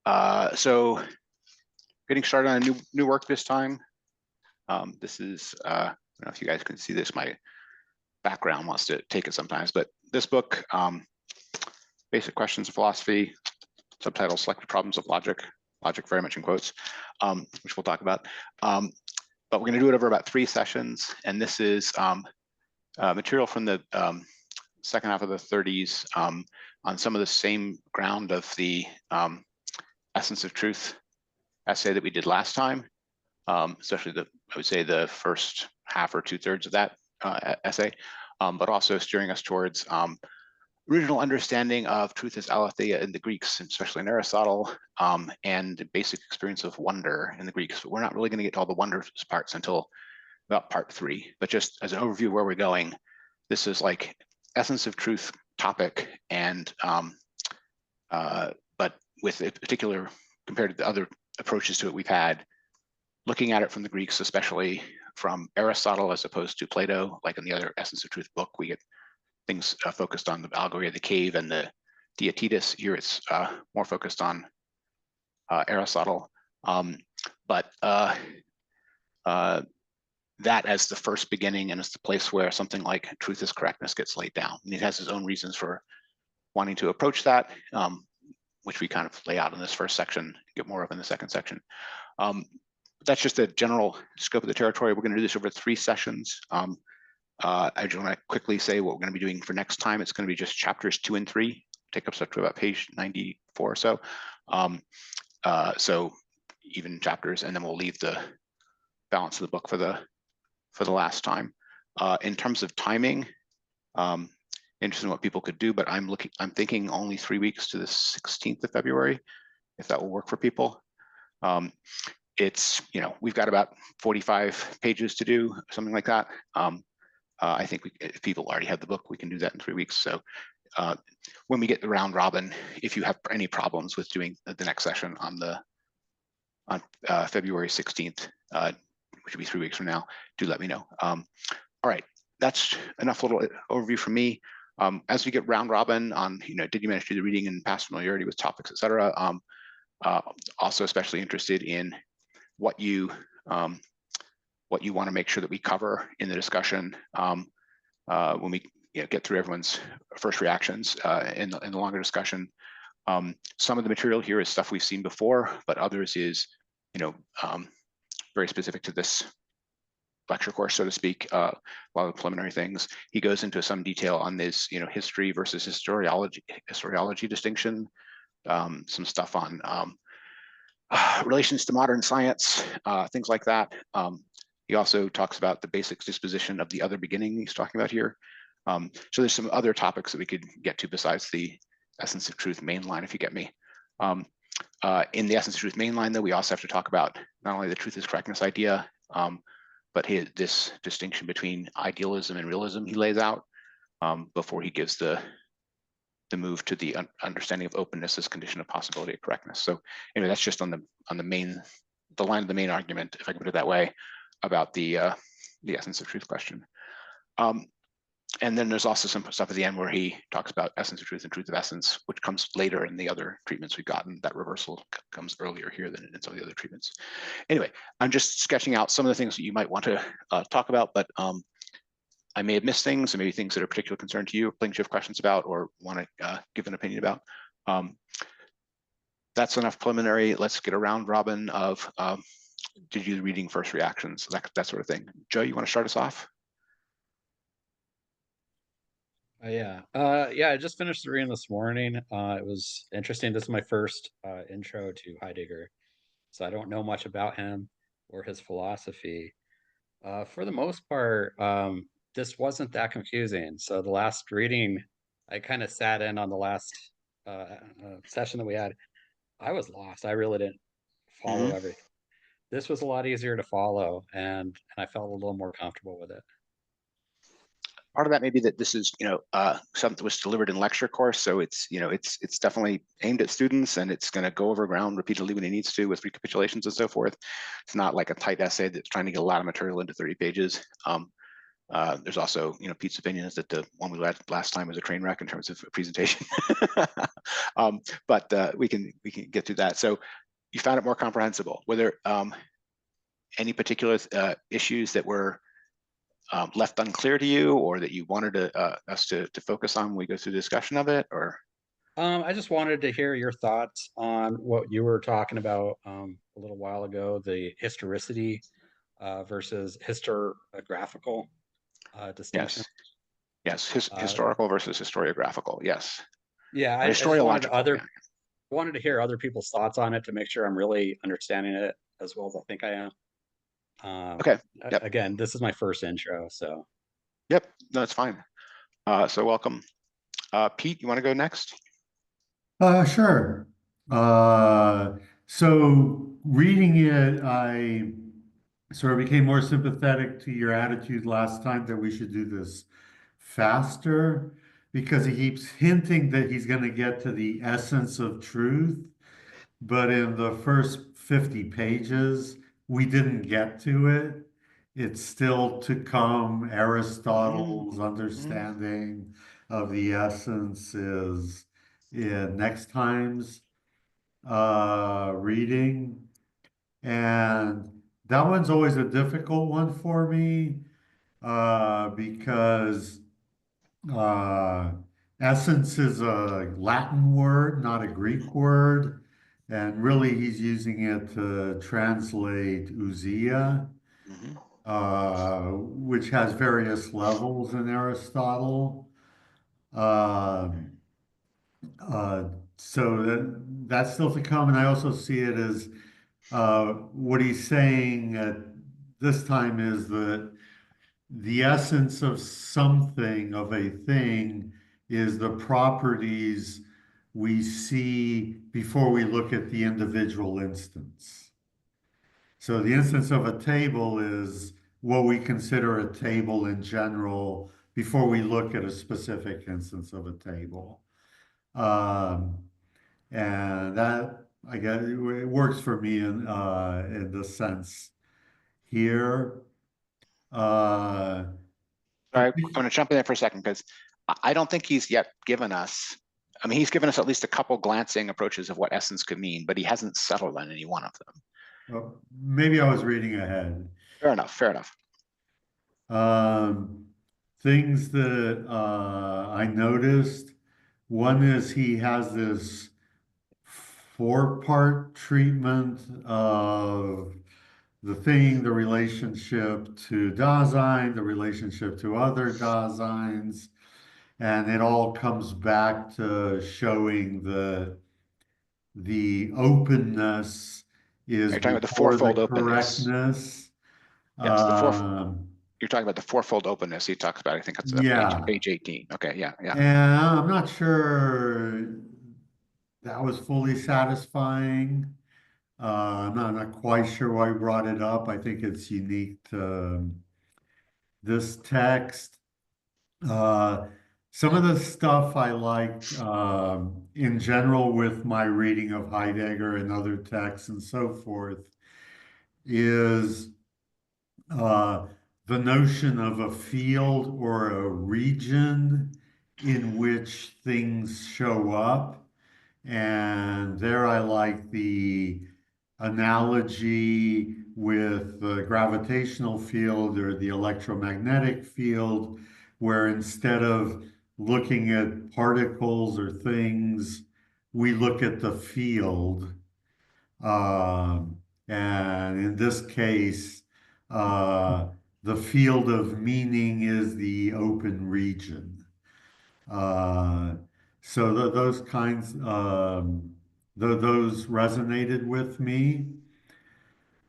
So getting started on a new work this time. This is, I don't know if you guys can see this, my background wants to take it sometimes, but this book, Basic Questions of Philosophy, subtitle Selected Problems of Logic, logic very much in quotes, which we'll talk about. But we're going to do it over about 3 sessions. And this is material from the second half of the 30s on some of the same ground of the Essence of Truth essay that we did last time, especially I would say the first half or 2/3 of that essay, but also steering us towards original understanding of truth as aletheia in the Greeks, especially in Aristotle, and the basic experience of wonder in the Greeks. But we're not really going to get to all the wonder parts until about part 3. But just as an overview of where we're going, this is like Essence of Truth topic, and but with a particular, compared to the other approaches to it we've had, looking at it from the Greeks, especially from Aristotle as opposed to Plato. Like in the other Essence of Truth book, we get things focused on the allegory of the cave and the Diaetetus. Here it's more focused on Aristotle. But that as the first beginning, and it's the place where something like truth is correctness gets laid down. And he has his own reasons for wanting to approach that, which we kind of lay out in this first section, get more of in the second section. That's just a general scope of the territory. We're going to do this over 3 sessions. I just want to quickly say what we're going to be doing for next time. It's going to be just chapters 2 and 3, take up to about page 94 or so. So even chapters, and then we'll leave the balance of the book for the last time. In terms of timing, interested in what people could do, but I'm thinking only 3 weeks to the 16th of February, if that will work for people. It's, we've got about 45 pages to do, something like that. I think if people already have the book, we can do that in 3 weeks. So when we get the round robin, if you have any problems with doing the next session on February 16th, which will be 3 weeks from now, do let me know. All right, that's enough little overview from me. As we get round robin on, did you manage to do the reading and pass familiarity with topics, et cetera? Also especially interested in what you want to make sure that we cover in the discussion when we get through everyone's first reactions in the longer discussion. Some of the material here is stuff we've seen before, but others is very specific to this lecture course, so to speak. A lot of preliminary things. He goes into some detail on this, history versus historiology distinction. Some stuff on relations to modern science, things like that. He also talks about the basic disposition of the other beginning he's talking about here. So there's some other topics that we could get to besides the Essence of Truth mainline, if you get me. In the Essence of Truth mainline, though, we also have to talk about not only the truth is correctness idea, but this distinction between idealism and realism he lays out before he gives the move to the understanding of openness as condition of possibility of correctness. So anyway, that's just on the line of the main argument, if I can put it that way, about the Essence of Truth question. And then there's also some stuff at the end where he talks about essence of truth and truth of essence, which comes later in the other treatments we've gotten. That reversal comes earlier here than in some of the other treatments. Anyway, I'm just sketching out some of the things that you might want to talk about, but I may have missed things, or maybe things that are of particular concern to you, or things you have questions about or want to give an opinion about. That's enough preliminary. Let's get a round robin of did you reading first reactions, that sort of thing. Joe, you want to start us off? Yeah, I just finished reading this morning. It was interesting. This is my first intro to Heidegger, so I don't know much about him or his philosophy. For the most part, this wasn't that confusing. So the last reading, I kind of sat in on the last session that we had. I was lost. I really didn't follow everything. This was a lot easier to follow, and I felt a little more comfortable with it. Part of that may be that this is, something that was delivered in lecture course, so it's, it's definitely aimed at students, and it's going to go over ground repeatedly when it needs to with recapitulations and so forth. It's not like a tight essay that's trying to get a lot of material into 30 pages. There's also, Pete's opinion is that the one we read last time was a train wreck in terms of presentation. But we can get through that. So you found it more comprehensible. Were there any particular issues that were left unclear to you, or that you wanted us to focus on when we go through the discussion of it, or? I just wanted to hear your thoughts on what you were talking about a little while ago, the historicity versus historiographical distinction. Yes. Yes, Uh, historical versus historiographical. Yes, yeah, or I just historiological. Yeah. wanted to hear other people's thoughts on it to make sure I'm really understanding it as well as I think I am. Okay. Yep. Again, this is my first intro, so. Yep. No, it's fine. So welcome. Pete, you want to go next? Sure. So reading it, I sort of became more sympathetic to your attitude last time that we should do this faster, because he keeps hinting that he's going to get to the essence of truth. But in the first 50 pages, we didn't get to it. It's still to come. Aristotle's understanding of the essence is in next time's reading. And that one's always a difficult one for me because uh, essence is a Latin word, not a Greek word. And really, he's using it to translate ousia, which has various levels in Aristotle. Um, uh, so that's still to come. And I also see it as what he's saying at this time is that the essence of something, of a thing, is the properties we see before we look at the individual instance. So the instance of a table is what we consider a table in general before we look at a specific instance of a table. Um, and that, I guess, it works for me in the sense here. Sorry, I'm going to jump in there for a second, because I don't think he's yet given us. I mean, he's given us at least a couple glancing approaches of what essence could mean, but he hasn't settled on any one of them. Well, maybe I was reading ahead. Fair enough. Fair enough. Things that I noticed. One is he has this four-part treatment of the thing, the relationship to Dasein, the relationship to other Daseins, and it all comes back to showing the openness is You're talking about the before the fourfold openness. correctness. Yes, you're talking about the fourfold openness he talks about. I think it's Yeah. page 18. Okay, yeah. And I'm not sure that was fully satisfying. I'm not quite sure why I brought it up. I think it's unique to this text. Some of the stuff I liked in general with my reading of Heidegger and other texts and so forth is the notion of a field or a region in which things show up. And there I like the analogy with the gravitational field or the electromagnetic field, where instead of looking at particles or things, we look at the field. And in this case, the field of meaning is the open region. So those kinds, those resonated with me.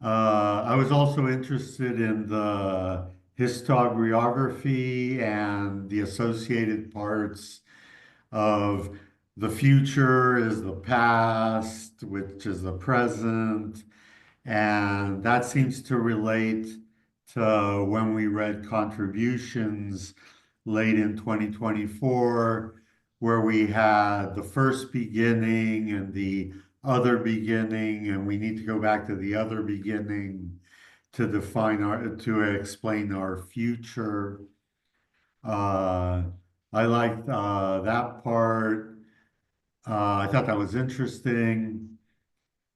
I was also interested in the historiography and the associated parts of the future is the past, which is the present. And that seems to relate to when we read contributions late in 2024, where we had the first beginning and the other beginning, and we need to go back to the other beginning to explain our future. I liked that part. I thought that was interesting.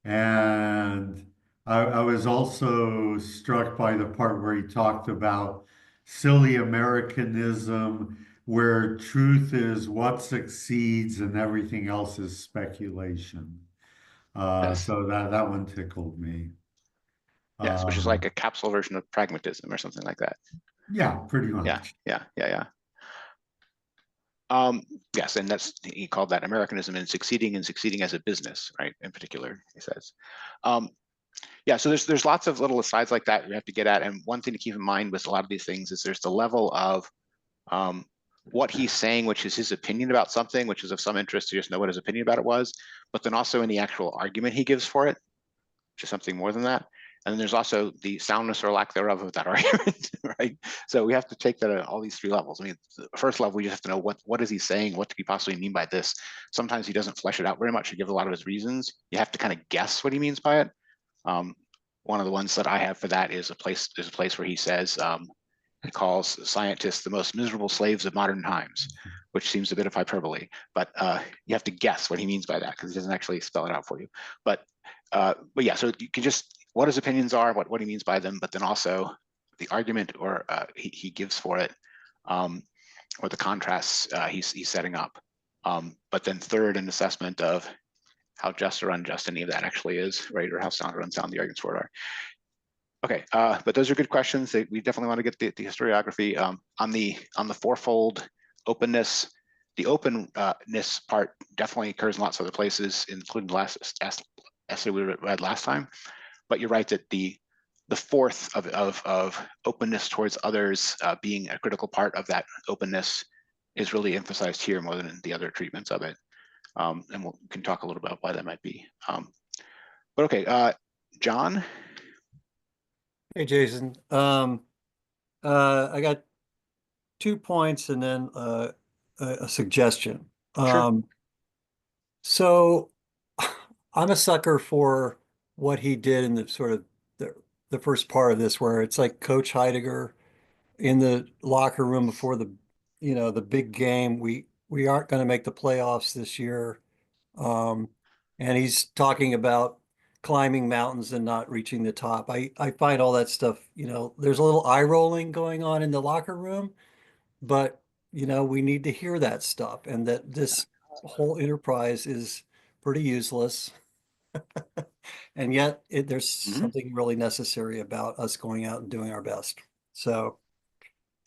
And I was also struck by the part where he talked about silly Americanism, where truth is what succeeds and everything else is speculation. Yes. So that one tickled me. Yes, which is like Um, a capsule version of pragmatism or something like that. yeah, pretty Yeah, much. yeah. Um, yes, and he called that Americanism and succeeding as a business, right? In particular, he says. Yeah, so there's lots of little asides like that we have to get at. And one thing to keep in mind with a lot of these things is there's the level of what he's saying, which is his opinion about something, which is of some interest to just know what his opinion about it was, but then also in the actual argument he gives for it, which is something more than that. And then there's also the soundness or lack thereof of that argument, right? So we have to take that at all these three levels. I mean, the first level, we just have to know what is he saying? What could he possibly mean by this? Sometimes he doesn't flesh it out very much. He gives a lot of his reasons. You have to kind of guess what he means by it. One of the ones that I have for that is a place where he says, he calls scientists the most miserable slaves of modern times, which seems a bit of hyperbole, but you have to guess what he means by that because he doesn't actually spell it out for you. But yeah, so you can just, what his opinions are, what he means by them, but then also the argument or he gives for it, or the contrasts he's setting up. But then third, an assessment of how just or unjust any of that actually is, right? Or how sound or unsound the arguments for it are. Okay, but those are good questions. We definitely want to get the historiography on the fourfold openness. The openness part definitely occurs in lots of other places, including the last essay we read last time. But you're right that the fourth of openness towards others being a critical part of that openness is really emphasized here more than in the other treatments of it. And we can talk a little about why that might be. But okay, John. Hey, Jason. I got 2 points and then a suggestion. Sure. So I'm a sucker for what he did in the sort of the first part of this, where it's like Coach Heidegger in the locker room before the big game. We aren't going to make the playoffs this year. And he's talking about climbing mountains and not reaching the top. I find all that stuff, there's a little eye rolling going on in the locker room, but we need to hear that stuff, and that this whole enterprise is pretty useless. And yet there's something really necessary about us going out and doing our best. So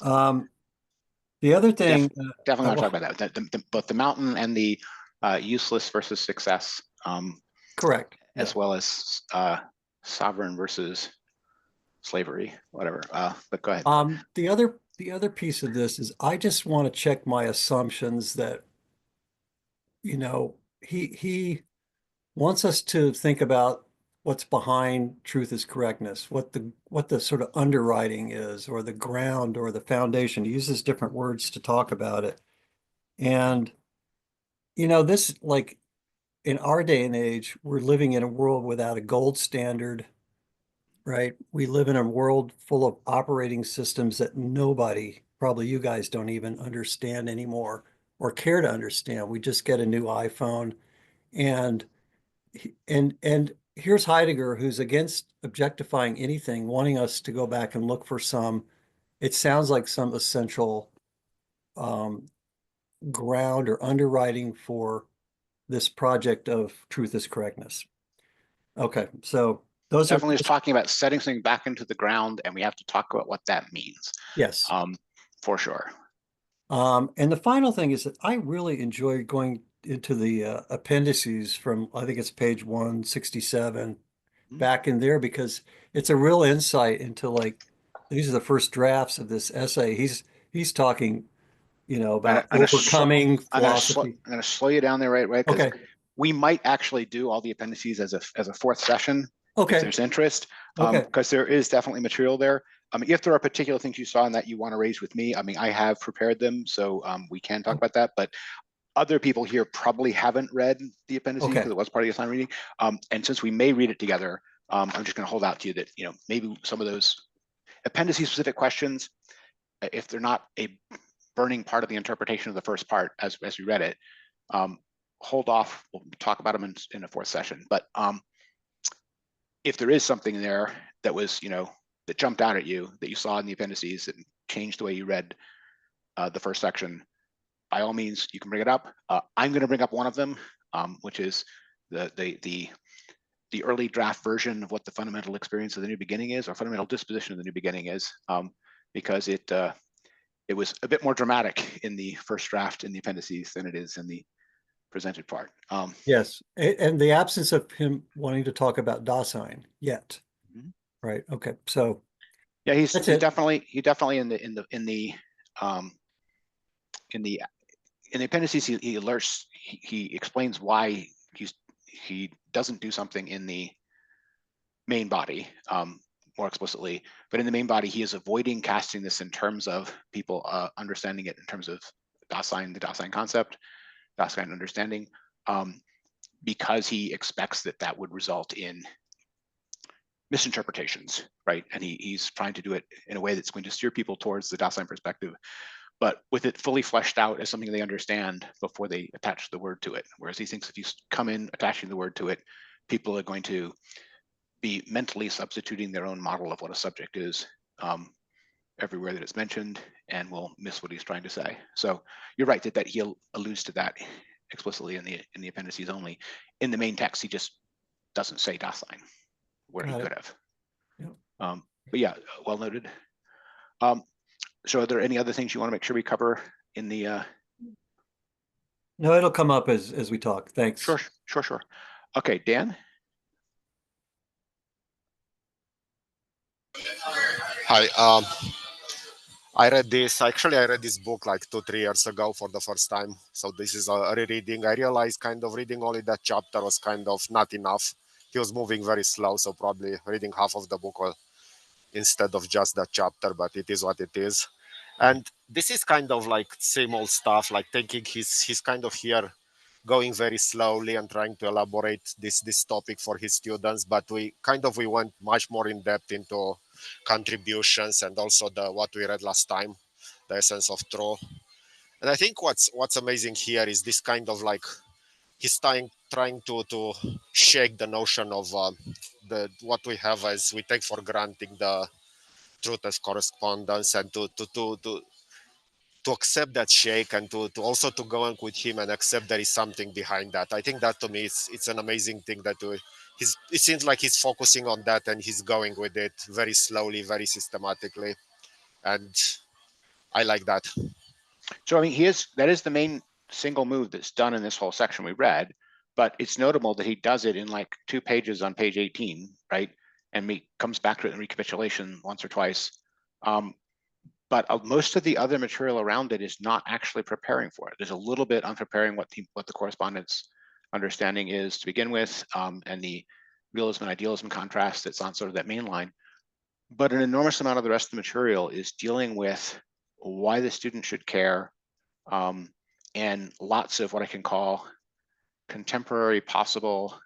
the other thing, definitely want to talk about that. Both the mountain and the useless versus success. correct. As well as sovereign versus slavery, whatever. But go ahead. The other piece of this is I just want to check my assumptions that, he wants us to think about what's behind truth is correctness, what the sort of underwriting is, or the ground, or the foundation. He uses different words to talk about it. And, this, like, in our day and age, we're living in a world without a gold standard, right? We live in a world full of operating systems that nobody, probably you guys, don't even understand anymore or care to understand. We just get a new iPhone, and here's Heidegger, who's against objectifying anything, wanting us to go back and look for it sounds like some essential ground or underwriting for this project of truth is correctness. Okay, so those Definitely are is talking about setting something back into the ground, and we have to talk about what that means. yes, for sure. And the final thing is that I really enjoy going into the appendices from, I think it's page 167, back in there, because it's a real insight into, like, these are the first drafts of this essay. He's talking, about overcoming philosophy. I'm going to slow you down there, right? Because Okay. we might actually do all the appendices as a fourth session. Okay. If there's interest, Okay. because there is definitely material there. If there are particular things you saw in that you want to raise with me, I have prepared them, so we can talk about that. But other people here probably haven't read the appendices because it was part of the assigned reading. And since we may read it together, I'm just going to hold out to you that, maybe some of those appendices specific questions, if they're not a burning part of the interpretation of the first part as we read it, hold off. We'll talk about them in a fourth session. But if there is something there that was, that jumped out at you, that you saw in the appendices and changed the way you read the first section, by all means, you can bring it up. I'm going to bring up one of them, which is the early draft version of what the fundamental experience of the new beginning is, or fundamental disposition of the new beginning is, because it was a bit more dramatic in the first draft in the appendices than it is in the presented part. Yes, and the absence of him wanting to talk about Dasein yet. Mhm. Right. Okay. So yeah, he's that's it. definitely in the appendices he alerts, he explains why he doesn't do something in the main body more explicitly, but in the main body he is avoiding casting this in terms of people understanding it in terms of Dasein, the Dasein concept, Dasein understanding, because he expects that would result in misinterpretations, right? And he's trying to do it in a way that's going to steer people towards the Dasein perspective, but with it fully fleshed out as something they understand before they attach the word to it. Whereas he thinks if you come in attaching the word to it, people are going to be mentally substituting their own model of what a subject is everywhere that it's mentioned, and will miss what he's trying to say. So you're right that he alludes to that explicitly in the appendices only. In the main text, he just doesn't say Dasein where he could have. Yep. But yeah, well noted. So are there any other things you want to make sure we cover in the No, it'll come up as we talk. Thanks. Sure. Okay, Dan. Hi. I read this book like 2-3 years ago for the first time. So this is a rereading. I realized kind of reading only that chapter was kind of not enough. He was moving very slow, so probably reading half of the book instead of just that chapter, but it is what it is. And this is kind of like same old stuff, like thinking he's kind of here going very slowly and trying to elaborate this topic for his students, but we went much more in depth into contributions and also what we read last time, the essence of truth. And I think what's amazing here is this kind of like he's trying to shake the notion of what we have as we take for granted the truth as correspondence, and to accept that shake, and to also to go on with him and accept there is something behind that. I think that to me it's an amazing thing that it seems like he's focusing on that and he's going with it very slowly, very systematically, and I like that. So I mean, that is the main single move that's done in this whole section we read, but it's notable that he does it in like 2 pages on page 18, right? And he comes back to it in recapitulation once or twice. But most of the other material around it is not actually preparing for it. There's a little bit on preparing what the correspondence understanding is to begin with, and the realism and idealism contrast that's on sort of that main line. But an enormous amount of the rest of the material is dealing with why the student should care, and lots of what I can call contemporary possible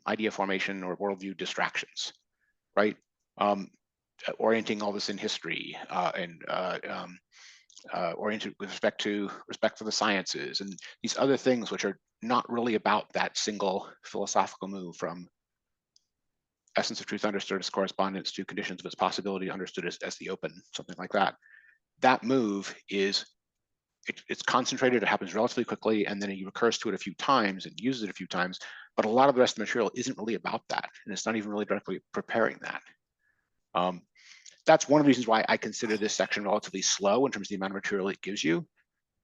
idea formation or worldview distractions, right? Orienting all this in history and oriented with respect for the sciences and these other things which are not really about that single philosophical move from essence of truth understood as correspondence to conditions of its possibility understood as the open, something like that. That move is it's concentrated, it happens relatively quickly, and then he recurs to it a few times and uses it a few times, but a lot of the rest of the material isn't really about that, and it's not even really directly preparing that. That's one of the reasons why I consider this section relatively slow in terms of the amount of material it gives you.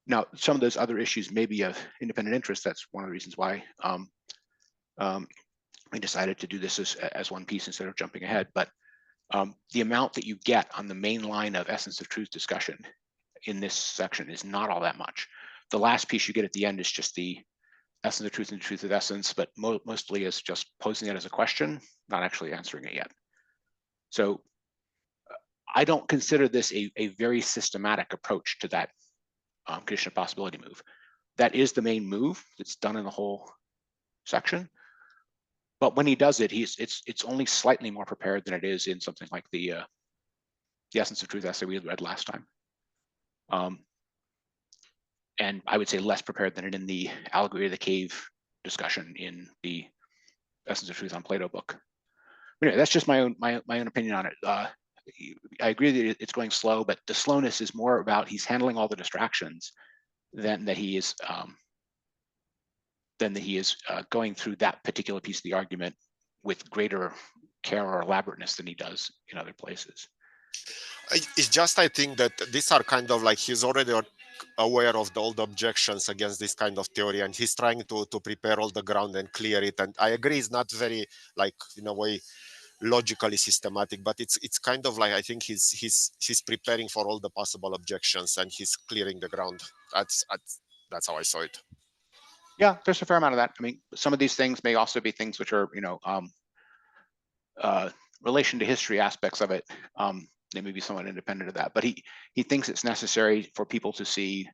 Now, some of those other issues may be of independent interest. That's one of the reasons why we decided to do this as one piece instead of jumping ahead. But the amount that you get on the main line of essence of truth discussion in this section is not all that much. The last piece you get at the end is just the essence of truth and the truth of essence, but mostly is just posing it as a question, not actually answering it yet. So I don't consider this a very systematic approach to that condition of possibility move. That is the main move that's done in the whole section. But when he does it, it's only slightly more prepared than it is in something like the Essence of Truth essay we read last time. And I would say less prepared than it in the Allegory of the Cave discussion in the Essence of Truth on Plato book. But anyway, that's just my own opinion on it. I agree that it's going slow, but the slowness is more about he's handling all the distractions than that he is going through that particular piece of the argument with greater care or elaborateness than he does in other places. It's just, I think that these are kind of like he's already aware of all the objections against this kind of theory, and he's trying to prepare all the ground and clear it. And I agree, it's not very, like, in a way, logically systematic, but it's kind of like, I think he's preparing for all the possible objections and he's clearing the ground. That's how I saw it. Yeah, there's a fair amount of that. I mean, some of these things may also be things which are, relation to history aspects of it. They may be somewhat independent of that, but he thinks it's necessary for people to see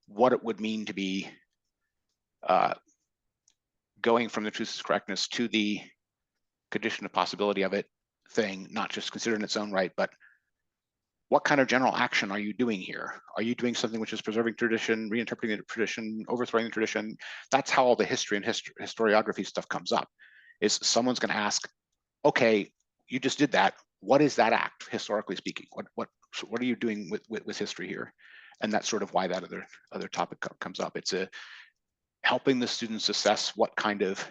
what it would mean to be going from the truth of correctness to the condition of possibility of it thing, not just considered in its own right, but what kind of general action are you doing here? Are you doing something which is preserving tradition, reinterpreting the tradition, overthrowing the tradition? That's how all the history and historiography stuff comes up. Is someone's going to ask, okay, you just did that. What is that act, historically speaking? What are you doing with history here? And that's sort of why that other topic comes up. It's helping the students assess what kind of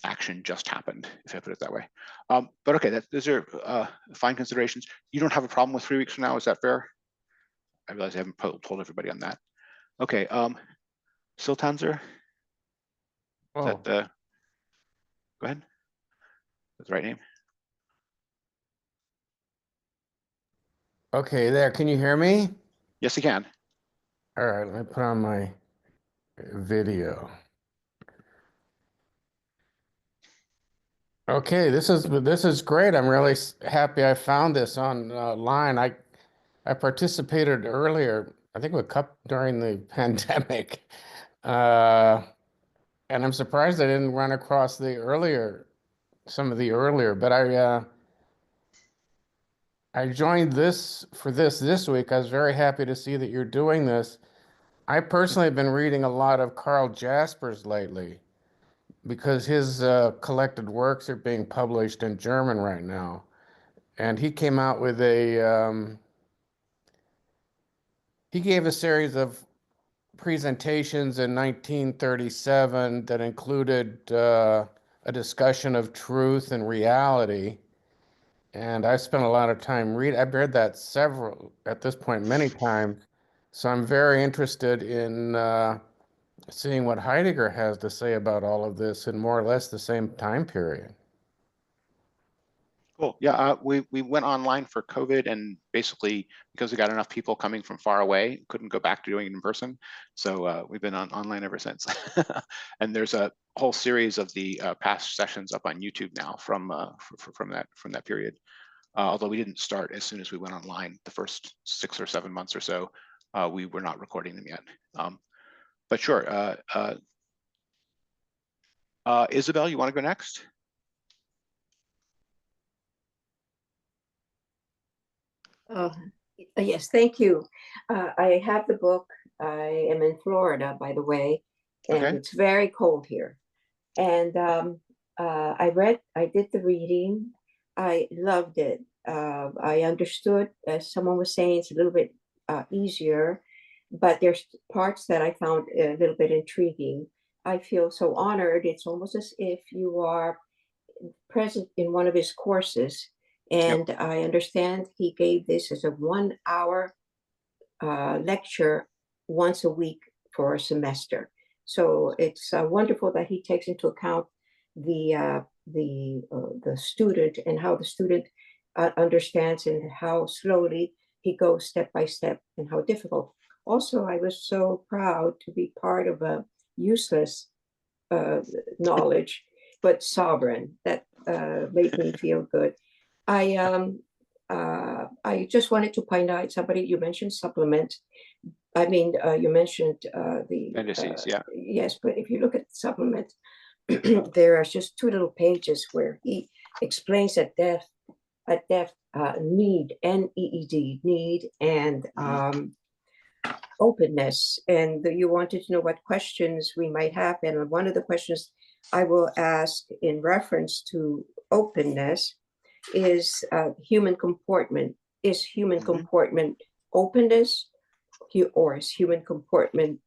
action just happened, if I put it that way. But okay, those are fine considerations. You don't have a problem with 3 weeks from now, is that fair? I realize I haven't told everybody on that. Okay, Siltanzer? Oh, Go ahead. That's the right name. okay, there. Can you hear me? Yes, you can. All right, let me put on my video. Okay, this is great. I'm really happy I found this online. I participated earlier, I think during the pandemic, and I'm surprised I didn't run across some of the earlier. But I joined this week. I was very happy to see that you're doing this. I personally have been reading a lot of Karl Jaspers lately, because his collected works are being published in German right now. And he came out with he gave a series of presentations in 1937 that included a discussion of truth and reality. And I spent a lot of time reading. I've read that at this point, many times. So I'm very interested in seeing what Heidegger has to say about all of this in more or less the same time period. Cool. Yeah, we went online for COVID, and basically because we got enough people coming from far away, couldn't go back to doing it in person. So we've been online ever since. And there's a whole series of the past sessions up on YouTube now from that period. Although we didn't start as soon as we went online, the first 6 or 7 months or so, we were not recording them yet. But sure, Isabel, you want to go next? Yes, thank you. I have the book. I am in Florida, by the way, and Okay. it's very cold here. And I did the reading. I loved it. I understood, as someone was saying, it's a little bit easier, but there's parts that I found a little bit intriguing. I feel so honored. It's almost as if you are present in one of his courses. And yep. I understand he gave this as a 1-hour lecture once a week for a semester. So it's wonderful that he takes into account the student and how the student understands and how slowly he goes step by step and how difficult. Also, I was so proud to be part of a useless knowledge, but sovereign. That made me feel good. I just wanted to point out somebody, you mentioned supplement. I mean, you mentioned the indices, yeah. Yes, but if you look at the supplement, there are just 2 little pages where he explains at depth need, N-E-E-D, need, and openness. And you wanted to know what questions we might have. And one of the questions I will ask in reference to openness is human comportment. Is human comportment openness, or is human comportment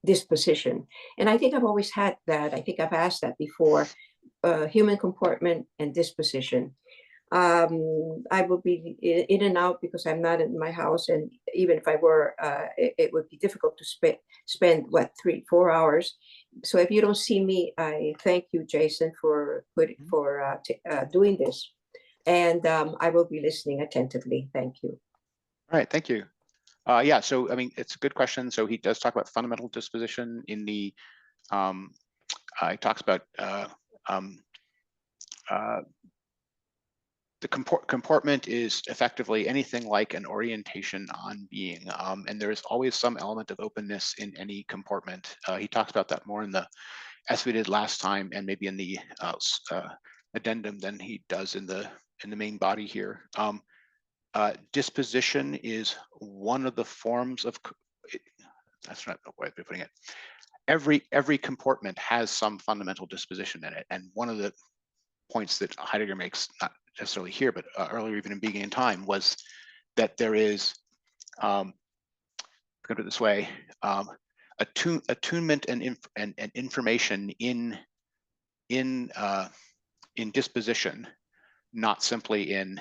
disposition? And I think I've always had that. I think I've asked that before. Human comportment and disposition. I will be in and out because I'm not in my house, and even if I were, it would be difficult to spend what 3-4 hours. So if you don't see me, I thank you, Jason, for doing this, and I will be listening attentively. Thank you. All right, thank you. Yeah, so I mean, it's a good question. So he does talk about fundamental disposition in the. He talks about the comportment is effectively anything like an orientation on being, and there is always some element of openness in any comportment. He talks about that more in the, as we did last time, and maybe in the addendum than he does in the main body here. Disposition is one of the forms of. That's not the way of putting it. Every comportment has some fundamental disposition in it, and one of the points that Heidegger makes, not necessarily here, but earlier, even in Being in Time, was that there is, put it this way, attunement and information in disposition, not simply in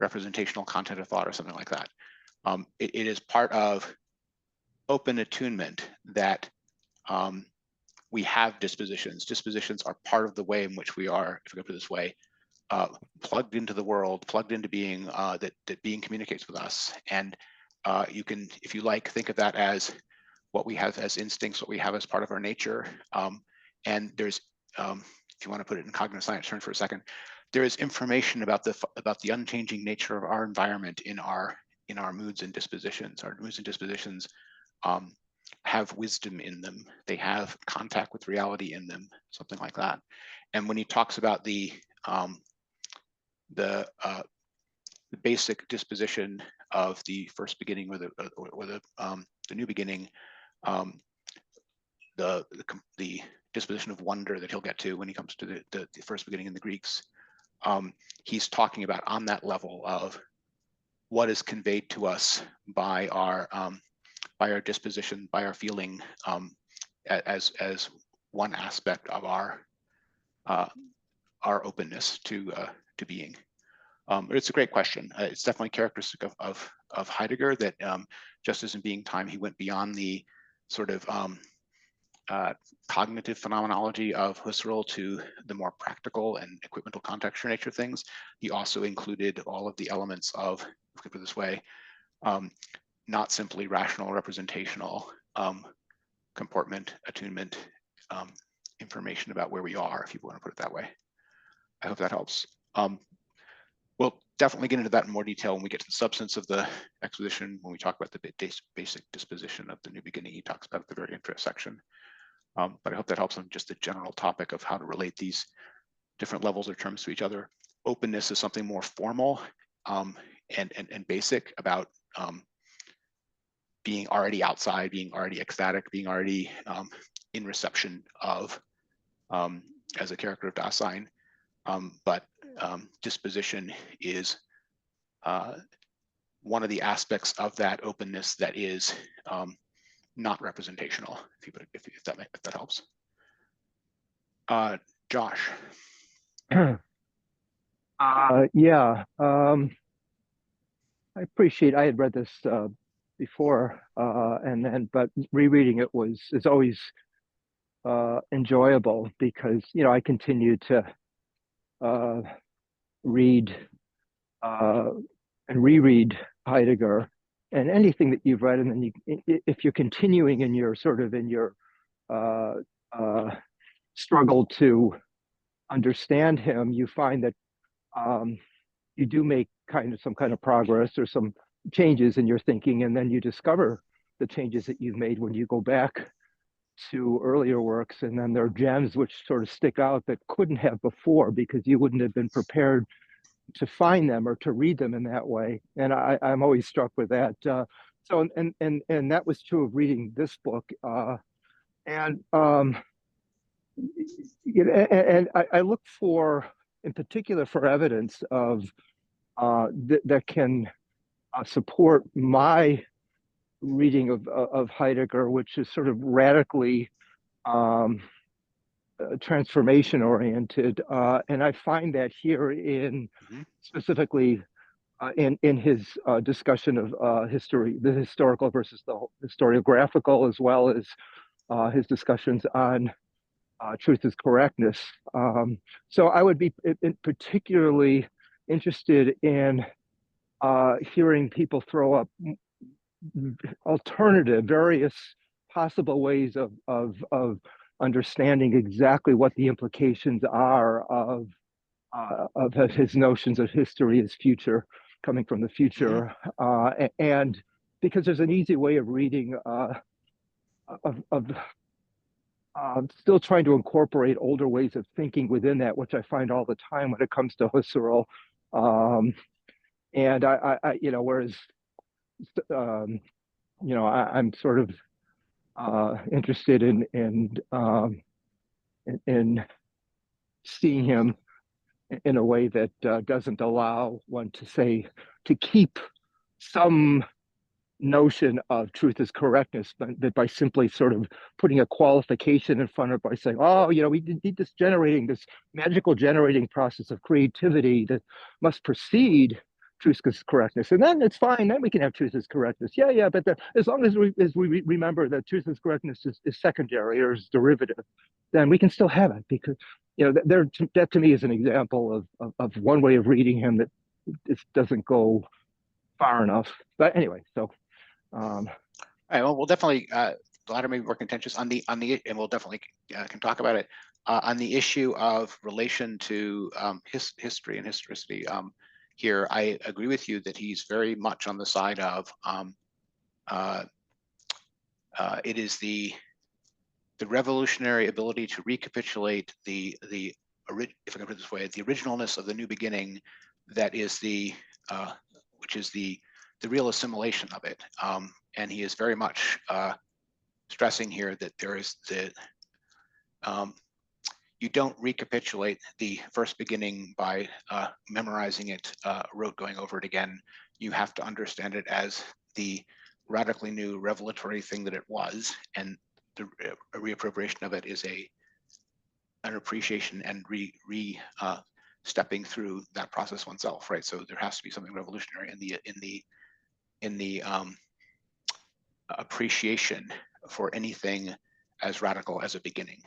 representational content of thought or something like that. It is part of open attunement that we have dispositions. Dispositions are part of the way in which we are, if we go put it this way, plugged into the world, plugged into being, that being communicates with us. And you can, if you like, think of that as what we have as instincts, what we have as part of our nature. And there's, if you want to put it in cognitive science terms for a second, there is information about the unchanging nature of our environment in our moods and dispositions. Our moods and dispositions have wisdom in them. They have contact with reality in them, something like that. And when he talks about the basic disposition of the first beginning or the new beginning, the disposition of wonder that he'll get to when he comes to the first beginning in the Greeks, he's talking about on that level of what is conveyed to us by our disposition, by our feeling, as one aspect of our openness to being. It's a great question. It's definitely characteristic of Heidegger that just as in Being Time, he went beyond the sort of cognitive phenomenology of Husserl to the more practical and equipmental contextual nature of things. He also included all of the elements of, if we put it this way, not simply rational representational comportment, attunement, information about where we are, if you want to put it that way. I hope that helps. We'll definitely get into that in more detail when we get to the substance of the exposition. When we talk about the basic disposition of the new beginning, he talks about the very intro section. But I hope that helps on just the general topic of how to relate these different levels or terms to each other. Openness is something more formal and basic about being already outside, being already ecstatic, being already in reception of, as a character of Dasein. But disposition is one of the aspects of that openness that is not representational, if that helps. Josh. Yeah, I appreciate. I had read this before, but rereading it is always enjoyable because I continue to read and reread Heidegger, and anything that you've read, and then if you're continuing in your struggle to understand him, you find that you do make some kind of progress or some changes in your thinking, and then you discover the changes that you've made when you go back to earlier works, and then there are gems which sort of stick out that couldn't have before because you wouldn't have been prepared to find them or to read them in that way. And I'm always struck with that. So and that was true of reading this book. And I look for, in particular, for evidence of that can support my reading of Heidegger, which is sort of radically transformation oriented, and I find that here in specifically in his discussion of history, the historical versus the historiographical, as well as his discussions on truth is correctness. So I would be particularly interested in hearing people throw up alternative, various possible ways of understanding exactly what the implications are of his notions of history as future, coming from the future, and because there's an easy way of reading still trying to incorporate older ways of thinking within that, which I find all the time when it comes to Husserl. And I whereas, I'm sort of interested in seeing him in a way that doesn't allow one to keep some notion of truth as correctness, but that by simply sort of putting a qualification in front of it by saying, oh, we need this magical generating process of creativity that must precede truth as correctness, and then it's fine. Then we can have truth as correctness. Yeah, but as long as we remember that truth as correctness is secondary or is derivative, then we can still have it, because that to me is an example of one way of reading him that just doesn't go far enough. But anyway, so. All right, well, we'll definitely the latter may be more contentious on the and we'll definitely can talk about it on the issue of relation to history and historicity. Here, I agree with you that he's very much on the side of it is the revolutionary ability to recapitulate if I can put it this way, the originalness of the new beginning, that is which is the real assimilation of it. And he is very much stressing here that there is you don't recapitulate the first beginning by memorizing it, rote going over it again. You have to understand it as the radically new revelatory thing that it was, and the reappropriation of it is an appreciation and stepping through that process oneself, right? So there has to be something revolutionary in the appreciation for anything as radical as a beginning,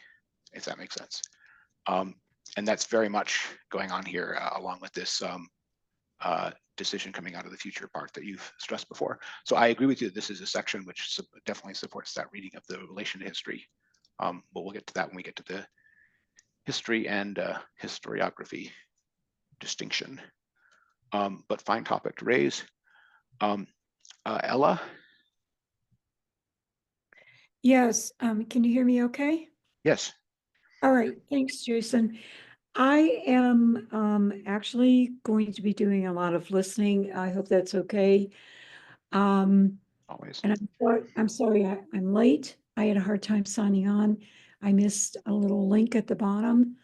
if that makes sense. And that's very much going on here, along with this decision coming out of the future part that you've stressed before. So I agree with you. This is a section which definitely supports that reading of the relation to history. But we'll get to that when we get to the history and historiography distinction. But fine topic to raise. Ella? Yes, can you hear me okay? Yes. All right, thanks, Jason. I am actually going to be doing a lot of listening. I hope that's okay. Always. And I'm sorry I'm late. I had a hard time signing on. I missed a little link at the bottom.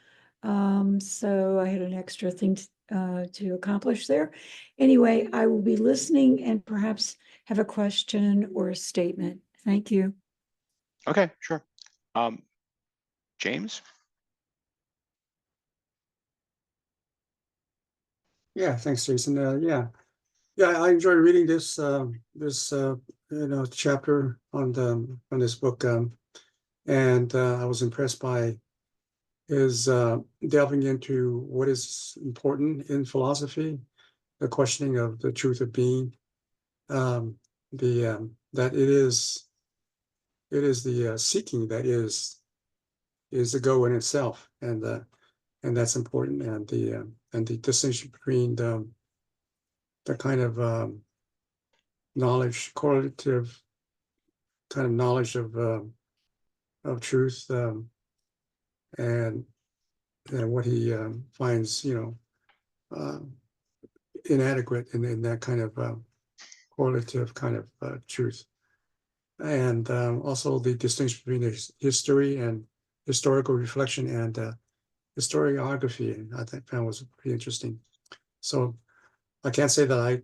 So I had an extra thing to accomplish there. Anyway, I will be listening and perhaps have a question or a statement. Thank you. Okay, sure. James? Yeah, thanks, Jason. Yeah, I enjoyed reading this chapter on this book, and I was impressed by his delving into what is important in philosophy, the questioning of the truth of being, that it is the seeking that is the goal in itself, and that's important, and the distinction between the kind of knowledge, correlative kind of knowledge of truth, and what he finds, inadequate in that kind of correlative kind of truth. And also the distinction between the history and historical reflection and historiography, I found was pretty interesting. So I can't say that I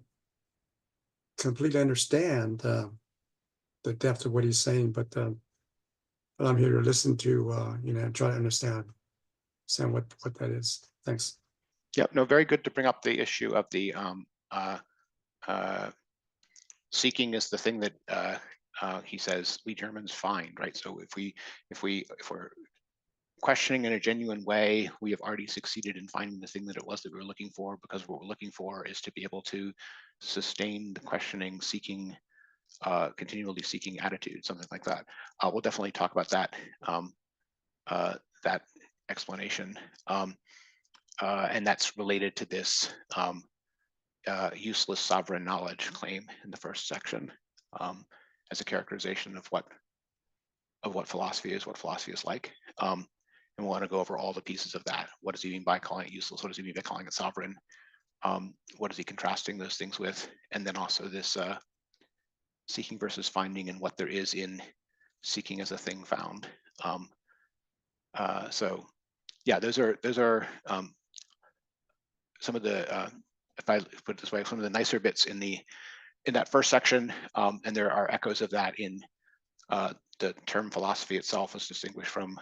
completely understand the depth of what he's saying, but I'm here to listen to, try to understand what that is. Thanks. Yep, no, very good to bring up the issue of the seeking is the thing that he says we Germans find, right? So if we're questioning in a genuine way, we have already succeeded in finding the thing that it was that we were looking for, because what we're looking for is to be able to sustain the questioning, seeking, continually seeking attitude, something like that. We'll definitely talk about that that explanation, and that's related to this useless sovereign knowledge claim in the first section, as a characterization of what philosophy is, what philosophy is like. And we want to go over all the pieces of that. What does he mean by calling it useless? What does he mean by calling it sovereign? What is he contrasting those things with? And then also this seeking versus finding, and what there is in seeking as a thing found. So yeah, those are some of the, if I put it this way, some of the nicer bits in that first section, and there are echoes of that in the term philosophy itself, is distinguished from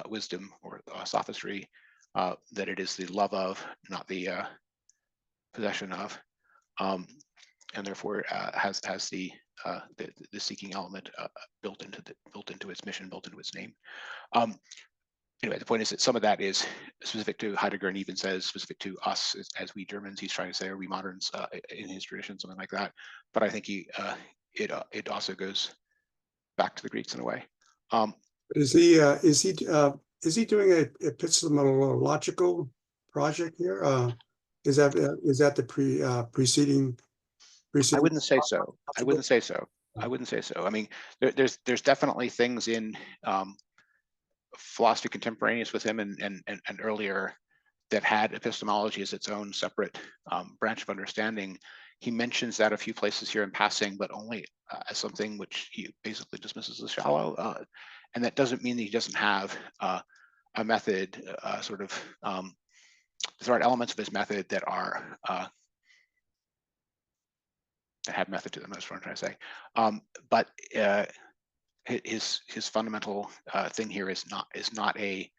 wisdom or sophistry, that it is the love of, not the possession of, and therefore has the seeking element built into its mission, built into its name. Anyway, the point is that some of that is specific to Heidegger, and even says specific to us as we Germans. He's trying to say, are we moderns in his tradition, something like that. But I think it also goes back to the Greeks in a way. Is he doing a epistemological project here? Is that the preceding? I wouldn't say so. I wouldn't say so. I wouldn't say so. I mean, there's definitely things in philosophy contemporaneous with him and earlier that had epistemology as its own separate branch of understanding. He mentions that a few places here in passing, but only as something which he basically dismisses as shallow. And that doesn't mean that he doesn't have a method, there are elements of his method that are that have method to them, that's what I'm trying to say. But his fundamental thing here is not a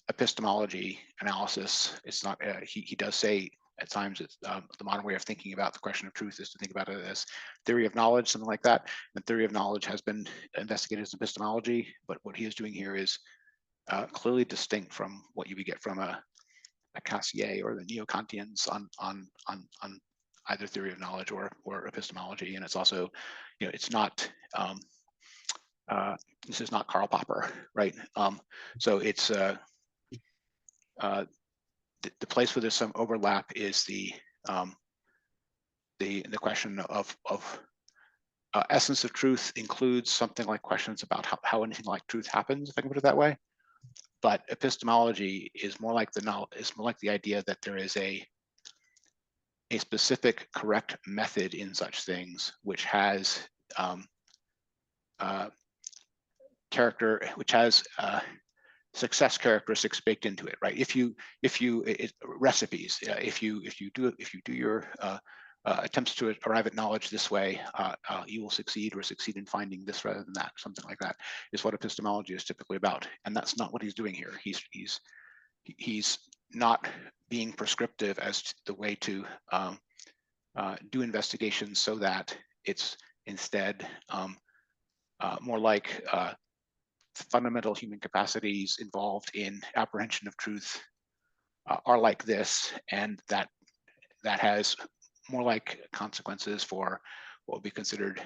epistemology analysis. It's not. He does say at times it's the modern way of thinking about the question of truth is to think about it as theory of knowledge, something like that. And theory of knowledge has been investigated as epistemology, but what he is doing here is clearly distinct from what you would get from a Cassier or the Neo-Kantians on either theory of knowledge or epistemology. And it's also, it's not. This is not Karl Popper, right? So it's the place where there's some overlap is the question of essence of truth includes something like questions about how anything like truth happens, if I can put it that way. But epistemology is more like the idea that there is a specific correct method in such things, which has success characteristics baked into it, right? Recipes, if you do your attempts to arrive at knowledge this way, you will succeed, or succeed in finding this rather than that, something like that is what epistemology is typically about. And that's not what he's doing here. He's not being prescriptive as to the way to do investigations, so that it's instead more like fundamental human capacities involved in apprehension of truth are like this, and that has more like consequences for what would be considered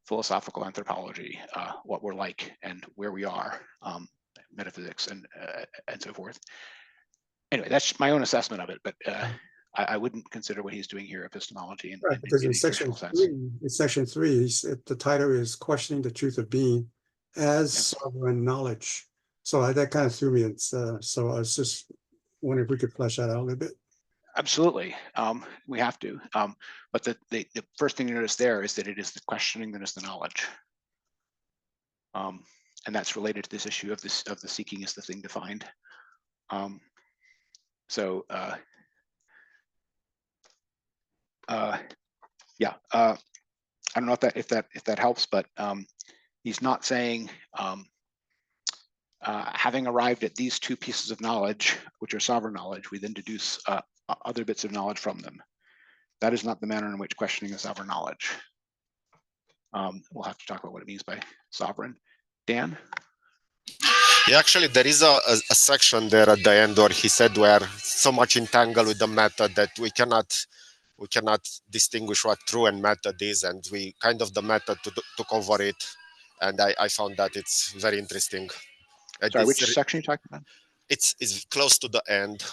philosophical anthropology, what we're like and where we are, metaphysics and so forth. Anyway, that's my own assessment of it, but I wouldn't consider what he's doing here epistemology in, right, because in a section traditional sense. three, the title is Questioning the Truth of Being as sovereign knowledge. So that kind of threw me. So I was just wondering if we could flesh that out a little bit. Absolutely, we have to. But the first thing you notice there is that it is the questioning that is the knowledge, and that's related to this issue of the seeking is the thing defined. Yeah, I don't know if that helps, but he's not saying having arrived at these two pieces of knowledge, which are sovereign knowledge, we then deduce other bits of knowledge from them. That is not the manner in which questioning is sovereign knowledge. We'll have to talk about what it means by sovereign. Dan? Yeah, actually, there is a section there at the end where he said we are so much entangled with the method that we cannot distinguish what true and method is, and we kind of the method took over it. And I found that it's very interesting. Sorry, which section are you talking about? It's close to the end.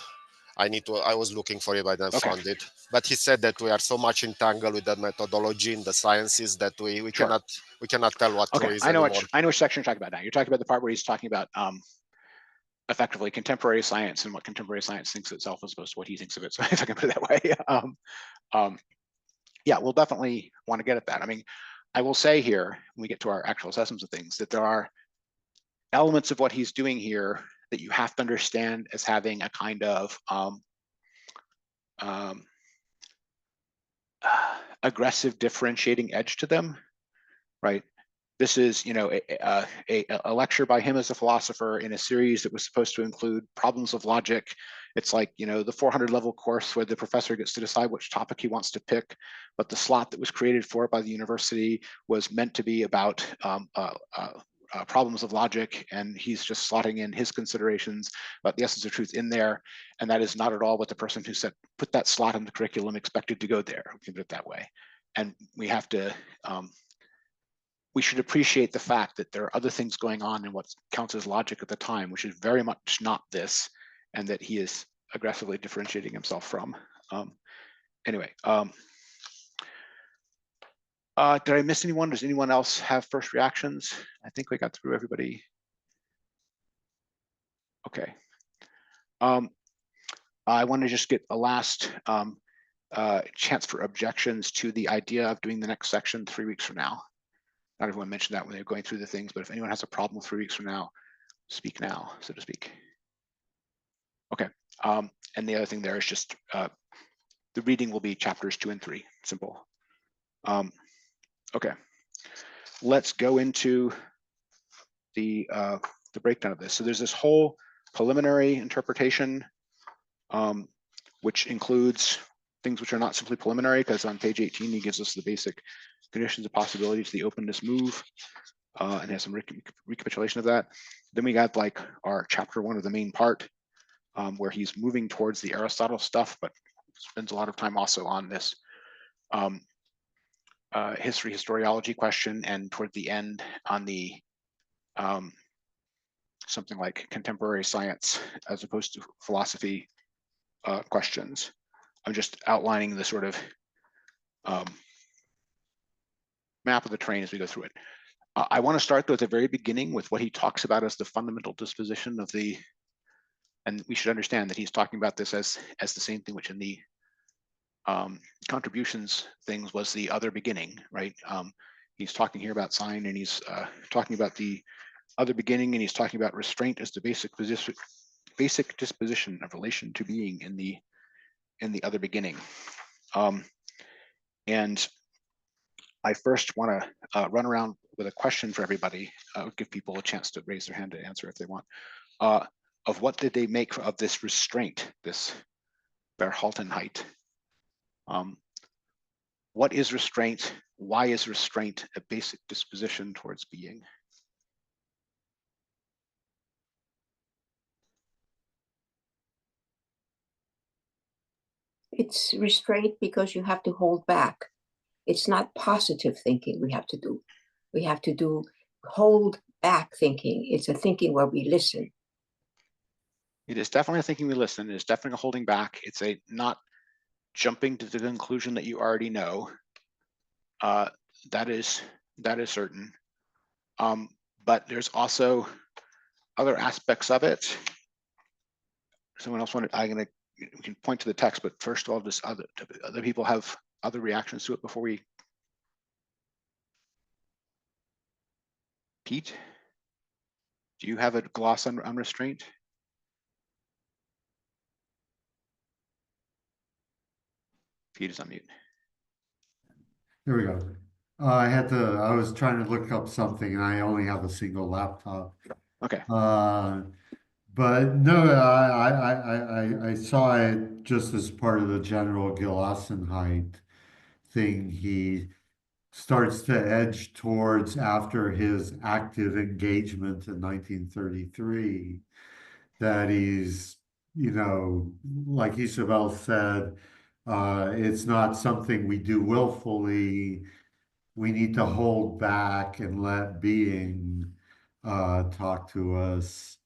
I was looking for it, but I Okay. found it. But he said that we are so much entangled with the methodology in the sciences that we Sure. cannot tell what true Okay, is I know anymore. which section you're talking about now. You're talking about the part where he's talking about effectively contemporary science and what contemporary science thinks of itself as opposed to what he thinks of it. So if I can put it that way. Yeah, we'll definitely want to get at that. I mean, I will say here, when we get to our actual assessments of things, that there are elements of what he's doing here that you have to understand as having a kind of aggressive differentiating edge to them, right? This is, you know, a lecture by him as a philosopher in a series that was supposed to include problems of logic. It's like, you know, the 400 level course where the professor gets to decide which topic he wants to pick, but the slot that was created for it by the university was meant to be about problems of logic, and he's just slotting in his considerations about the essence of truth in there, and that is not at all what the person who said put that slot in the curriculum expected to go there. We can put it that way, and we have to. We should appreciate the fact that there are other things going on in what counts as logic at the time, which is very much not this, and that he is aggressively differentiating himself from. Anyway, did I miss anyone? Does anyone else have first reactions? I think we got through everybody. Okay. I want to just get a last chance for objections to the idea of doing the next section 3 weeks from now. Not everyone mentioned that when they were going through the things, but if anyone has a problem 3 weeks from now, speak now, so to speak. Okay, and the other thing there is just the reading will be chapters 2 and 3, simple. Okay, let's go into the breakdown of this. So there's this whole preliminary interpretation, which includes things which are not simply preliminary, because on page 18, he gives us the basic conditions of possibility to the openness move, and has some recapitulation of that. Then we got like our chapter 1 of the main part, where he's moving towards the Aristotle stuff, but spends a lot of time also on this historiology question, and toward the end on the something like contemporary science as opposed to philosophy questions. I'm just outlining the sort of map of the train as we go through it. I want to start though at the very beginning with what he talks about as the fundamental disposition of the, and we should understand that he's talking about this as the same thing which in the contributions things was the other beginning, right? He's talking here about sign, and he's talking about the other beginning, and he's talking about restraint as the basic disposition of relation to being in the other beginning. And I first want to run around with a question for everybody, give people a chance to raise their hand to answer if they want, of what did they make of this restraint, this Verhaltenheit? What is restraint? Why is restraint a basic disposition towards being? It's restraint because you have to hold back. It's not positive thinking we have to do. We have to do hold back thinking. It's a thinking where we listen. It is definitely a thinking we listen. It is definitely a holding back. It's a not jumping to the conclusion that you already know. That is certain. but there's also other aspects of it. Someone else wanted, we can point to the text, but first of all, just other people have other reactions to it before we. Pete, do you have a gloss on restraint? Pete is on mute. Here we go. I was trying to look up something and I only have a single laptop. Okay. But no, I saw it just as part of the general Gelassenheit thing. He starts to edge towards, after his active engagement in 1933, that he's, like Isabel said, it's not something we do willfully. We need to hold back and let being talk to us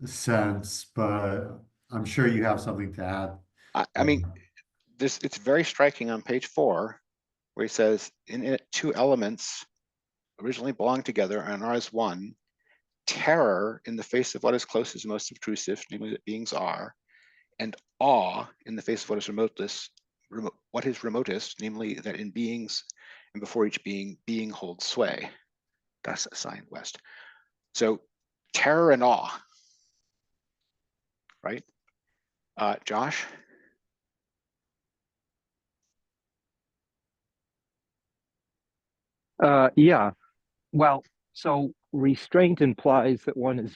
sense, but I'm sure you have something to add. I mean, it's very striking on page 4, where he says, in it, two elements originally belong together and are as one: terror in the face of what is closest and most obtrusive, namely that beings are, and awe in the face of what is remotest, namely that in beings and before each being holds sway. That's a sign west. So terror and awe, right? Josh? Yeah. Well, so restraint implies that one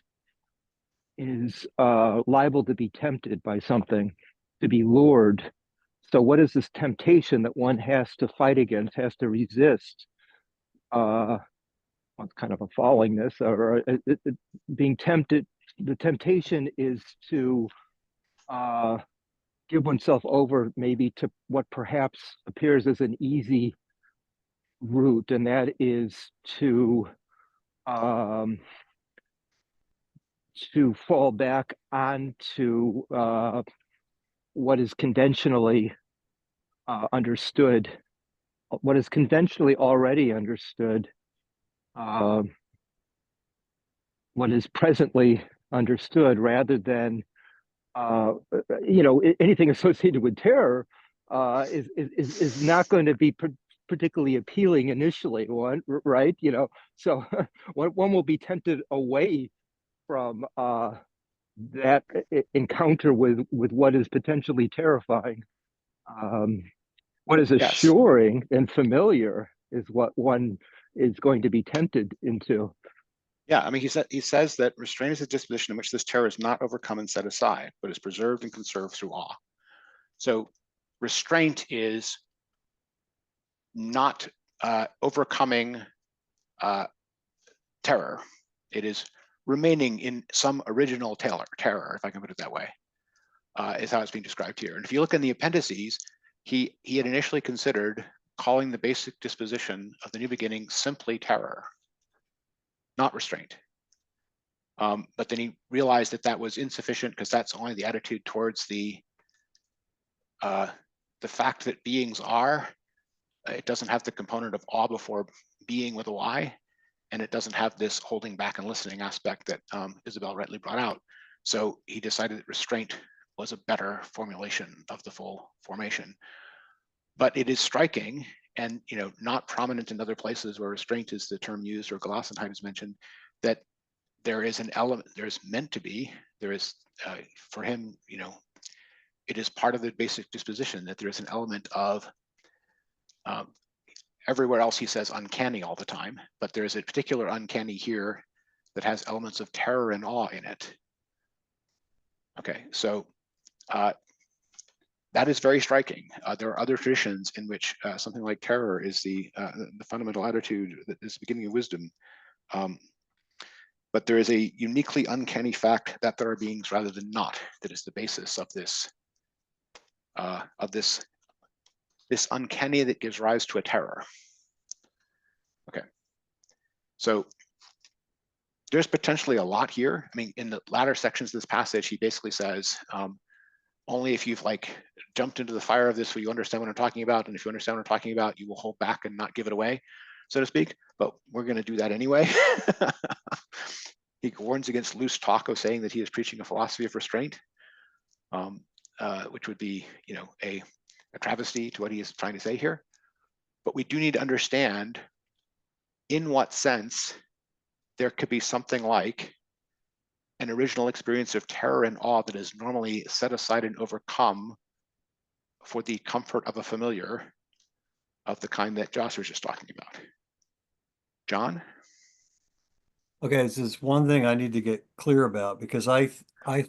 is liable to be tempted by something, to be lured. So what is this temptation that one has to fight against, has to resist? It's kind of a fallingness, or being tempted. The temptation is to give oneself over maybe to what perhaps appears as an easy route, and that is to fall back onto what is conventionally understood, what is conventionally already understood, what is presently understood, rather than anything associated with terror is not going to be particularly appealing initially, right? So one will be tempted away from that encounter with what is potentially terrifying. What is assuring and familiar is what one is going to be tempted into. Yeah, I mean, he says that restraint is a disposition in which this terror is not overcome and set aside, but is preserved and conserved through awe. So restraint is not overcoming terror. It is remaining in some original terror, if I can put it that way, is how it's being described here. And if you look in the appendices, he had initially considered calling the basic disposition of the new beginning simply terror, not restraint. But then he realized that that was insufficient, because that's only the attitude towards the fact that beings are. It doesn't have the component of awe before being with a Y, and it doesn't have this holding back and listening aspect that Isabel rightly brought out. So he decided that restraint was a better formulation of the full formation. But it is striking, and not prominent in other places where restraint is the term used, or Gelassenheit is mentioned, that there is an element, there's meant to be, there is, for him, it is part of the basic disposition that there is an element of, everywhere else he says uncanny all the time, but there's a particular uncanny here that has elements of terror and awe in it. Okay, so that is very striking. There are other traditions in which something like terror is the fundamental attitude that is the beginning of wisdom. But there is a uniquely uncanny fact that there are beings rather than not that is the basis of this this uncanny that gives rise to a terror. Okay, so there's potentially a lot here. I mean, in the latter sections of this passage, he basically says, only if you've jumped into the fire of this will you understand what I'm talking about, and if you understand what I'm talking about, you will hold back and not give it away. so to speak, but we're going to do that anyway. He warns against loose talk of saying that he is preaching a philosophy of restraint, which would be, a travesty to what he is trying to say here. But we do need to understand in what sense there could be something like an original experience of terror and awe that is normally set aside and overcome for the comfort of a familiar of the kind that Joss was just talking about. John? Okay, this is one thing I need to get clear about, because I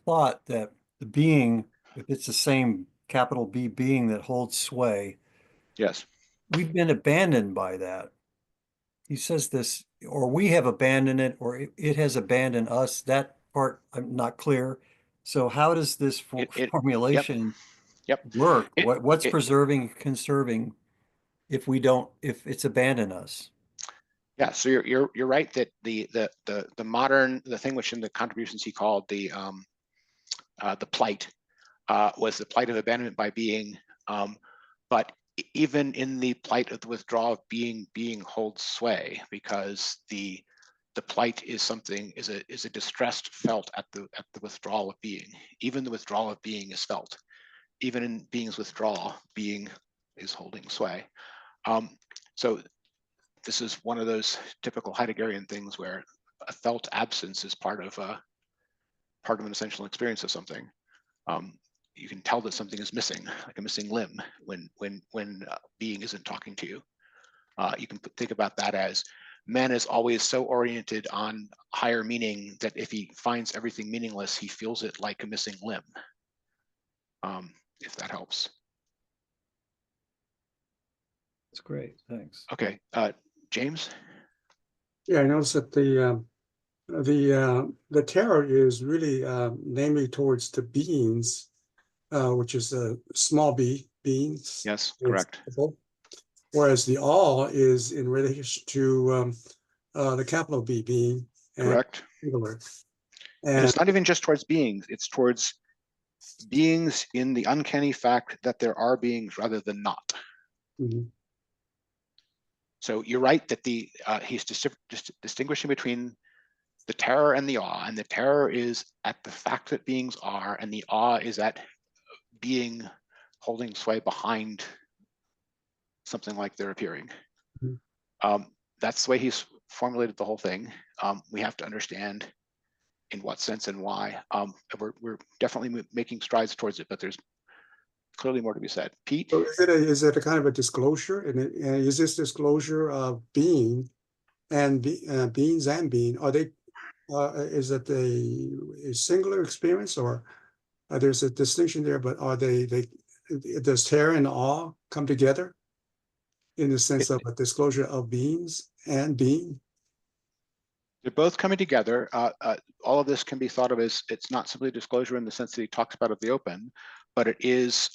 thought that the being, if it's the same capital B being that holds sway, Yes. we've been abandoned by that. He says this, or we have abandoned it, or it has abandoned us. That part I'm not clear. So how does this formulation work? What's preserving, conserving if it's abandoned us? Yeah, so you're right that the thing which in the contributions he called the plight was the plight of abandonment by being, but even in the plight of the withdrawal of being holds sway, because the plight is a distress felt at the withdrawal of being. Even the withdrawal of being is felt. Even in being's withdrawal, being is holding sway. So this is one of those typical Heideggerian things where a felt absence is part of an essential experience of something. You can tell that something is missing, like a missing limb, when being isn't talking to you. You can think about that as man is always so oriented on higher meaning that if he finds everything meaningless, he feels it like a missing limb. If that helps. That's great. Thanks. Okay, James. Yeah, I noticed that the terror is really namely towards the beings, which is small b beings. Yes, correct. Whereas the awe is in relation to the capital B being. Correct. And it's not even just towards beings; it's towards beings in the uncanny fact that there are beings rather than not. Mm-hmm. So you're right that he's distinguishing between the terror and the awe, and the terror is at the fact that beings are, and the awe is at being holding sway behind something like they're appearing. Mm-hmm. That's the way he's formulated the whole thing. We have to understand in what sense and why. We're definitely making strides towards it, but there's clearly more to be said. Pete? So is it a kind of a disclosure? And is this disclosure of being and beings and being, are they, is it a singular experience, or there's a distinction there, but are does terror and awe come together in the sense of a disclosure of beings and being? They're both coming together. All of this can be thought of as, it's not simply disclosure in the sense that he talks about at the open, but it is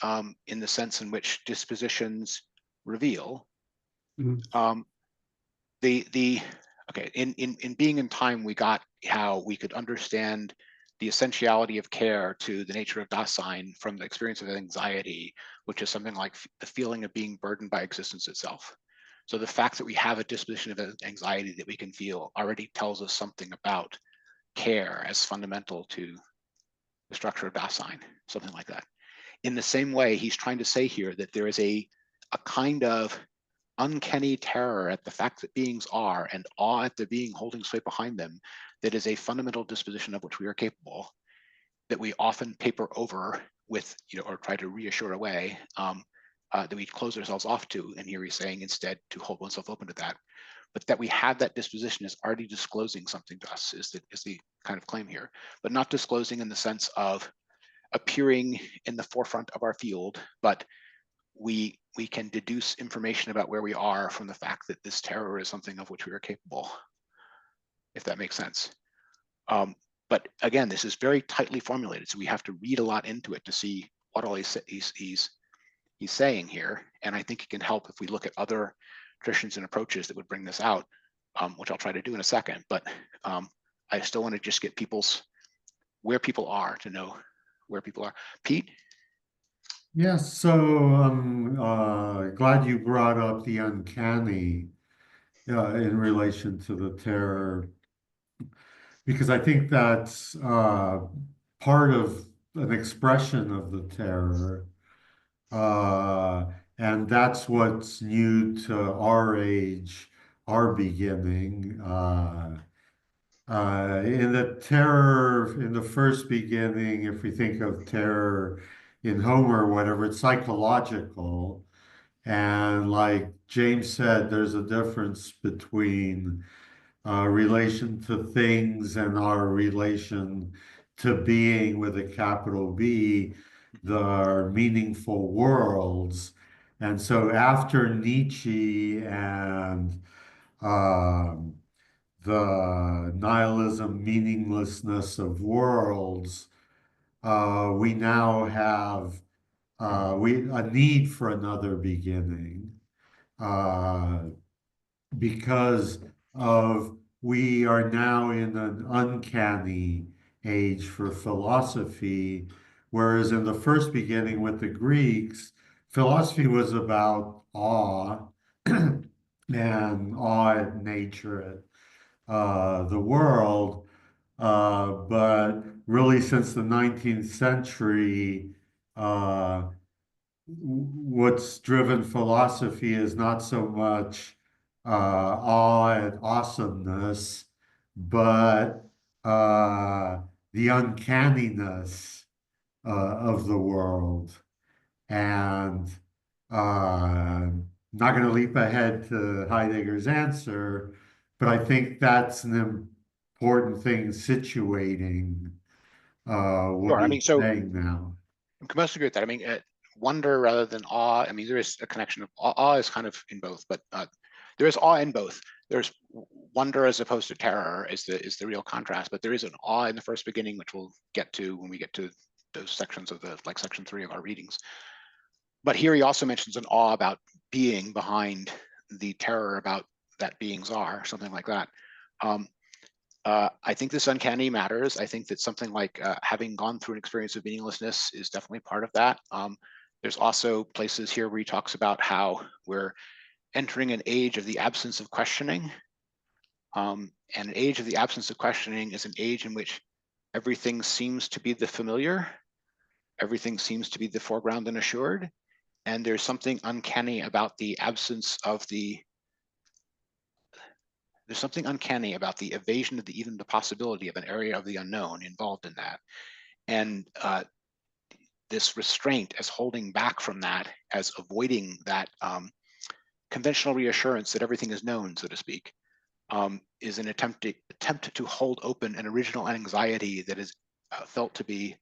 in the sense in which dispositions reveal. Mm-hmm. Okay, in Being in Time, we got how we could understand the essentiality of care to the nature of Dasein from the experience of anxiety, which is something like the feeling of being burdened by existence itself. So the fact that we have a disposition of anxiety that we can feel already tells us something about care as fundamental to the structure of Dasein, something like that. In the same way, he's trying to say here that there is a kind of uncanny terror at the fact that beings are, and awe at the being holding sway behind them, that is a fundamental disposition of which we are capable, that we often paper over with, or try to reassure away, that we close ourselves off to. And here he's saying instead to hold oneself open to that, but that we have that disposition is already disclosing something to us is the kind of claim here, but not disclosing in the sense of appearing in the forefront of our field, but we can deduce information about where we are from the fact that this terror is something of which we are capable, if that makes sense. But again, this is very tightly formulated, so we have to read a lot into it to see what all he's saying here. And I think it can help if we look at other traditions and approaches that would bring this out, which I'll try to do in a second. But I still want to just get where people are, to know where people are. Pete? Yes, so I'm glad you brought up the uncanny. in relation to the terror, because I think that's part of an expression of the terror. And that's what's new to our age, our beginning. In the terror, in the first beginning, if we think of terror in Homer or whatever, it's psychological. And like James said, there's a difference between relation to things and our relation to being with a capital B, the meaningful worlds. And so after Nietzsche and the nihilism, meaninglessness of worlds, we now have a need for another beginning. Because of we are now in an uncanny age for philosophy, whereas in the first beginning with the Greeks, philosophy was about awe and awe at nature, at the world. But really, since the 19th century, what's driven philosophy is not so much awe and awesomeness, but the uncanniness of the world. And I'm not going to leap ahead to Heidegger's answer, but I think that's an important thing situating what Sure. I mean, he's so saying now. I must agree with that. I mean, wonder rather than awe. I mean, there is a connection of awe is kind of in both, but there is awe in both. There's wonder as opposed to terror is the real contrast, but there is an awe in the first beginning, which we'll get to when we get to those sections of the, like section 3 of our readings. But here he also mentions an awe about being behind the terror about that beings are, something like that. I think this uncanny matters. I think that something like having gone through an experience of meaninglessness is definitely part of that. There's also places here where he talks about how we're entering an age of the absence of questioning. And an age of the absence of questioning is an age in which everything seems to be the familiar, everything seems to be the foreground and assured, and there's something uncanny about the absence of the there's something uncanny about the evasion of even the possibility of an area of the unknown involved in that. And this restraint as holding back from that, as avoiding that conventional reassurance that everything is known, so to speak, is an attempt to hold open an original anxiety that is felt to be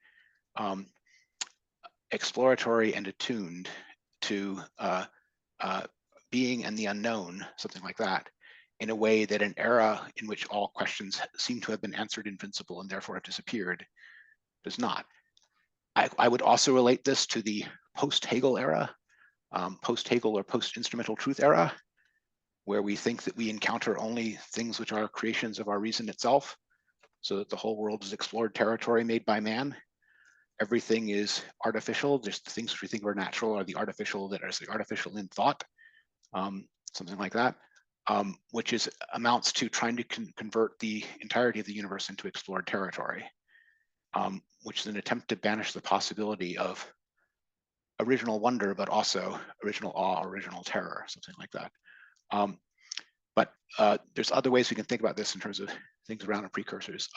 exploratory and attuned to being and the unknown, something like that, in a way that an era in which all questions seem to have been answered in principle and therefore have disappeared does not. I would also relate this to the post-Hegel era, post-Hegel or post-instrumental truth era, where we think that we encounter only things which are creations of our reason itself, so that the whole world is explored territory made by man. Everything is artificial. Just the things which we think are natural are the artificial that are the artificial in thought, something like that. Which amounts to trying to convert the entirety of the universe into explored territory, which is an attempt to banish the possibility of original wonder, but also original awe, original terror, something like that. But there's other ways we can think about this in terms of things around precursors.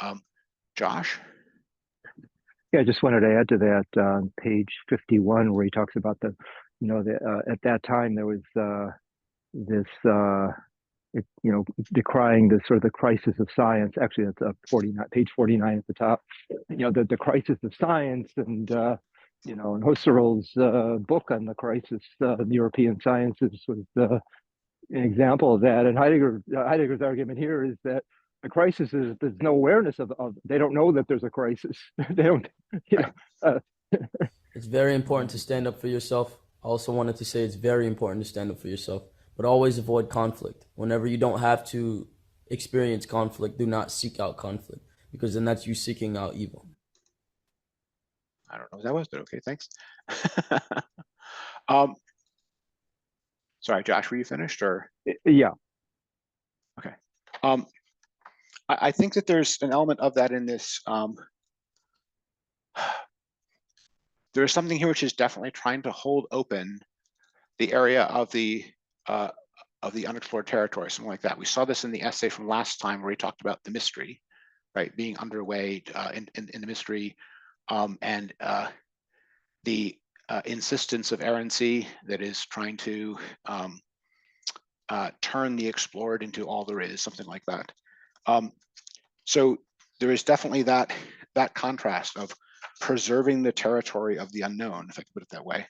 Josh? Yeah, I just wanted to add to that on page 51, where he talks about at that time there was this decrying the sort of the crisis of science. Actually, that's page 49 at the top. The crisis of science, and in Husserl's book on the crisis of European sciences was an example of that. And Heidegger's argument here is that the crisis is there's no awareness of they don't know that there's a crisis. They don't. It's very important to stand up for yourself. I also wanted to say it's very important to stand up for yourself. But always avoid conflict. Whenever you don't have to experience conflict, do not seek out conflict, because then that's you seeking out evil. I don't know what that was, but okay, thanks. Sorry, Josh, were you finished or? Yeah. Okay. I think that there's an element of that in this. There is something here which is definitely trying to hold open the area of the unexplored territory, something like that. We saw this in the essay from last time where he talked about the mystery, right, being underway in the mystery, and the insistence of errancy that is trying to turn the explored into all there is, something like that. So there is definitely that contrast of preserving the territory of the unknown, if I can put it that way.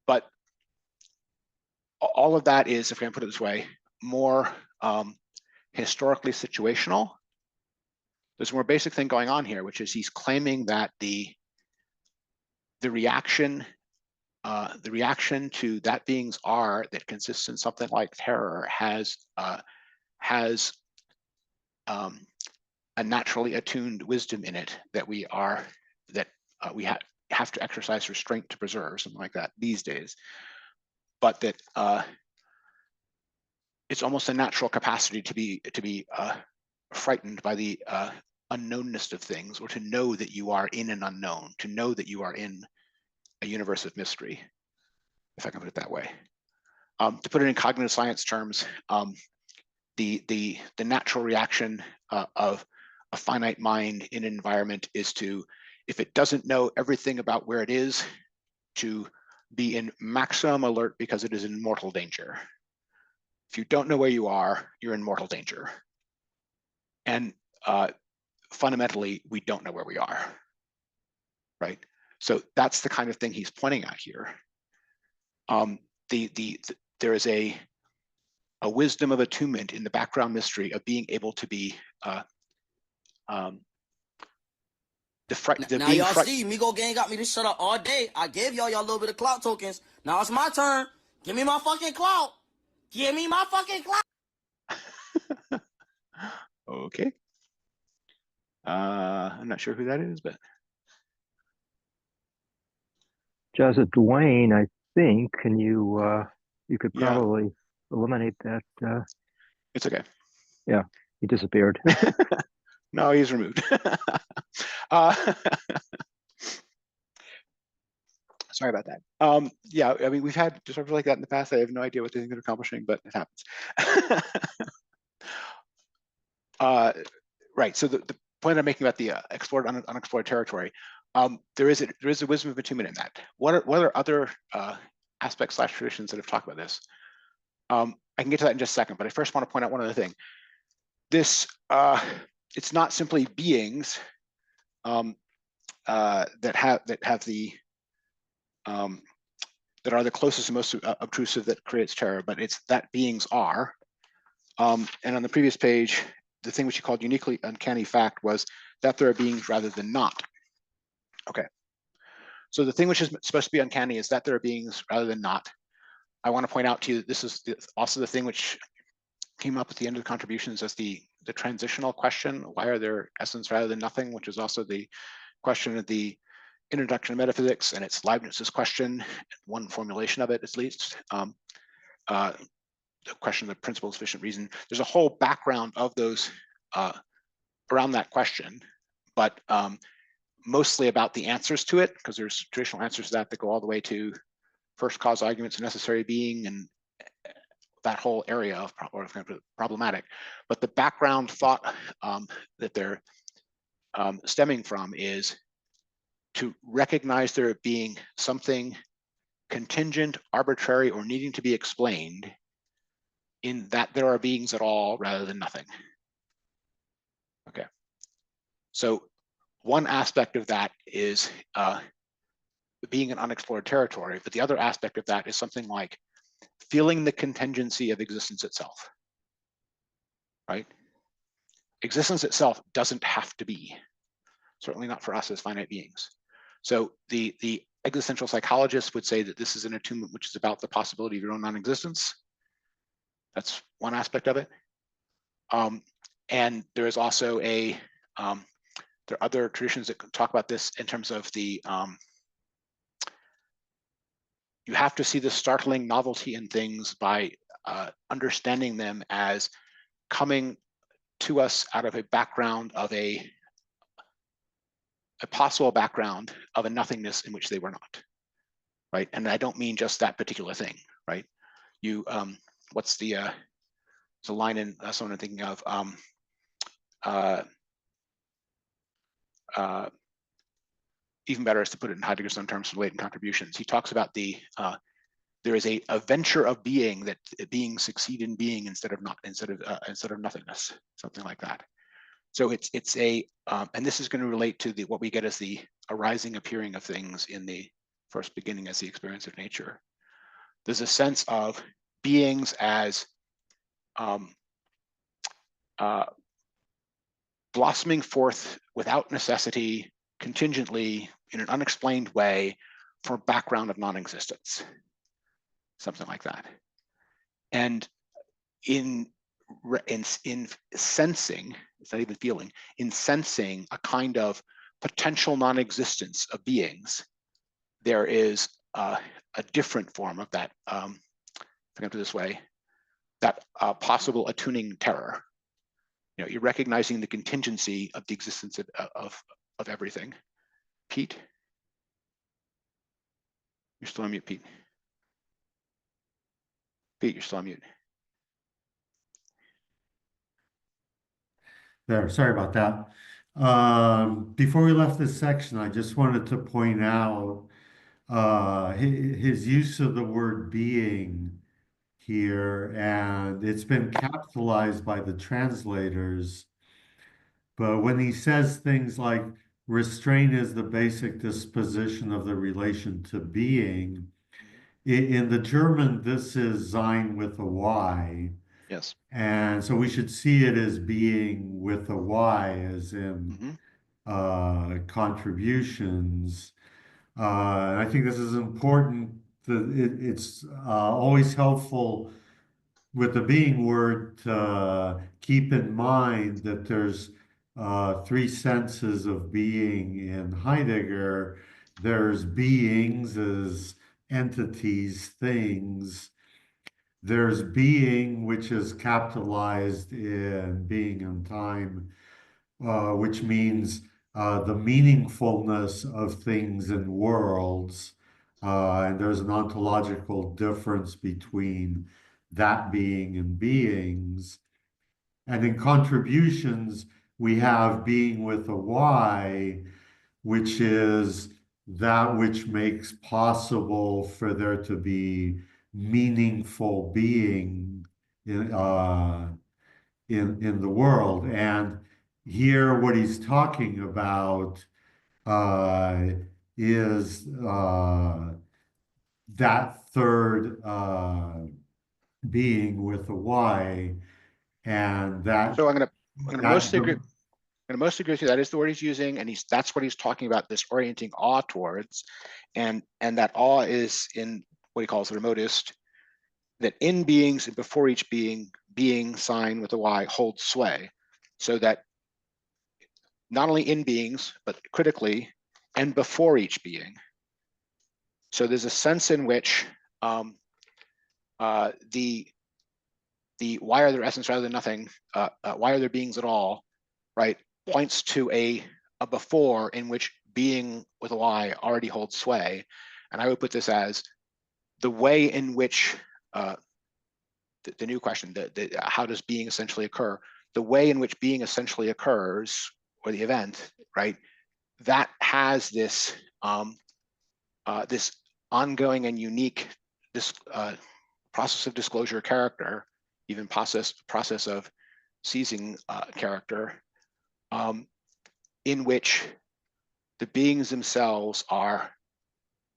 But all of that is, if I can put it this way, more historically situational. There's a more basic thing going on here, which is he's claiming that the reaction to that being's are that consists in something like terror has a naturally attuned wisdom in it that we have to exercise restraint to preserve, something like that these days. But that it's almost a natural capacity to be frightened by the unknownness of things, or to know that you are in an unknown, to know that you are in a universe of mystery, if I can put it that way. To put it in cognitive science terms, the natural reaction of a finite mind in an environment is to, if it doesn't know everything about where it is, to be in maximum alert because it is in mortal danger. If you don't know where you are, you're in mortal danger. And fundamentally, we don't know where we are, right? So that's the kind of thing he's pointing at here. There is a wisdom of attunement in the background mystery of being able to be now y'all see, Migo Gang got me to shut up all day. I gave y'all a little bit of clout tokens. Now it's my turn. Give me my fucking clout. Give me my fucking clout. Okay. I'm not sure who that is, but Just Dwayne, I think. Can you you could probably eliminate that. It's okay. Yeah, he disappeared. No, he's removed. Sorry about that. Yeah, I mean, we've had disruptors like that in the past. I have no idea what they think they're accomplishing, but it happens. Right. So the point I'm making about the explored, unexplored territory, there is a wisdom of attunement in that. What are other aspects / traditions that have talked about this? I can get to that in just a second, but I first want to point out one other thing. This it's not simply beings that are the closest and most obtrusive that creates terror, but it's that beings are. And on the previous page, the thing which he called uniquely uncanny fact was that there are beings rather than not. Okay. So the thing which is supposed to be uncanny is that there are beings rather than not. I want to point out to you that this is also the thing which came up at the end of the contributions as the transitional question. Why are there essence rather than nothing? Which is also the question of the introduction to metaphysics, and it's Leibniz's question, one formulation of it at least. The question of the principle of sufficient reason. There's a whole background of those around that question, but mostly about the answers to it, because there's traditional answers to that go all the way to first cause arguments of necessary being and that whole area of problematic. But the background thought that they're stemming from is to recognize there being something contingent, arbitrary, or needing to be explained in that there are beings at all rather than nothing. Okay. So one aspect of that is being an unexplored territory, but the other aspect of that is something like feeling the contingency of existence itself, right? Existence itself doesn't have to be, certainly not for us as finite beings. So the existential psychologists would say that this is an attunement which is about the possibility of your own non-existence. That's one aspect of it. And there is also there are other traditions that talk about this in terms of the you have to see the startling novelty in things by understanding them as coming to us out of a background of a possible background of a nothingness in which they were not, right? And I don't mean just that particular thing, right? You, what's the, there's a line in someone I'm thinking of, even better is to put it in Heidegger's own terms from latent contributions. He talks about the, there is a venture of being, that being succeed in being instead of nothingness, something like that. So it's a, and this is going to relate to what we get as the arising, appearing of things in the first beginning as the experience of nature. There's a sense of beings as blossoming forth without necessity, contingently, in an unexplained way, from a background of non-existence, something like that. And in sensing, it's not even feeling, in sensing a kind of potential non-existence of beings, there is a different form of that, if I can put it this way, that possible attuning terror. You know, you're recognizing the contingency of the existence of everything. Pete? You're still on mute, Pete. Pete, you're still on mute. There, sorry about that. Before we left this section, I just wanted to point out his use of the word being here, and it's been capitalized by the translators. But when he says things like restraint is the basic disposition of the relation to being, in the German, this is sein with a Y. Yes. And so we should see it as being with a Y, as in contributions. I think this is important. It's always helpful with the being word to keep in mind that there's three senses of being in Heidegger. There's beings as entities, things. There's being, which is capitalized in being and time, which means the meaningfulness of things and worlds. And there's an ontological difference between that being and beings. And in contributions, we have being with a Y, which is that which makes possible for there to be meaningful being in the world. And here what he's talking about is that third being with a Y, and that. So I'm gonna mostly agree. I'm going to mostly agree with you. That is the word he's using, and that's what he's talking about, this orienting awe towards, and that awe is in what he calls the remotest, that in beings and before each being sign with a Y holds sway, so that not only in beings, but critically and before each being. So there's a sense in which the why are there essence rather than nothing, why are there beings at all, right, points to a before in which being with a Y already holds sway. And I would put this as the way in which the new question, how does being essentially occur? The way in which being essentially occurs, or the event, right, that has this this ongoing and unique process of disclosure character, even process of seizing character, in which the beings themselves are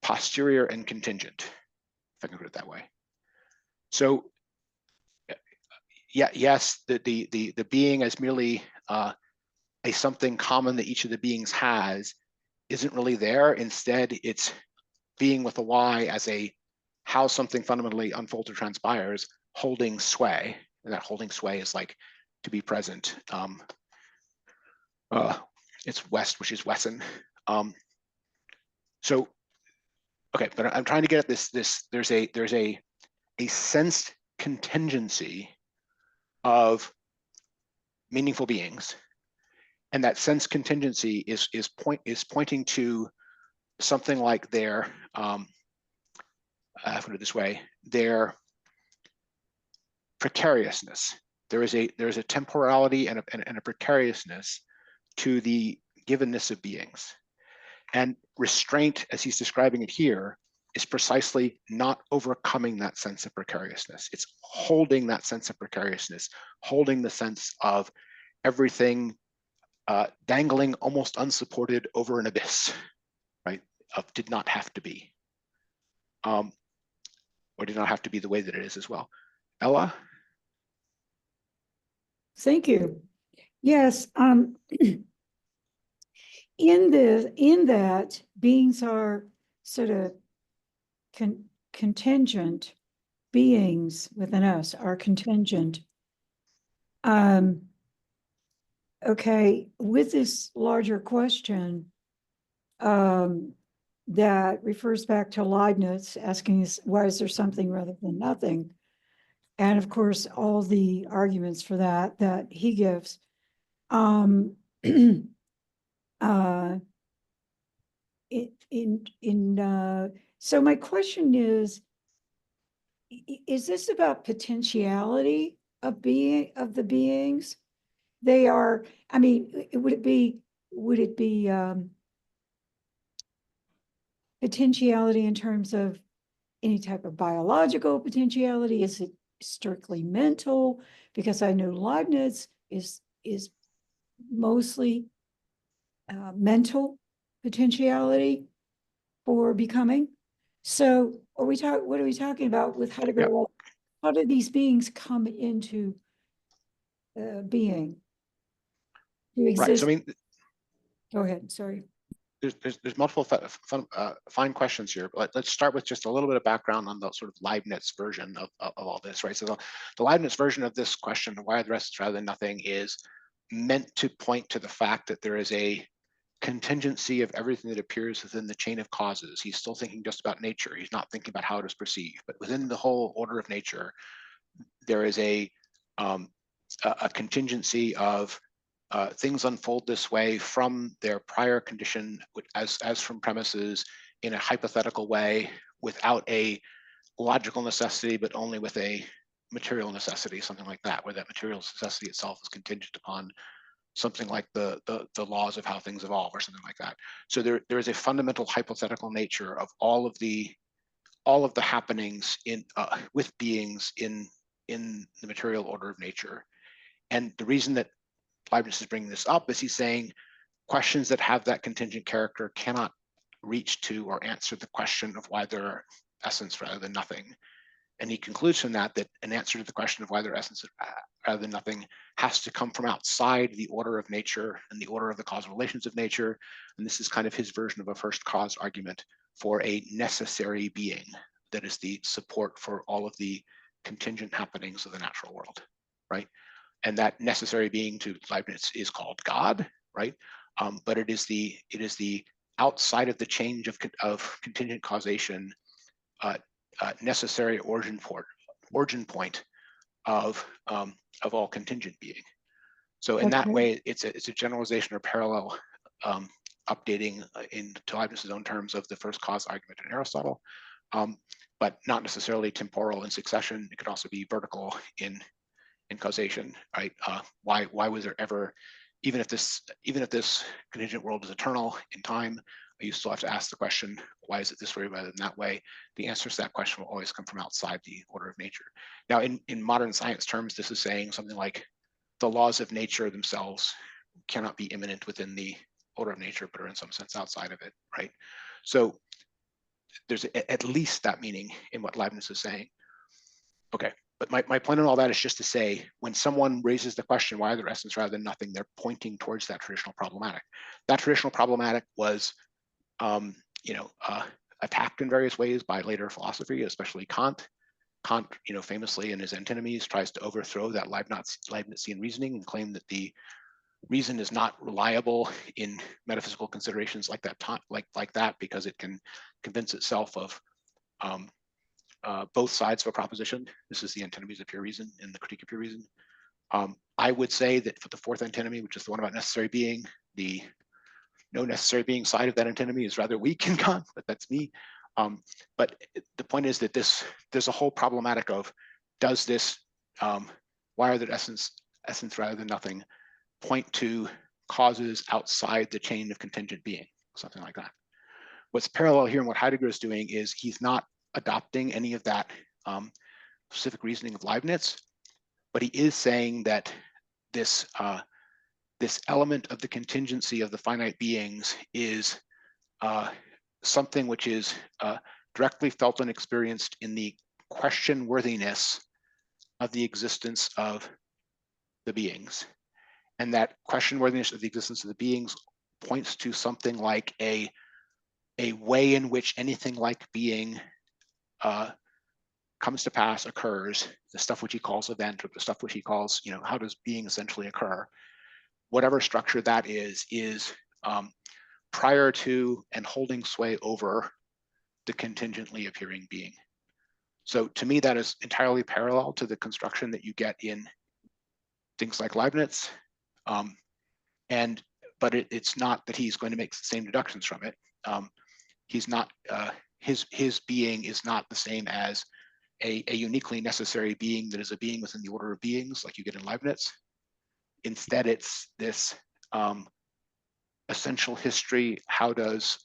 posterior and contingent, if I can put it that way. So, yeah, yes, the being as merely a something common that each of the beings has isn't really there. Instead, it's being with a Y as a how something fundamentally unfolds or transpires, holding sway, and that holding sway is like to be present. It's West, which is Wesson. So, okay, but I'm trying to get at this. There's a sensed contingency of meaningful beings, and that sense contingency is pointing to something like their I put it this way, their precariousness. There is a temporality and a precariousness to the givenness of beings. And restraint, as he's describing it here, is precisely not overcoming that sense of precariousness. It's holding that sense of precariousness, holding the sense of everything dangling almost unsupported over an abyss, right? Of did not have to be, or did not have to be the way that it is as well. Ella? Thank you. Yes, in that beings are sort of contingent, beings within us are contingent. Okay, with this larger question that refers back to Leibniz asking us, why is there something rather than nothing? And of course, all the arguments for that he gives. So my question is this about potentiality of the beings? They are, I mean, would it be potentiality in terms of any type of biological potentiality? Is it strictly mental? Because I know Leibniz is mostly mental potentiality for becoming. So what are we talking about with Heidegger? Yeah. How do these beings come into being? To exist? Right, so I mean, Go ahead, sorry. There's multiple fine questions here, but let's start with just a little bit of background on the sort of Leibniz version of all this, right? So the Leibniz version of this question, why the rest is rather than nothing, is meant to point to the fact that there is a contingency of everything that appears within the chain of causes. He's still thinking just about nature. He's not thinking about how it is perceived, but within the whole order of nature, there is a contingency of things unfold this way from their prior condition, as from premises, in a hypothetical way, without a logical necessity, but only with a material necessity, something like that, where that material necessity itself is contingent upon something like the laws of how things evolve or something like that. So there is a fundamental hypothetical nature of all of the happenings in with beings in the material order of nature. And the reason that Leibniz is bringing this up is he's saying questions that have that contingent character cannot reach to or answer the question of why they're essence rather than nothing. And he concludes from that an answer to the question of why they're essence rather than nothing has to come from outside the order of nature and the order of the causal relations of nature. And this is kind of his version of a first cause argument for a necessary being that is the support for all of the contingent happenings of the natural world, right? And that necessary being to Leibniz is called God, right? But it is the outside of the change of contingent causation necessary origin point of all contingent being. So in that way, it's a generalization or parallel updating into Leibniz's own terms of the first cause argument in Aristotle, but not necessarily temporal in succession. It could also be vertical in causation, right? Why was there ever, even if this contingent world is eternal in time, you still have to ask the question, why is it this way rather than that way? The answer to that question will always come from outside the order of nature. Now, in modern science terms, this is saying something like the laws of nature themselves cannot be immanent within the order of nature, but are in some sense outside of it, right? So there's at least that meaning in what Leibniz is saying. Okay, but my point in all that is just to say, when someone raises the question, why are there essence rather than nothing, they're pointing towards that traditional problematic. That traditional problematic was attacked in various ways by later philosophy, especially Kant. Kant, famously in his Antinomies, tries to overthrow that Leibnizian reasoning and claim that the reason is not reliable in metaphysical considerations like that, because it can convince itself of both sides of a proposition. This is the Antinomies of Pure Reason in the Critique of Pure Reason. I would say that for the fourth antinomy, which is the one about necessary being, the no necessary being side of that antinomy is rather weak in Kant, but that's me. But the point is that there's a whole problematic of, does this, why are there essence rather than nothing, point to causes outside the chain of contingent being, something like that. What's parallel here and what Heidegger is doing is he's not adopting any of that specific reasoning of Leibniz, but he is saying that this this element of the contingency of the finite beings is something which is directly felt and experienced in the question worthiness of the existence of the beings. And that question worthiness of the existence of the beings points to something like a way in which anything like being comes to pass, occurs, the stuff which he calls event, or the stuff which he calls, how does being essentially occur? Whatever structure that is prior to and holding sway over the contingently appearing being. So to me, that is entirely parallel to the construction that you get in things like Leibniz. But it's not that he's going to make the same deductions from it. He's not, his being is not the same as a uniquely necessary being that is a being within the order of beings like you get in Leibniz. Instead, it's this essential history. How does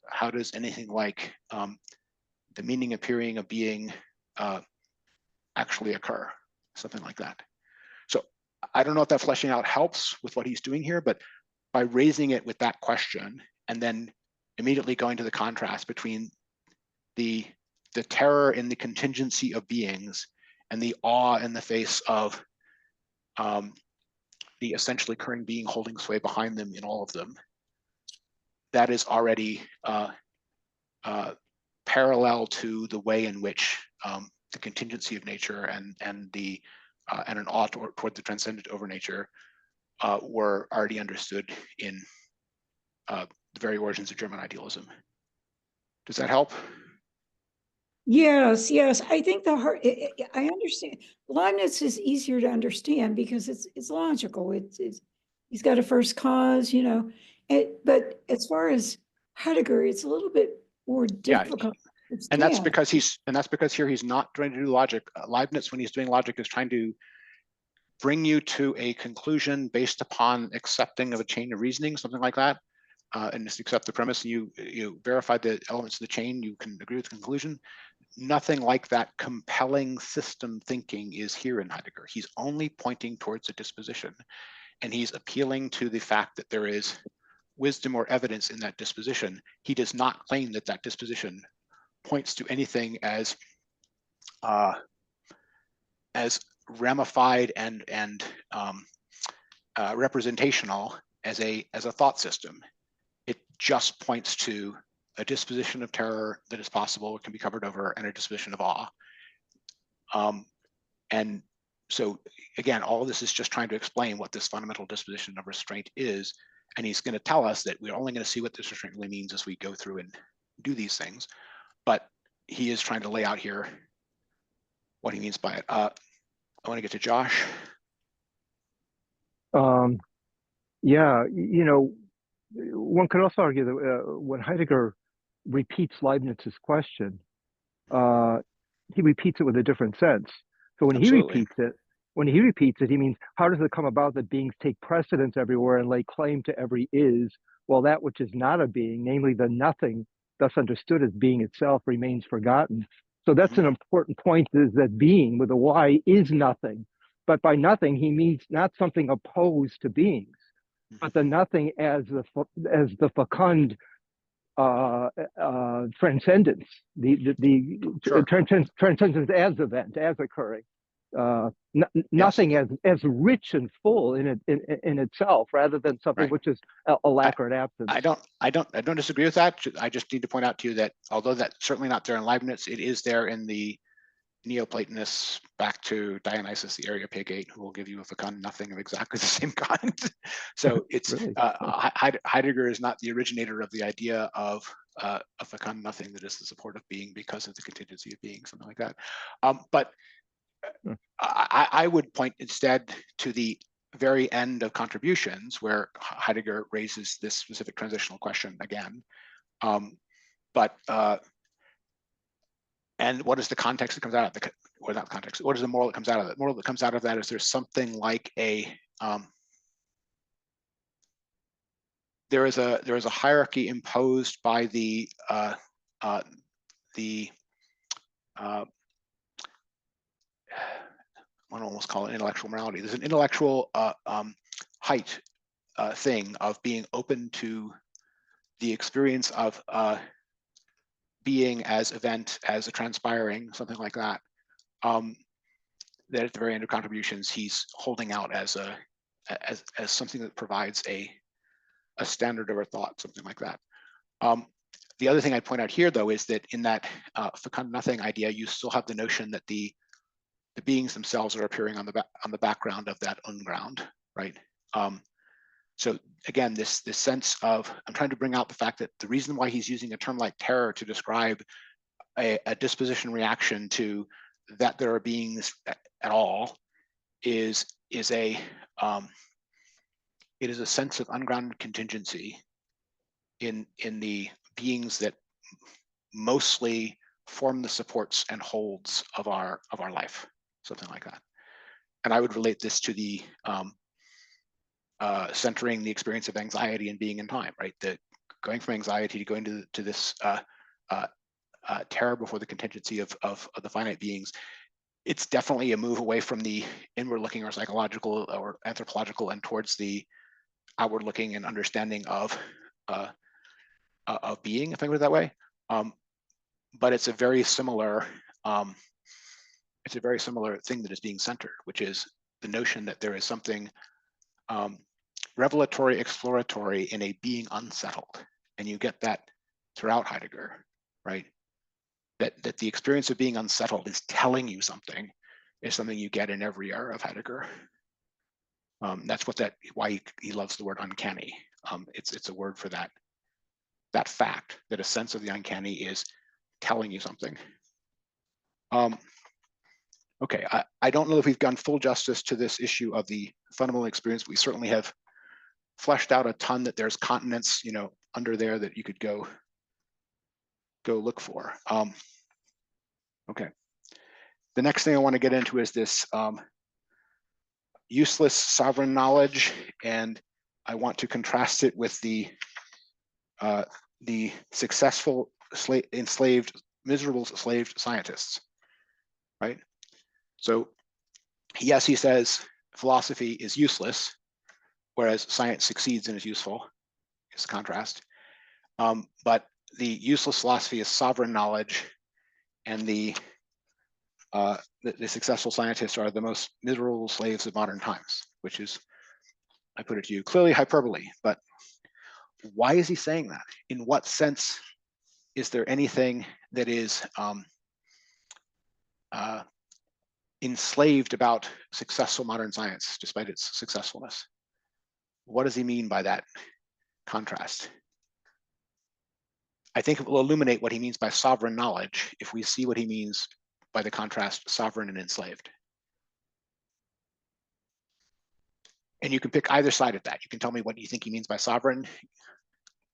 anything like the meaning appearing of being actually occur? Something like that. So I don't know if that fleshing out helps with what he's doing here, but by raising it with that question and then immediately going to the contrast between the terror in the contingency of beings and the awe in the face of the essentially occurring being holding sway behind them in all of them, that is already parallel to the way in which the contingency of nature and an awe toward the transcendent over nature were already understood in the very origins of German idealism. Does that help? Yes. I think I understand. Leibniz is easier to understand because it's logical. He's got a first cause, but as far as Heidegger, it's a little bit more difficult. Yeah. And that's because here he's not trying to do logic. Leibniz, when he's doing logic, is trying to bring you to a conclusion based upon accepting of a chain of reasoning, something like that. And just accept the premise, and you verify the elements of the chain, you can agree with the conclusion. Nothing like that compelling system thinking is here in Heidegger. He's only pointing towards a disposition, and he's appealing to the fact that there is wisdom or evidence in that disposition. He does not claim that that disposition points to anything as ramified and representational as a thought system. It just points to a disposition of terror that is possible, it can be covered over, and a disposition of awe. And so again, all of this is just trying to explain what this fundamental disposition of restraint is. And he's going to tell us that we're only going to see what this restraint really means as we go through and do these things. But he is trying to lay out here what he means by it. I want to get to Josh. Yeah, one could also argue that when Heidegger repeats Leibniz's question, he repeats it with a different sense. So when Absolutely. he repeats it, he means, how does it come about that beings take precedence everywhere and lay claim to every is, while that which is not a being, namely the nothing, thus understood as being itself, remains forgotten? So that's an important point, is that being with a Y is nothing. But by nothing, he means not something opposed to beings, but the nothing as the fecund transcendence, Sure. transcendence as event, as occurring, nothing as rich and full in itself, rather than something which is a lack or an absence. I don't disagree with that. I just need to point out to you that although that's certainly not there in Leibniz, it is there in the Neoplatonists back to Dionysus the Areopagite, who will give you a fecund nothing of exactly the same kind. So it's Really? Heidegger is not the originator of the idea of a fecund nothing that is the support of being because of the contingency of being, something like that. But I would point instead to the very end of Contributions, where Heidegger raises this specific transitional question again. And what is the context that comes out of the, or not context, what is the moral that comes out of it? Moral that comes out of that is there's something like there is a hierarchy imposed by one almost call it intellectual morality. There's an intellectual height thing of being open to the experience of being as event, as a transpiring, something like that. That at the very end of Contributions, he's holding out as something that provides a standard of our thought, something like that. The other thing I'd point out here, though, is that in that fecund nothing idea, you still have the notion that the beings themselves are appearing on the background of that unground, right? So again, this sense of, I'm trying to bring out the fact that the reason why he's using a term like terror to describe a disposition reaction to that there are beings at all is a it is a sense of ungrounded contingency in the beings that mostly form the supports and holds of our life, something like that. And I would relate this to the centering the experience of anxiety and being in time, right? That going from anxiety to going to this terror before the contingency of the finite beings, it's definitely a move away from the inward looking or psychological or anthropological and towards the outward looking and understanding of being, if I put it that way. But it's a very similar thing that is being centered, which is the notion that there is something revelatory, exploratory in a being unsettled. And you get that throughout Heidegger, right? That the experience of being unsettled is telling you something, is something you get in every era of Heidegger. That's why he loves the word uncanny. It's a word for that fact, that a sense of the uncanny is telling you something. Okay, I don't know if we've done full justice to this issue of the fundamental experience. We certainly have fleshed out a ton that there's continents, under there that you could go look for. Okay. The next thing I want to get into is this useless sovereign knowledge, and I want to contrast it with the successful miserable enslaved scientists, right? So yes, he says philosophy is useless, whereas science succeeds and is useful, is the contrast. But the useless philosophy is sovereign knowledge, and the successful scientists are the most miserable slaves of modern times, which is, I put it to you, clearly hyperbole. But why is he saying that? In what sense is there anything that is enslaved about successful modern science, despite its successfulness? What does he mean by that contrast? I think it will illuminate what he means by sovereign knowledge if we see what he means by the contrast sovereign and enslaved. And you can pick either side of that. You can tell me what you think he means by sovereign.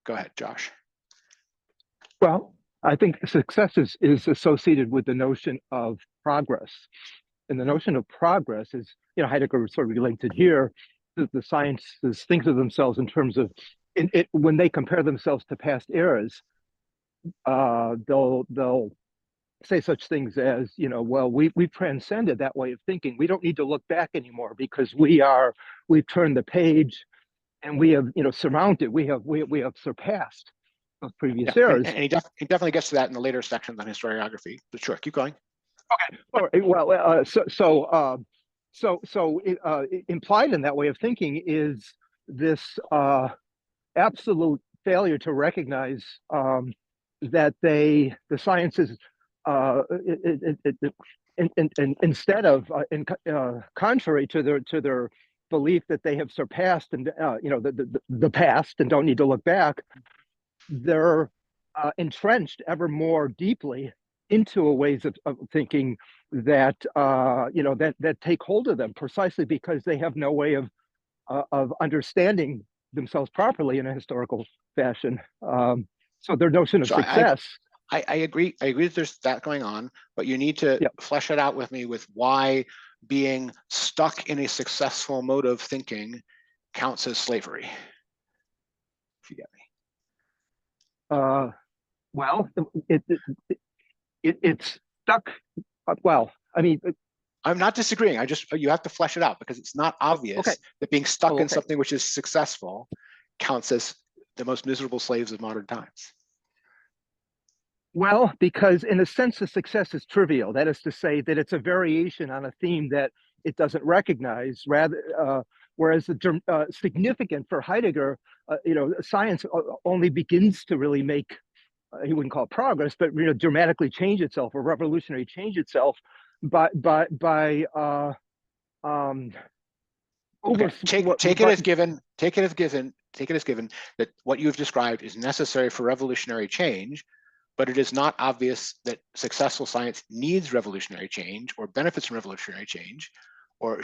Go ahead, Josh. Well, I think success is associated with the notion of progress. And the notion of progress is, Heidegger sort of related here, the sciences think of themselves in terms of, when they compare themselves to past eras, they'll say such things as, well, we've transcended that way of thinking. We don't need to look back anymore because we've turned the page and we have, surmounted, we have surpassed those previous eras. And he definitely gets to that in the later sections on historiography. But sure, keep going. Okay. All right. Well, so implied in that way of thinking is this absolute failure to recognize that the sciences, instead of contrary to their belief that they have surpassed and the past and don't need to look back, they're entrenched ever more deeply into ways of thinking that that take hold of them, precisely because they have no way of of understanding themselves properly in a historical fashion. So their notion of So success. I agree. I agree that there's that going on, but you need to flesh it out with me with why being stuck in a successful mode of thinking counts as slavery. If you get me. Well, it's stuck. Well, I mean, I'm not disagreeing. You have to flesh it out because it's not obvious that being stuck in something which is successful counts as the most miserable slaves of modern times. Well, because in a sense, the success is trivial. That is to say that it's a variation on a theme that it doesn't recognize. Whereas the significant for Heidegger, science only begins to really make, he wouldn't call it progress, but dramatically change itself or revolutionary change itself by Take it as given that what you've described is necessary for revolutionary change, but it is not obvious that successful science needs revolutionary change or benefits from revolutionary change, or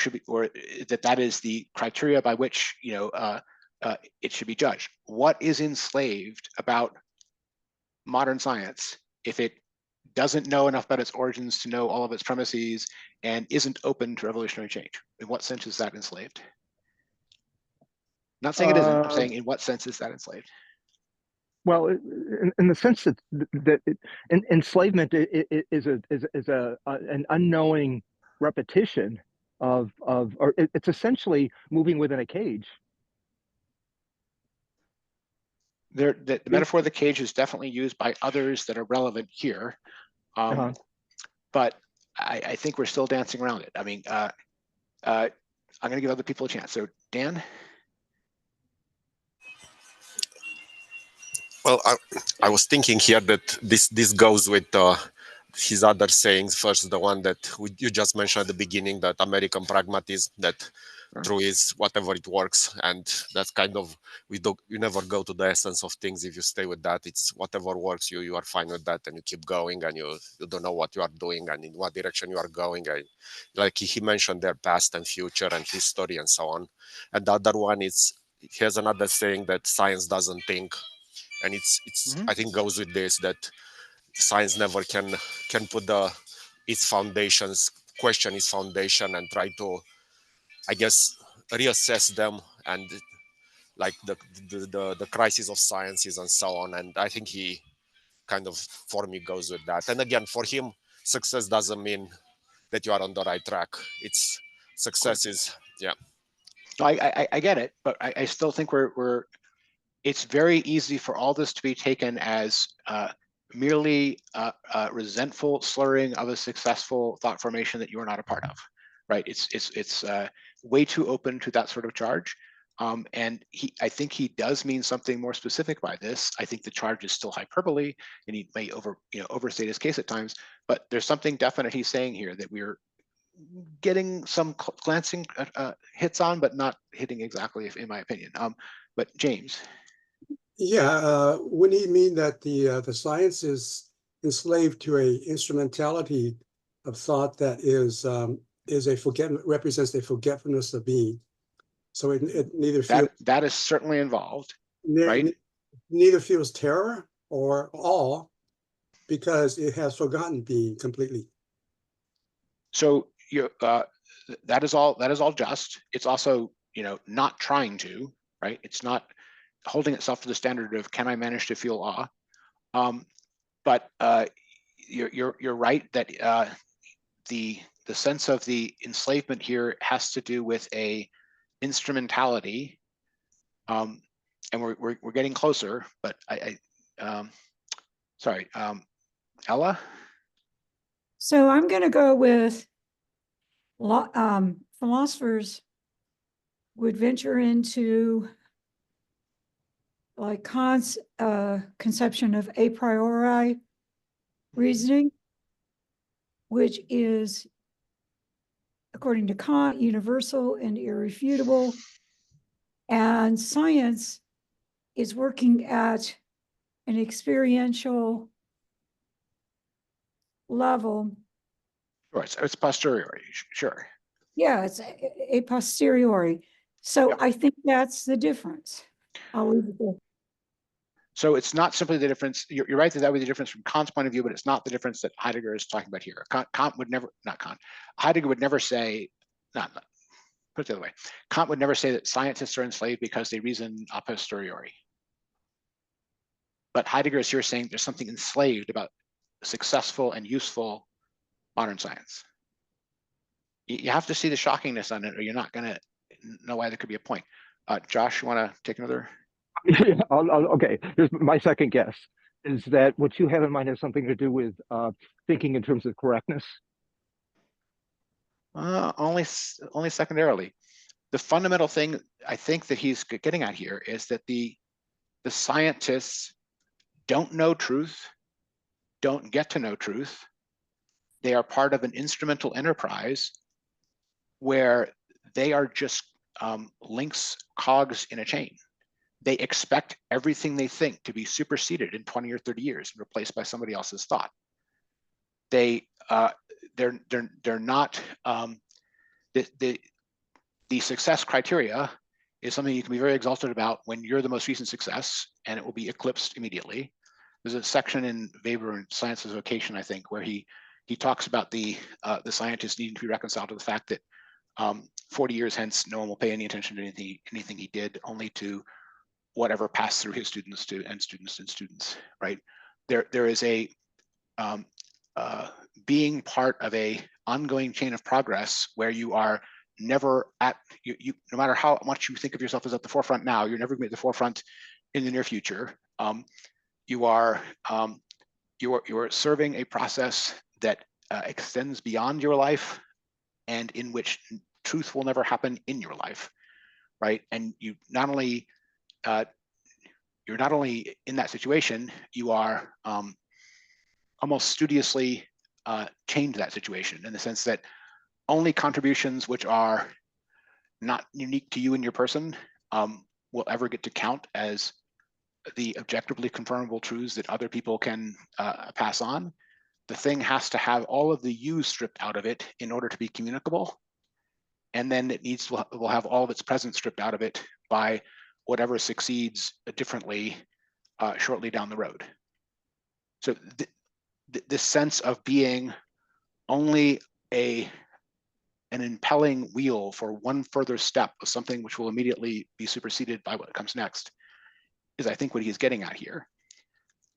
that is the criteria by which it should be judged. What is enslaved about modern science if it doesn't know enough about its origins to know all of its premises and isn't open to revolutionary change? In what sense is that enslaved? Not saying it isn't. I'm saying in what sense is that enslaved? Well, in the sense that enslavement is an unknowing repetition or it's essentially moving within a cage. The metaphor of the cage is definitely used by others that are relevant here, but I think we're still dancing around it. I mean, I'm going to give other people a chance. So, Dan. Well, I was thinking here that this goes with his other sayings. First, the one that you just mentioned at the beginning, that American pragmatism, that true is whatever it works, and that's kind of you never go to the essence of things if you stay with that. It's whatever works, you are fine with that, and you keep going, and you don't know what you are doing and in what direction you are going. And like he mentioned, their past and future and history and so on. And the other one is he has another saying that science doesn't think. And it's I think goes with this, that science never can put its foundations, question its foundation and try to, I guess, reassess them, and like the crisis of sciences and so on. And I think he kind of, for me, goes with that. And again, for him, success doesn't mean that you are on the right track. It's success is, yeah. No, I get it, but I still think it's very easy for all this to be taken as merely resentful slurring of a successful thought formation that you are not a part of, right? It's way too open to that sort of charge. And I think he does mean something more specific by this. I think the charge is still hyperbole, and he may overstate his case at times, but there's something definite he's saying here that we're getting some glancing hits on, but not hitting exactly, in my opinion. But James. Yeah, wouldn't he mean that the science is enslaved to a instrumentality of thought that represents a forgetfulness of being? So it neither feels that is certainly involved, right? Neither feels terror or awe because it has forgotten being completely. So that is all just. It's also not trying to, right? It's not holding itself to the standard of can I manage to feel awe, but you're right that the sense of the enslavement here has to do with a instrumentality, and we're getting closer. But sorry, Ella. So I'm going to go with philosophers would venture into like Kant's conception of a priori reasoning, which is, according to Kant, universal and irrefutable. And science is working at an experiential level. Sure, it's posteriori, sure. Yeah, it's a posteriori. So Yep. I think that's the difference. I'll leave it there. So it's not simply the difference. You're right that that would be the difference from Kant's point of view, but it's not the difference that Heidegger is talking about here. Kant would never, not Kant, Heidegger would never say, put it the other way. Kant would never say that scientists are enslaved because they reason a posteriori. But Heidegger is here saying there's something enslaved about successful and useful modern science. You have to see the shockingness on it, or you're not going to know why there could be a point. Josh, you want to take another? Okay, here's my second guess, is that what you have in mind has something to do with thinking in terms of correctness? Only secondarily. The fundamental thing I think that he's getting at here is that the scientists don't know truth, don't get to know truth. They are part of an instrumental enterprise where they are just links, cogs in a chain. They expect everything they think to be superseded in 20 or 30 years and replaced by somebody else's thought. They're not the success criteria is something you can be very exalted about when you're the most recent success, and it will be eclipsed immediately. There's a section in Weber in Science as Vocation, I think, where he talks about the scientists needing to be reconciled to the fact that 40 years hence, no one will pay any attention to anything he did, only to whatever passed through his students and students, right? There is a being part of a ongoing chain of progress where you are never at, no matter how much you think of yourself as at the forefront now, you're never going to be at the forefront in the near future. You are serving a process that extends beyond your life, and in which truth will never happen in your life, right? And you're not only in that situation, you are almost studiously chained to that situation, in the sense that only contributions which are not unique to you and your person will ever get to count as the objectively confirmable truths that other people can pass on. The thing has to have all of the yous stripped out of it in order to be communicable. And then it will have all of its presence stripped out of it by whatever succeeds differently shortly down the road. So this sense of being only an impelling wheel for one further step of something which will immediately be superseded by what comes next is, I think, what he's getting at here.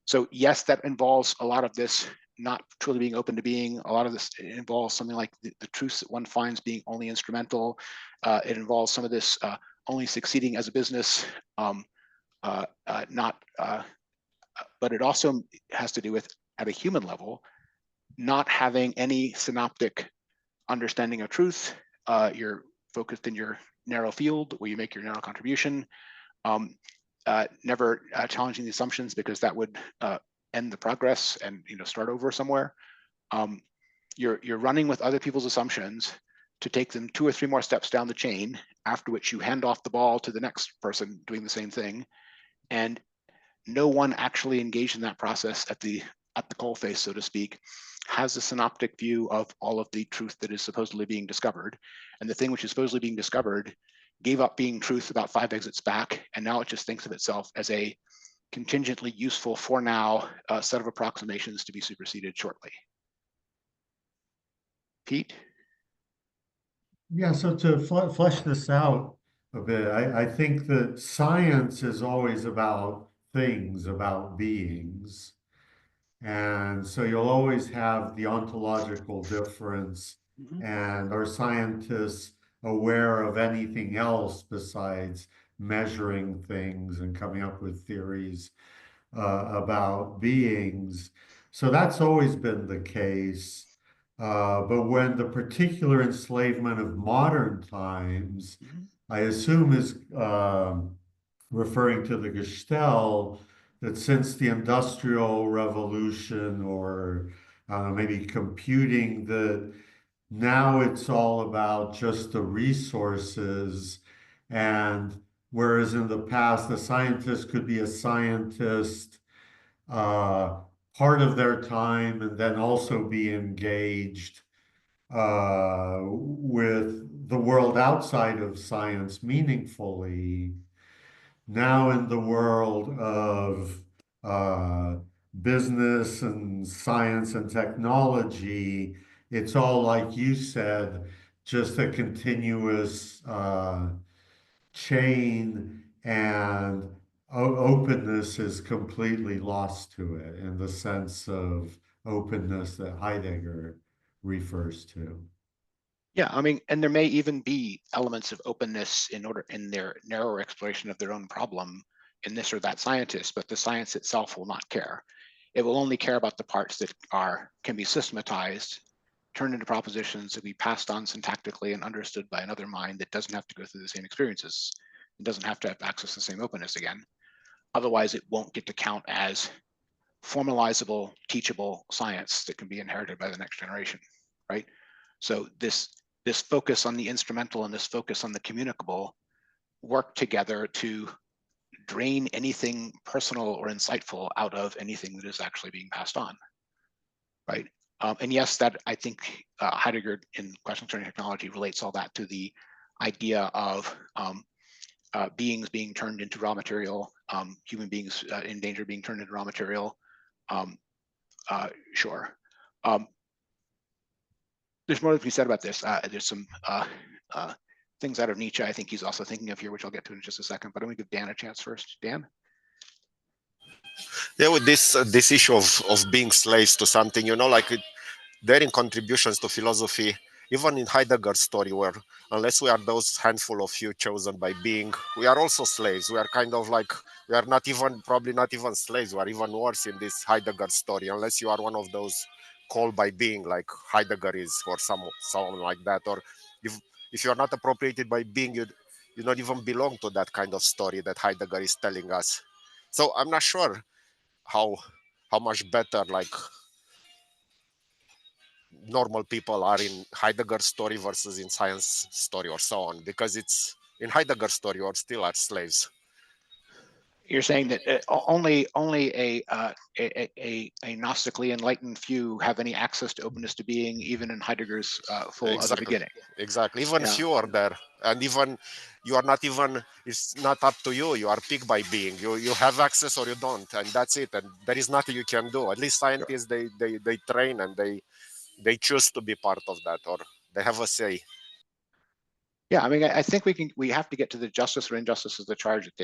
So yes, that involves a lot of this not truly being open to being. A lot of this involves something like the truths that one finds being only instrumental. It involves some of this only succeeding as a business, but it also has to do with, at a human level, not having any synoptic understanding of truth. You're focused in your narrow field where you make your narrow contribution, never challenging the assumptions, because that would end the progress and start over somewhere. You're running with other people's assumptions to take them 2 or 3 more steps down the chain, after which you hand off the ball to the next person doing the same thing. And no one actually engaged in that process at the coalface, so to speak, has a synoptic view of all of the truth that is supposedly being discovered. And the thing which is supposedly being discovered gave up being truth about 5 exits back, and now it just thinks of itself as a contingently useful, for now, set of approximations to be superseded shortly. Pete? Yeah, so to flesh this out a bit, I think that science is always about things, about beings. And so you'll always have the ontological difference. And are scientists aware of anything else besides measuring things and coming up with theories about beings? So that's always been the case. But when the particular enslavement of modern times, I assume, is referring to the Gestalt, that since the Industrial Revolution, or maybe computing, that now it's all about just the resources. And whereas in the past, the scientist could be a scientist part of their time and then also be engaged with the world outside of science meaningfully. Now in the world of business and science and technology, it's all, like you said, just a continuous chain, and openness is completely lost to it in the sense of openness that Heidegger refers to. Yeah, I mean, and there may even be elements of openness in their narrower exploration of their own problem in this or that scientist, but the science itself will not care. It will only care about the parts that can be systematized, turned into propositions that be passed on syntactically and understood by another mind that doesn't have to go through the same experiences. It doesn't have to have access to the same openness again. Otherwise, it won't get to count as formalizable, teachable science that can be inherited by the next generation, right? So this focus on the instrumental and this focus on the communicable work together to drain anything personal or insightful out of anything that is actually being passed on, right? And yes, that I think Heidegger in Questions Concerning Technology relates all that to the idea of beings being turned into raw material, human beings in danger of being turned into raw material. Sure. There's more to be said about this. There's some things out of Nietzsche I think he's also thinking of here, which I'll get to in just a second, but I'm gonna give Dan a chance first. Dan? Yeah, with this issue of being slaves to something, like there in contributions to philosophy, even in Heidegger's story, where unless we are those handful of few chosen by being, we are also slaves. We are kind of like, we are probably not even slaves. We are even worse in this Heidegger story, unless you are one of those called by being, like Heidegger is, or someone like that. Or if you are not appropriated by being, you don't even belong to that kind of story that Heidegger is telling us. So I'm not sure how much better like normal people are in Heidegger's story versus in science story or so on, because it's in Heidegger's story you still are slaves. You're saying that only a Gnostically enlightened few have any access to openness to being, even in Heidegger's full Exactly. other beginning. Exactly. Even few are there, and even you are not even. It's not up to you. You are picked by being. You have access or you don't, and that's it. And there is nothing you can do. At least scientists they train and they choose to be part of that, or they have a say. Yeah, I mean, I think we have to get to the justice or injustice of the charge at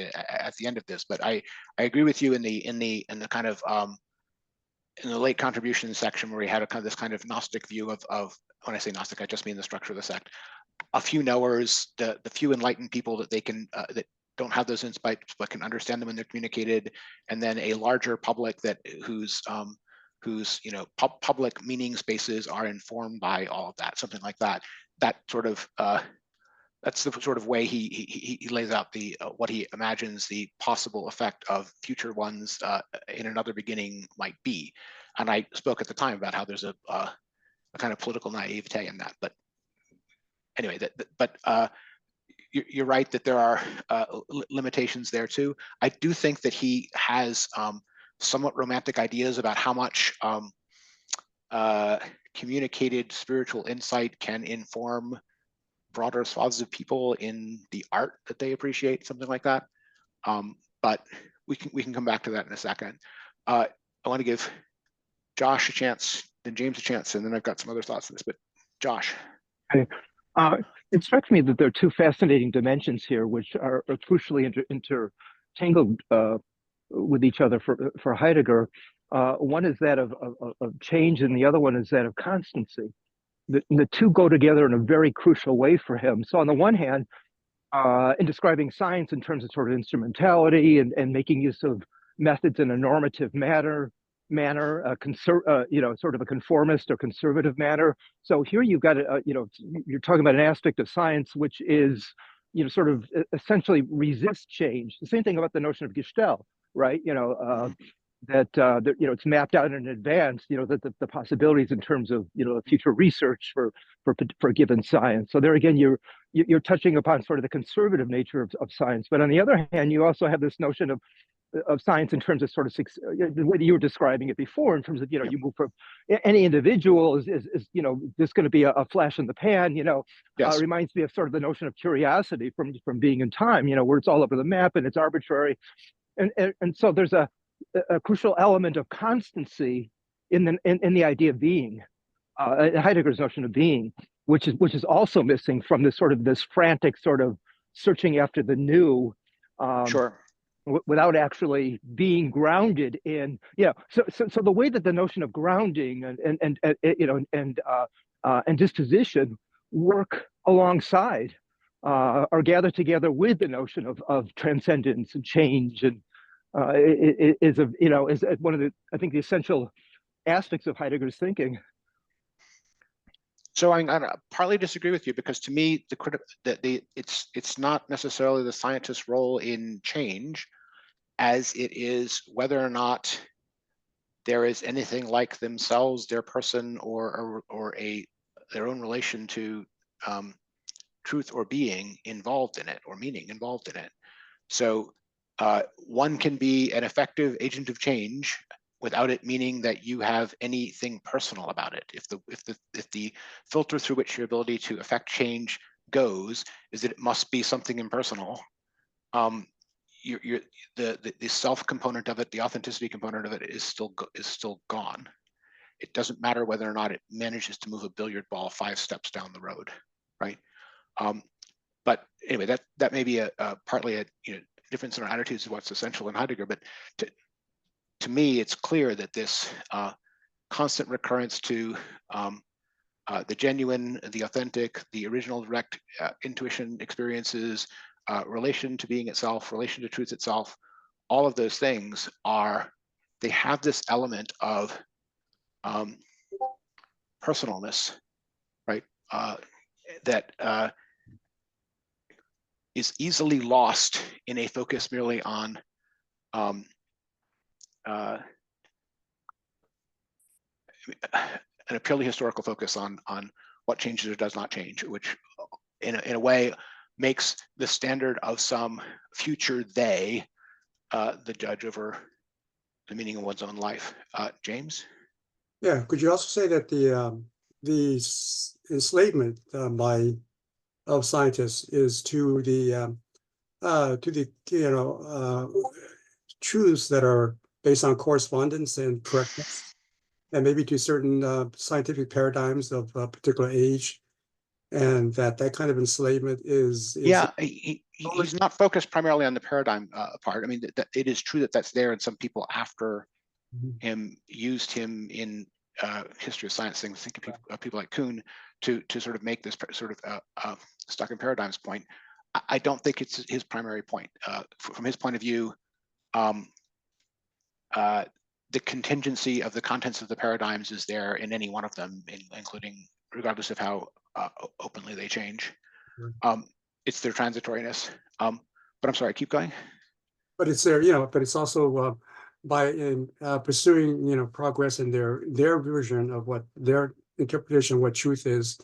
the end of this. But I agree with you in the kind of in the late contribution section where we had this kind of Gnostic view of when I say Gnostic, I just mean the structure of the sect. A few knowers, the few enlightened people that they can that don't have those insights but can understand them when they're communicated, and then a larger public whose public meaning spaces are informed by all of that, something like that. That sort of that's the sort of way he lays out the what he imagines the possible effect of future ones in another beginning might be. And I spoke at the time about how there's a kind of political naivete in that. But anyway, you're right that there are limitations there too. I do think that he has somewhat romantic ideas about how much communicated spiritual insight can inform broader swaths of people in the art that they appreciate, something like that. But we can come back to that in a second. I want to give Josh a chance, then James a chance, and then I've got some other thoughts on this. But Josh. Okay. It strikes me that there are two fascinating dimensions here, which are crucially intertangled with each other for Heidegger. One is that of change, and the other one is that of constancy. The two go together in a very crucial way for him. So on the one hand, in describing science in terms of sort of instrumentality and making use of methods in a normative manner, sort of a conformist or conservative manner. So here you've got you're talking about an aspect of science which is sort of essentially resist change. The same thing about the notion of Gestalt, right? That it's mapped out in advance, that the possibilities in terms of future research for a given science. So there again, you're touching upon sort of the conservative nature of science. But on the other hand, you also have this notion of science in terms of sort of the way that you were describing it before, in terms of, you move from any individual is just going to be a flash in the pan, Yes. reminds me of sort of the notion of curiosity from being in time, where it's all over the map and it's arbitrary. And so there's a crucial element of constancy in the idea of being, Heidegger's notion of being, which is also missing from this frantic sort of searching after the new. Sure. Without actually being grounded in, so the way that the notion of grounding and disposition work alongside or gather together with the notion of transcendence and change, and is one of the, I think, the essential aspects of Heidegger's thinking. So I partly disagree with you, because to me, it's not necessarily the scientist's role in change, as it is whether or not there is anything like themselves, their person, or their own relation to truth or being involved in it, or meaning involved in it. So one can be an effective agent of change without it meaning that you have anything personal about it. If the filter through which your ability to affect change goes is that it must be something impersonal, the self component of it, the authenticity component of it is still gone. It doesn't matter whether or not it manages to move a billiard ball 5 steps down the road, right? But anyway, that may be partly a difference in our attitudes of what's essential in Heidegger. But to me, it's clear that this constant recurrence to the genuine, the authentic, the original direct intuition experiences, relation to being itself, relation to truth itself, all of those things they have this element of personalness, right? That is easily lost in a focus merely on a purely historical focus on what changes or does not change, which in a way makes the standard of some future they the judge over the meaning of one's own life. James? Yeah, could you also say that the enslavement of scientists is to the truths that are based on correspondence and correctness, and maybe to certain scientific paradigms of a particular age, and that kind of enslavement is yeah, he's not focused primarily on the paradigm part. I mean, it is true that that's there, and some people after him used him in history of science things. Think of people like Kuhn to sort of make this sort of stuck in paradigms point. I don't think it's his primary point. From his point of view, the contingency of the contents of the paradigms is there in any one of them, including regardless of how openly they change. It's their transitoriness. But I'm sorry, keep going. But it's there, but it's also by pursuing, progress in their version of what their interpretation of what truth is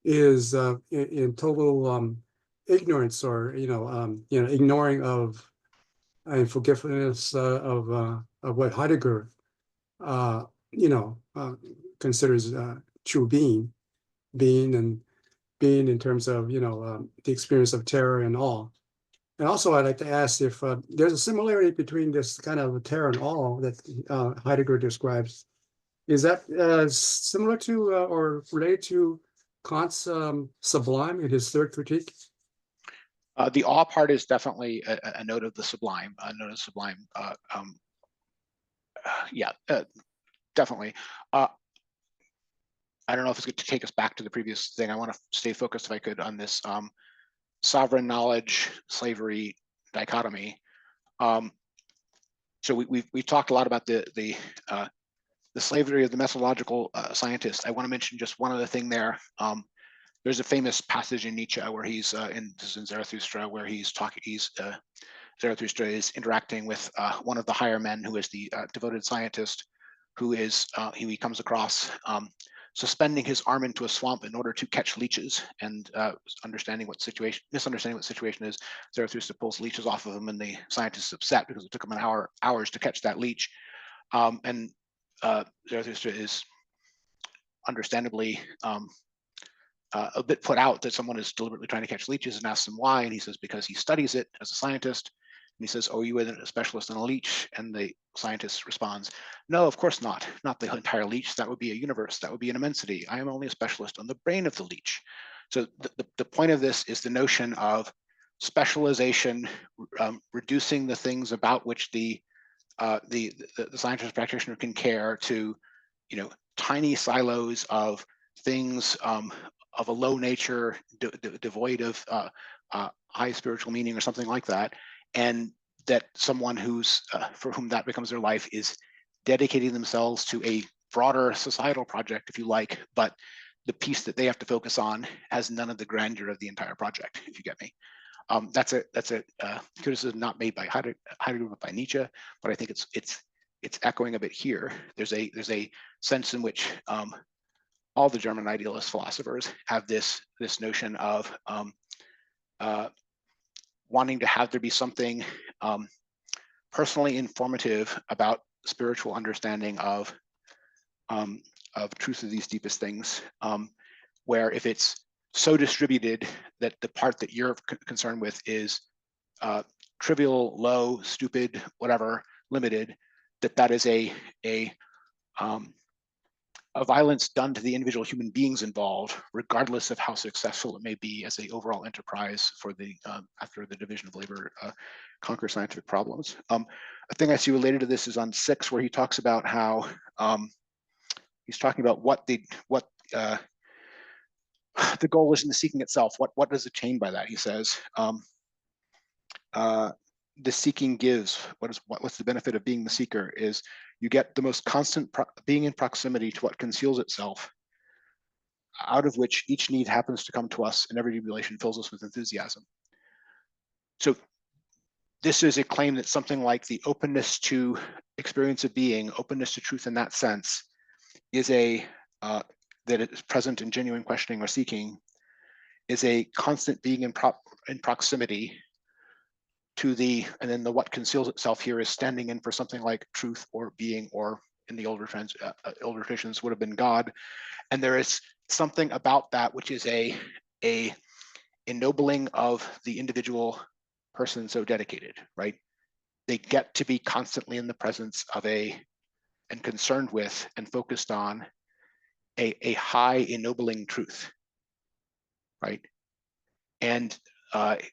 in total ignorance, or ignoring of and forgiveness of what Heidegger considers true being in terms of the experience of terror and awe. And also, I'd like to ask if there's a similarity between this kind of terror and awe that Heidegger describes. Is that similar to or related to Kant's sublime in his third critique? The awe part is definitely a note of the sublime. Yeah, definitely. I don't know if it's going to take us back to the previous thing. I want to stay focused, if I could, on this sovereign knowledge slavery dichotomy. So we've talked a lot about the slavery of the methodological scientist. I want to mention just one other thing there. There's a famous passage in Nietzsche where he's in Zarathustra, where Zarathustra is interacting with one of the higher men, who is the devoted scientist, who he comes across suspending his arm into a swamp in order to catch leeches, and misunderstanding what the situation is. Zarathustra pulls leeches off of him, and the scientist is upset because it took him hours to catch that leech. And Zarathustra is understandably a bit put out that someone is deliberately trying to catch leeches, and asks him why, and he says because he studies it as a scientist. And he says, "Oh, you are a specialist in a leech?" And the scientist responds, "No, of course not. Not the entire leech. That would be a universe. That would be an immensity. I am only a specialist on the brain of the leech." So the point of this is the notion of specialization, reducing the things about which the scientist practitioner can care to, tiny silos of things of a low nature, devoid of high spiritual meaning or something like that, and that someone who's for whom that becomes their life is dedicating themselves to a broader societal project, if you like, but the piece that they have to focus on has none of the grandeur of the entire project, if you get me. That's a criticism not made by Heidegger, but by Nietzsche, but I think it's echoing a bit here. There's a sense in which all the German idealist philosophers have this notion of wanting to have there be something personally informative about spiritual understanding of truth of these deepest things, where if it's so distributed that the part that you're concerned with is trivial, low, stupid, whatever, limited, that is a violence done to the individual human beings involved, regardless of how successful it may be as an overall enterprise for the after the division of labor conquer scientific problems. A thing I see related to this is on 6, where he talks about how he's talking about what the goal is in the seeking itself. What does it attain by that? He says the seeking gives. What's the benefit of being the seeker? Is you get the most constant being in proximity to what conceals itself, out of which each need happens to come to us, and every relation fills us with enthusiasm. So this is a claim that something like the openness to experience of being, openness to truth in that sense, is that it is present in genuine questioning or seeking, is a constant being in proximity to the, and then the what conceals itself here is standing in for something like truth or being, or in the older traditions would have been God. And there is something about that which is a ennobling of the individual person so dedicated, right? They get to be constantly in the presence of and concerned with and focused on a high ennobling truth, right? And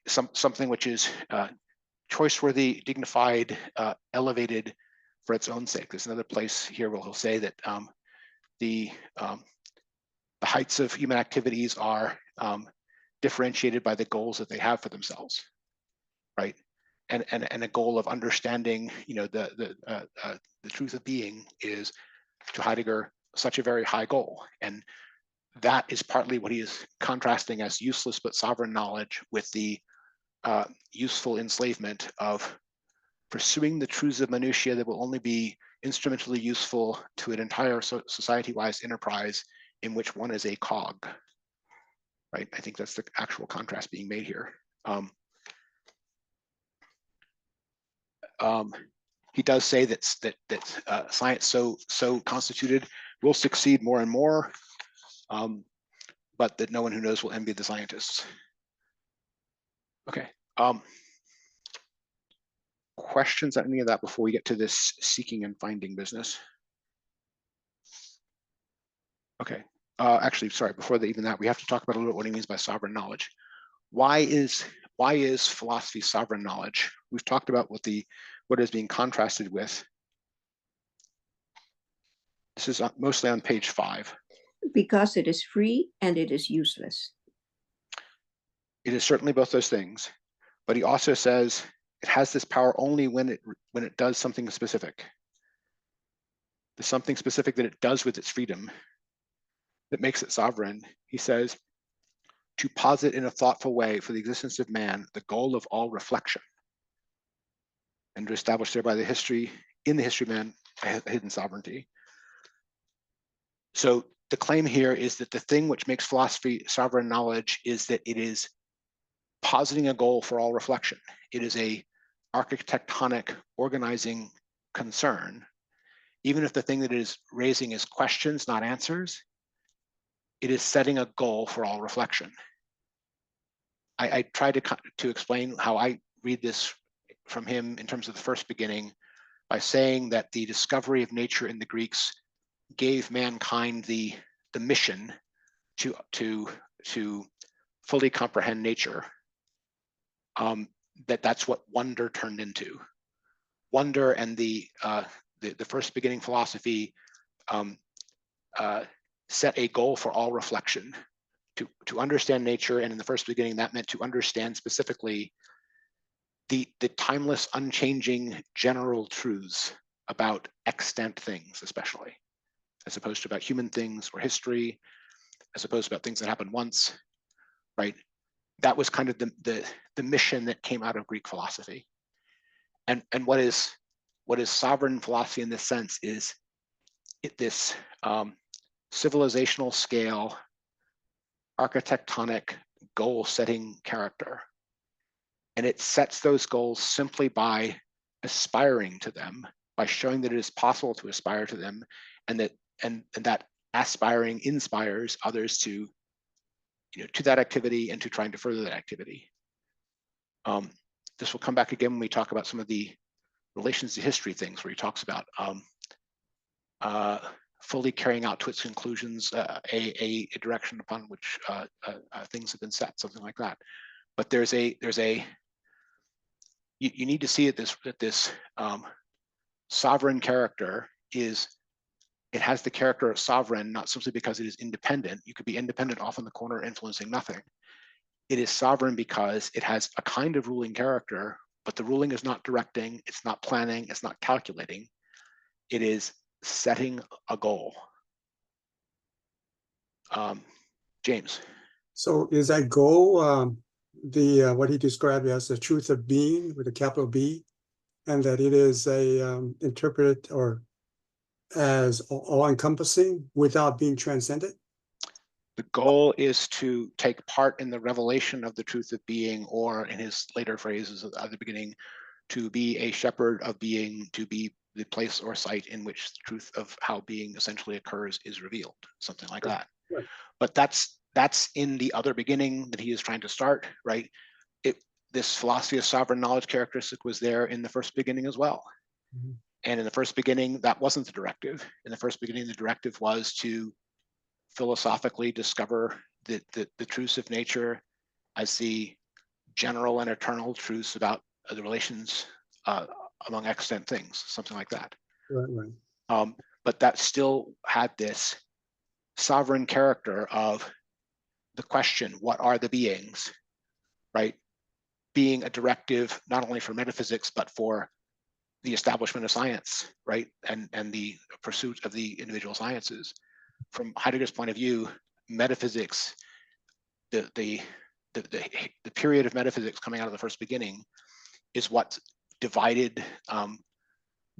something which is choice-worthy, dignified, elevated for its own sake. There's another place here where he'll say that the heights of human activities are differentiated by the goals that they have for themselves, right? And a goal of understanding, the truth of being is, to Heidegger, such a very high goal. And that is partly what he is contrasting as useless but sovereign knowledge with the useful enslavement of pursuing the truths of minutiae that will only be instrumentally useful to an entire society-wise enterprise in which one is a cog, right? I think that's the actual contrast being made here. He does say that science so constituted will succeed more and more, but that no one who knows will envy the scientists. Okay. Questions on any of that before we get to this seeking and finding business? Okay. Actually, sorry, before even that, we have to talk about a little bit what he means by sovereign knowledge. Why is philosophy sovereign knowledge? We've talked about what is being contrasted with. This is mostly on page 5. Because it is free and it is useless. It is certainly both those things, but he also says it has this power only when it does something specific. There's something specific that it does with its freedom that makes it sovereign. He says, to posit in a thoughtful way for the existence of man the goal of all reflection, and to establish thereby in the history of man a hidden sovereignty. So the claim here is that the thing which makes philosophy sovereign knowledge is that it is positing a goal for all reflection. It is a architectonic organizing concern. Even if the thing that it is raising is questions, not answers, it is setting a goal for all reflection. I tried to explain how I read this from him in terms of the first beginning by saying that the discovery of nature in the Greeks gave mankind the mission to fully comprehend nature. That's what wonder turned into. Wonder and the first beginning philosophy set a goal for all reflection, to understand nature, and in the first beginning that meant to understand specifically the timeless, unchanging general truths about extant things, especially, as opposed to about human things or history, as opposed to about things that happened once, right? That was kind of the mission that came out of Greek philosophy. And what is sovereign philosophy in this sense is this civilizational scale, architectonic, goal-setting character. And it sets those goals simply by aspiring to them, by showing that it is possible to aspire to them, and that aspiring inspires others to that activity and to trying to further that activity. This will come back again when we talk about some of the relations to history things, where he talks about fully carrying out to its conclusions a direction upon which things have been set, something like that. But you need to see that this sovereign character it has the character of sovereign, not simply because it is independent. You could be independent off in the corner, influencing nothing. It is sovereign because it has a kind of ruling character, but the ruling is not directing, it's not planning, it's not calculating. It is setting a goal. James. So is that goal what he described as the truth of being with a capital B, and that it is interpreted or as all-encompassing without being transcended? The goal is to take part in the revelation of the truth of being, or in his later phrases at the beginning, to be a shepherd of being, to be the place or site in which the truth of how being essentially occurs is revealed, something like that. Right. But that's in the other beginning that he is trying to start, right? This philosophy of sovereign knowledge characteristic was there in the first beginning as well. Mm-hmm. And in the first beginning, that wasn't the directive. In the first beginning, the directive was to philosophically discover the truths of nature as the general and eternal truths about the relations among extant things, something like that. Right. But that still had this sovereign character of the question, what are the beings, right? Being a directive not only for metaphysics, but for the establishment of science, right? And the pursuit of the individual sciences. From Heidegger's point of view, metaphysics, the period of metaphysics coming out of the first beginning is what divided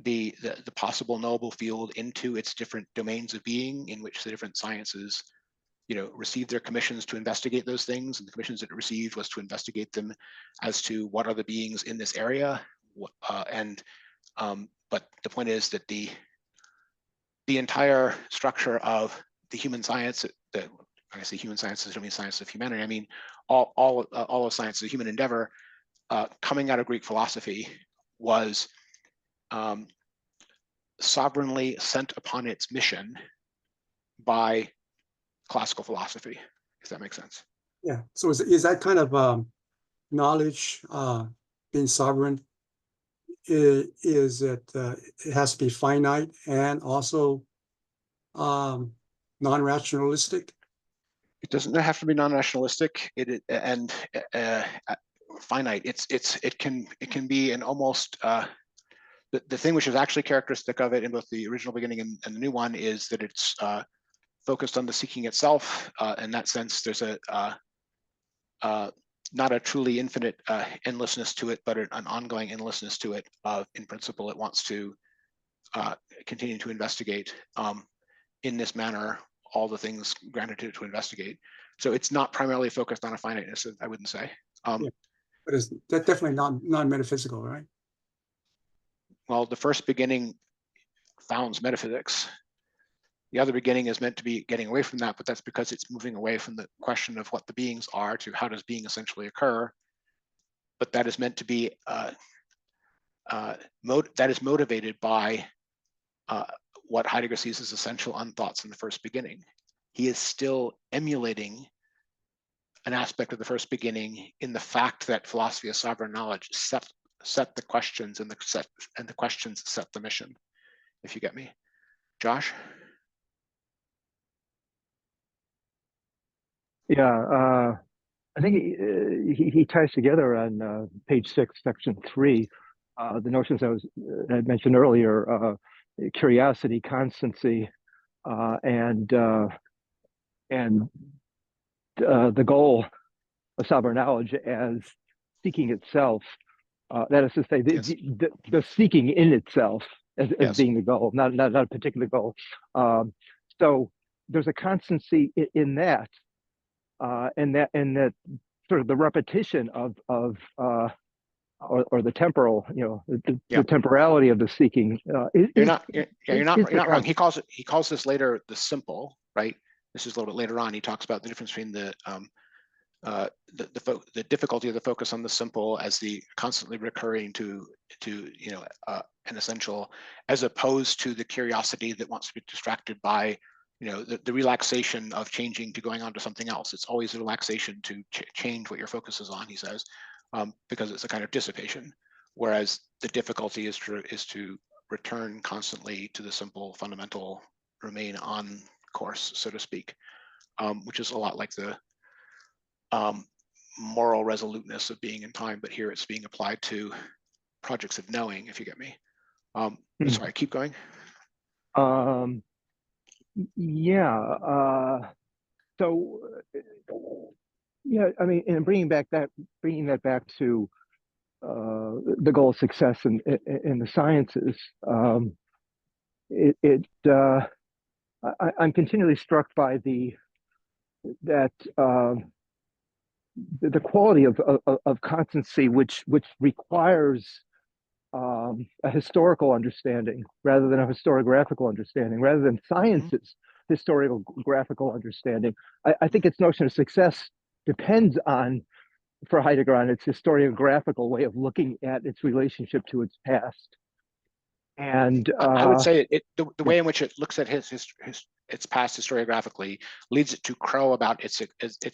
the possible knowable field into its different domains of being, in which the different sciences received their commissions to investigate those things, and the commissions that it received was to investigate them as to what are the beings in this area. But the point is that the entire structure of the human science, when I say human sciences, I don't mean science of humanity, I mean all of science is a human endeavor, coming out of Greek philosophy was sovereignly sent upon its mission by classical philosophy, if that makes sense. Yeah. So is that kind of knowledge being sovereign? Is it has to be finite and also non-rationalistic? It doesn't have to be non-rationalistic. And finite. It can be an almost the thing which is actually characteristic of it in both the original beginning and the new one is that it's focused on the seeking itself. In that sense, there's not a truly infinite endlessness to it, but an ongoing endlessness to it. In principle, it wants to continue to investigate in this manner all the things granted to investigate. So it's not primarily focused on a finiteness, I wouldn't say. Yeah. But it's definitely non-metaphysical, right? Well, the first beginning founds metaphysics. The other beginning is meant to be getting away from that, but that's because it's moving away from the question of what the beings are to how does being essentially occur. But that is meant to be that is motivated by what Heidegger sees as essential unthoughts in the first beginning. He is still emulating an aspect of the first beginning in the fact that philosophy of sovereign knowledge set the questions, and the questions set the mission, if you get me. Josh? Yeah, I think he ties together on page 6, section 3, the notions I had mentioned earlier, curiosity, constancy, and the goal of sovereign knowledge as seeking itself. That is to say, the seeking in itself as being the goal, not a particular goal. So there's a constancy in that, and that sort of the repetition of or the temporal, the temporality of the seeking. You're not wrong. He calls this later the simple, right? This is a little bit later on. He talks about the difference between the difficulty of the focus on the simple as the constantly recurring to an essential, as opposed to the curiosity that wants to be distracted by the relaxation of changing to going on to something else. It's always a relaxation to change what your focus is on, he says, because it's a kind of dissipation. Whereas the difficulty is to return constantly to the simple, fundamental, remain on course, so to speak, which is a lot like the moral resoluteness of being in time, but here it's being applied to projects of knowing, if you get me. Sorry, keep going. So yeah, I mean, and bringing that back to the goal of success in the sciences, I'm continually struck by the quality of constancy, which requires a historical understanding rather than a historiographical understanding, rather than science's historiographical understanding. I think its notion of success depends on, for Heidegger, on its historiographical way of looking at its relationship to its past. And I would say the way in which it looks at its past historiographically leads it to crow about its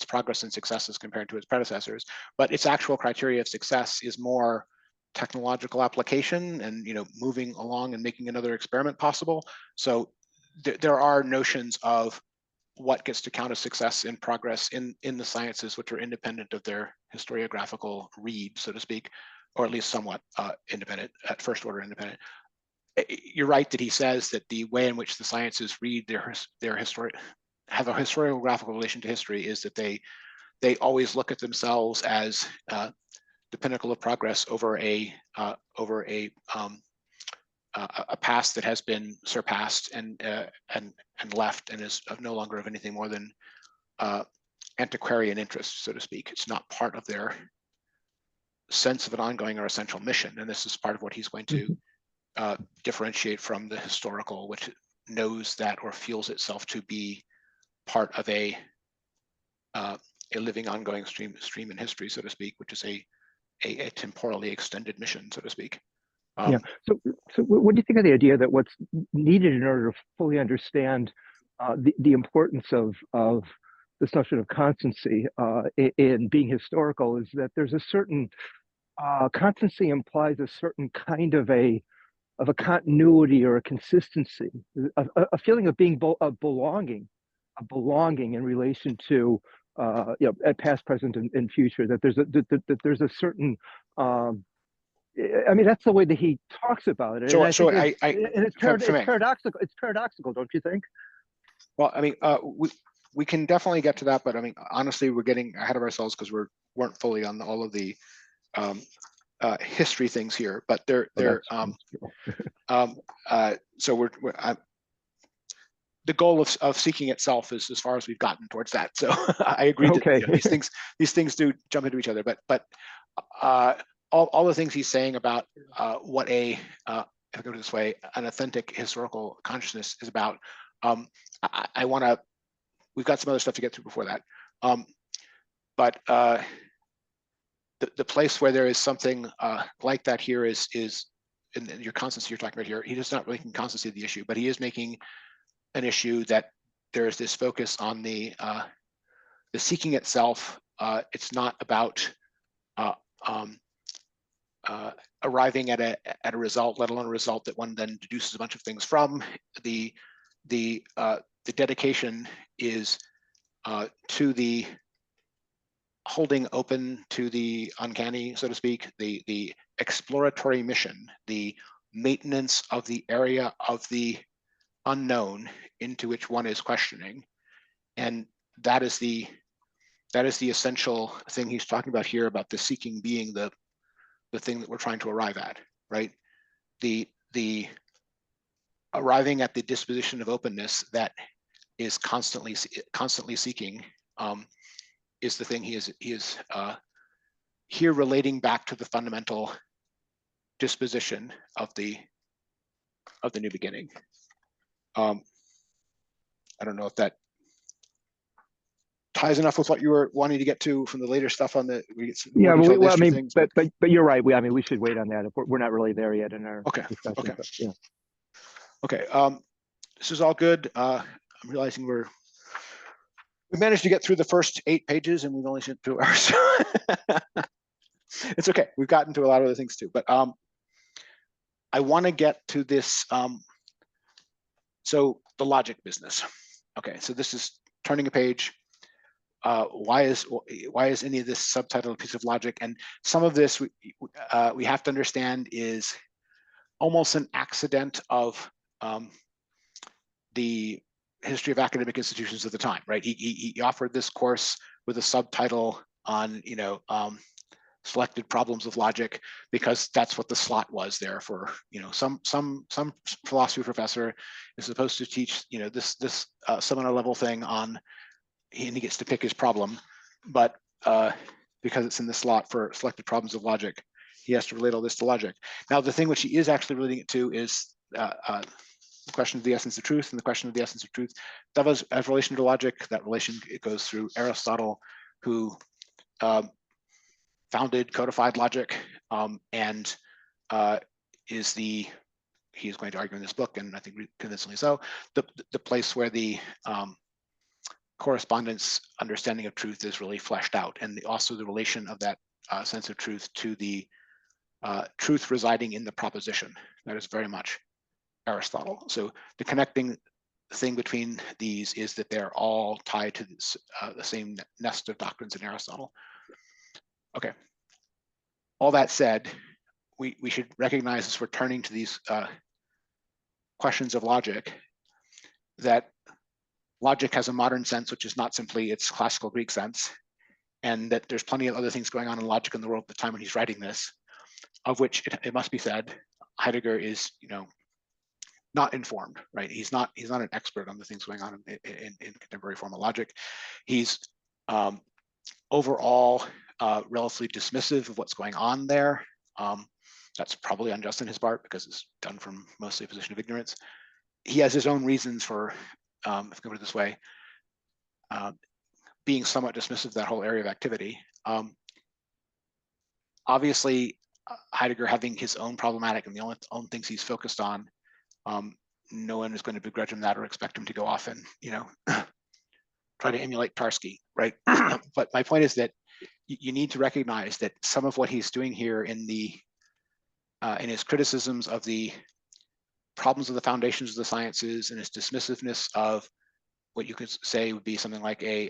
progress and successes compared to its predecessors. But its actual criteria of success is more technological application and moving along and making another experiment possible. So there are notions of what gets to count as success in progress in the sciences, which are independent of their historiographical read, so to speak, or at least somewhat independent, at first order independent. You're right that he says that the way in which the sciences read their have a historiographical relation to history is that they always look at themselves as the pinnacle of progress over a past that has been surpassed and left and is no longer of anything more than antiquarian interest, so to speak. It's not part of their sense of an ongoing or essential mission, and this is part of what he's going to differentiate from the historical, which knows that or feels itself to be part of a living, ongoing stream in history, so to speak, which is a temporally extended mission, so to speak. So what do you think of the idea that what's needed in order to fully understand the importance of this notion of constancy in being historical is that there's a certain constancy implies a certain kind of a continuity or a consistency, a feeling of being of belonging in relation to at past, present, and future. That there's a certain I mean, that's the way that he talks about it. So it's paradoxical. It's paradoxical, don't you think? Well, I mean, we can definitely get to that, but I mean, honestly, we're getting ahead of ourselves because weren't fully on all of the history things here. But so the goal of seeking itself is as far as we've gotten towards that. So I agree that Okay. these things do jump into each other, but all the things he's saying about what if I go this way, an authentic historical consciousness is about. I want to. We've got some other stuff to get through before that, but the place where there is something like that here is in your constancy you're talking about here. He does not really make constancy of the issue, but he is making an issue that there is this focus on the seeking itself. It's not about arriving at a result, let alone a result that one then deduces a bunch of things from. The dedication is to the holding open to the uncanny, so to speak, the exploratory mission, the maintenance of the area of the unknown into which one is questioning. And that is the essential thing he's talking about here, about the seeking being the thing that we're trying to arrive at, right? The arriving at the disposition of openness that is constantly seeking is the thing he is here relating back to the fundamental disposition of the new beginning. I don't know if that ties enough with what you were wanting to get to from the later stuff on the Yeah, well, I mean, things, but you're right. I mean, we should wait on that. If we're not really there yet in our discussion. Okay. But, yeah. Okay. This is all good. I'm realizing we managed to get through the first 8 pages and we've only spent 2 hours. It's okay. We've gotten to a lot of other things too, but I want to get to this. So the logic business. Okay, so this is turning a page. Why is any of this subtitled a piece of logic? And some of this we have to understand is almost an accident of the history of academic institutions at the time, right? He offered this course with a subtitle on selected problems of logic because that's what the slot was there for. Some philosophy professor is supposed to teach this seminar level thing on, and he gets to pick his problem, but because it's in the slot for selected problems of logic, he has to relate all this to logic. Now, the thing which he is actually relating it to is the question of the essence of truth, and the question of the essence of truth that was as relation to logic. That relation, it goes through Aristotle, who founded codified logic, and he's going to argue in this book, and I think convincingly so, the place where the correspondence understanding of truth is really fleshed out, and also the relation of that sense of truth to the truth residing in the proposition. That is very much Aristotle. So the connecting thing between these is that they're all tied to this, the same nest of doctrines in Aristotle. Okay. All that said, we should recognize as we're turning to these questions of logic, that logic has a modern sense, which is not simply its classical Greek sense, and that there's plenty of other things going on in logic in the world at the time when he's writing this, of which it must be said, Heidegger is, not informed, right? He's not an expert on the things going on in contemporary formal logic. He's overall relatively dismissive of what's going on there. That's probably unjust on his part because it's done from mostly a position of ignorance. He has his own reasons for, if I can put it this way, being somewhat dismissive of that whole area of activity. Obviously, Heidegger having his own problematic and the own things he's focused on, no one is going to begrudge him that or expect him to go off and try to emulate Tarski, right? But my point is that you need to recognize that some of what he's doing here in his criticisms of the problems of the foundations of the sciences and his dismissiveness of what you could say would be something like a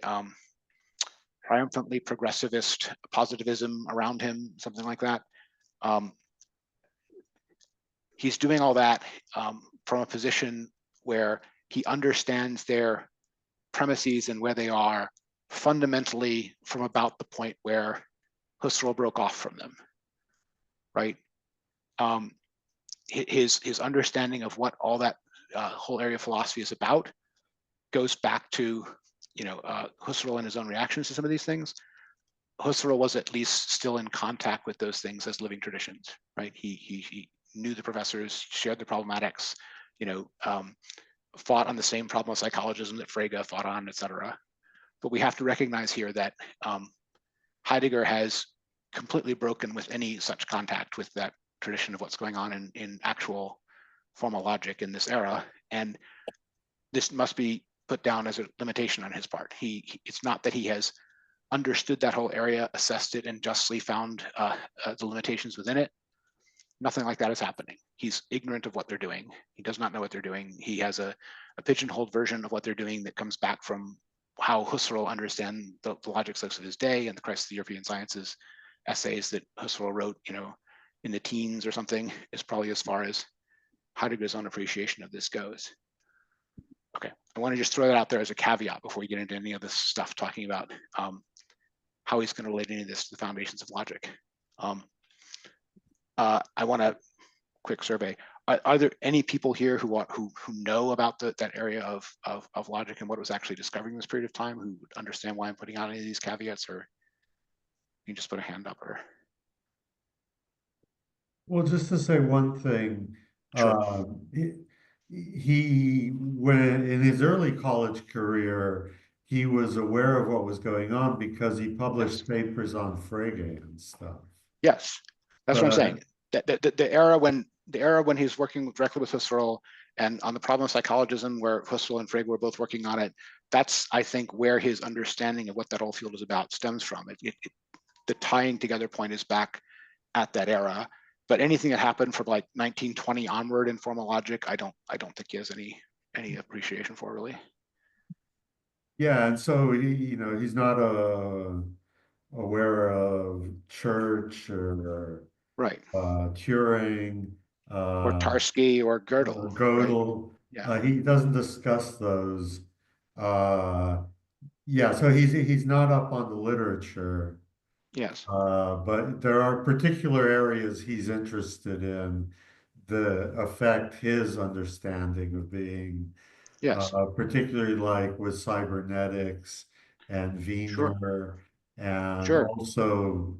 triumphantly progressivist positivism around him, something like that. He's doing all that from a position where he understands their premises and where they are fundamentally from about the point where Husserl broke off from them, right? His understanding of what all that whole area of philosophy is about goes back to, Husserl and his own reactions to some of these things. Husserl was at least still in contact with those things as living traditions, right? He knew the professors, shared the problematics, fought on the same problem of psychologism that Frege fought on, etc. But we have to recognize here that Heidegger has completely broken with any such contact with that tradition of what's going on in actual formal logic in this era. And this must be put down as a limitation on his part. It's not that he has understood that whole area, assessed it, and justly found the limitations within it. Nothing like that is happening. He's ignorant of what they're doing. He does not know what they're doing. He has a pigeonholed version of what they're doing that comes back from how Husserl understand the logic of his day and the Crisis of the European Sciences essays that Husserl wrote, in the teens or something, is probably as far as Heidegger's own appreciation of this goes. Okay, I want to just throw that out there as a caveat before we get into any of this stuff talking about how he's going to relate any of this to the foundations of logic. I want a quick survey. Are there any people here who know about that area of logic and what it was actually discovering in this period of time, who would understand why I'm putting out any of these caveats, or you can just put a hand up? Or Well, just to say one thing, Sure. he when in his early college career, he was aware of what was going on because he published papers on Frege and stuff. Yes, that's what I'm saying. The era when he's working directly with Husserl and on the problem of psychologism, where Husserl and Frege were both working on it, that's, I think, where his understanding of what that whole field is about stems from. The tying together point is back at that era. But anything that happened from like 1920 onward in formal logic, I don't think he has any appreciation for, really. Yeah, and so he's not aware of Church or right, Turing or Tarski or Gödel. Gödel. Right? Yeah, He doesn't discuss those. Yeah, so he's not up on the literature. yes, But there are particular areas he's interested in that affect his understanding of being, yes, particularly like with cybernetics and sure, Wiener, and sure. also,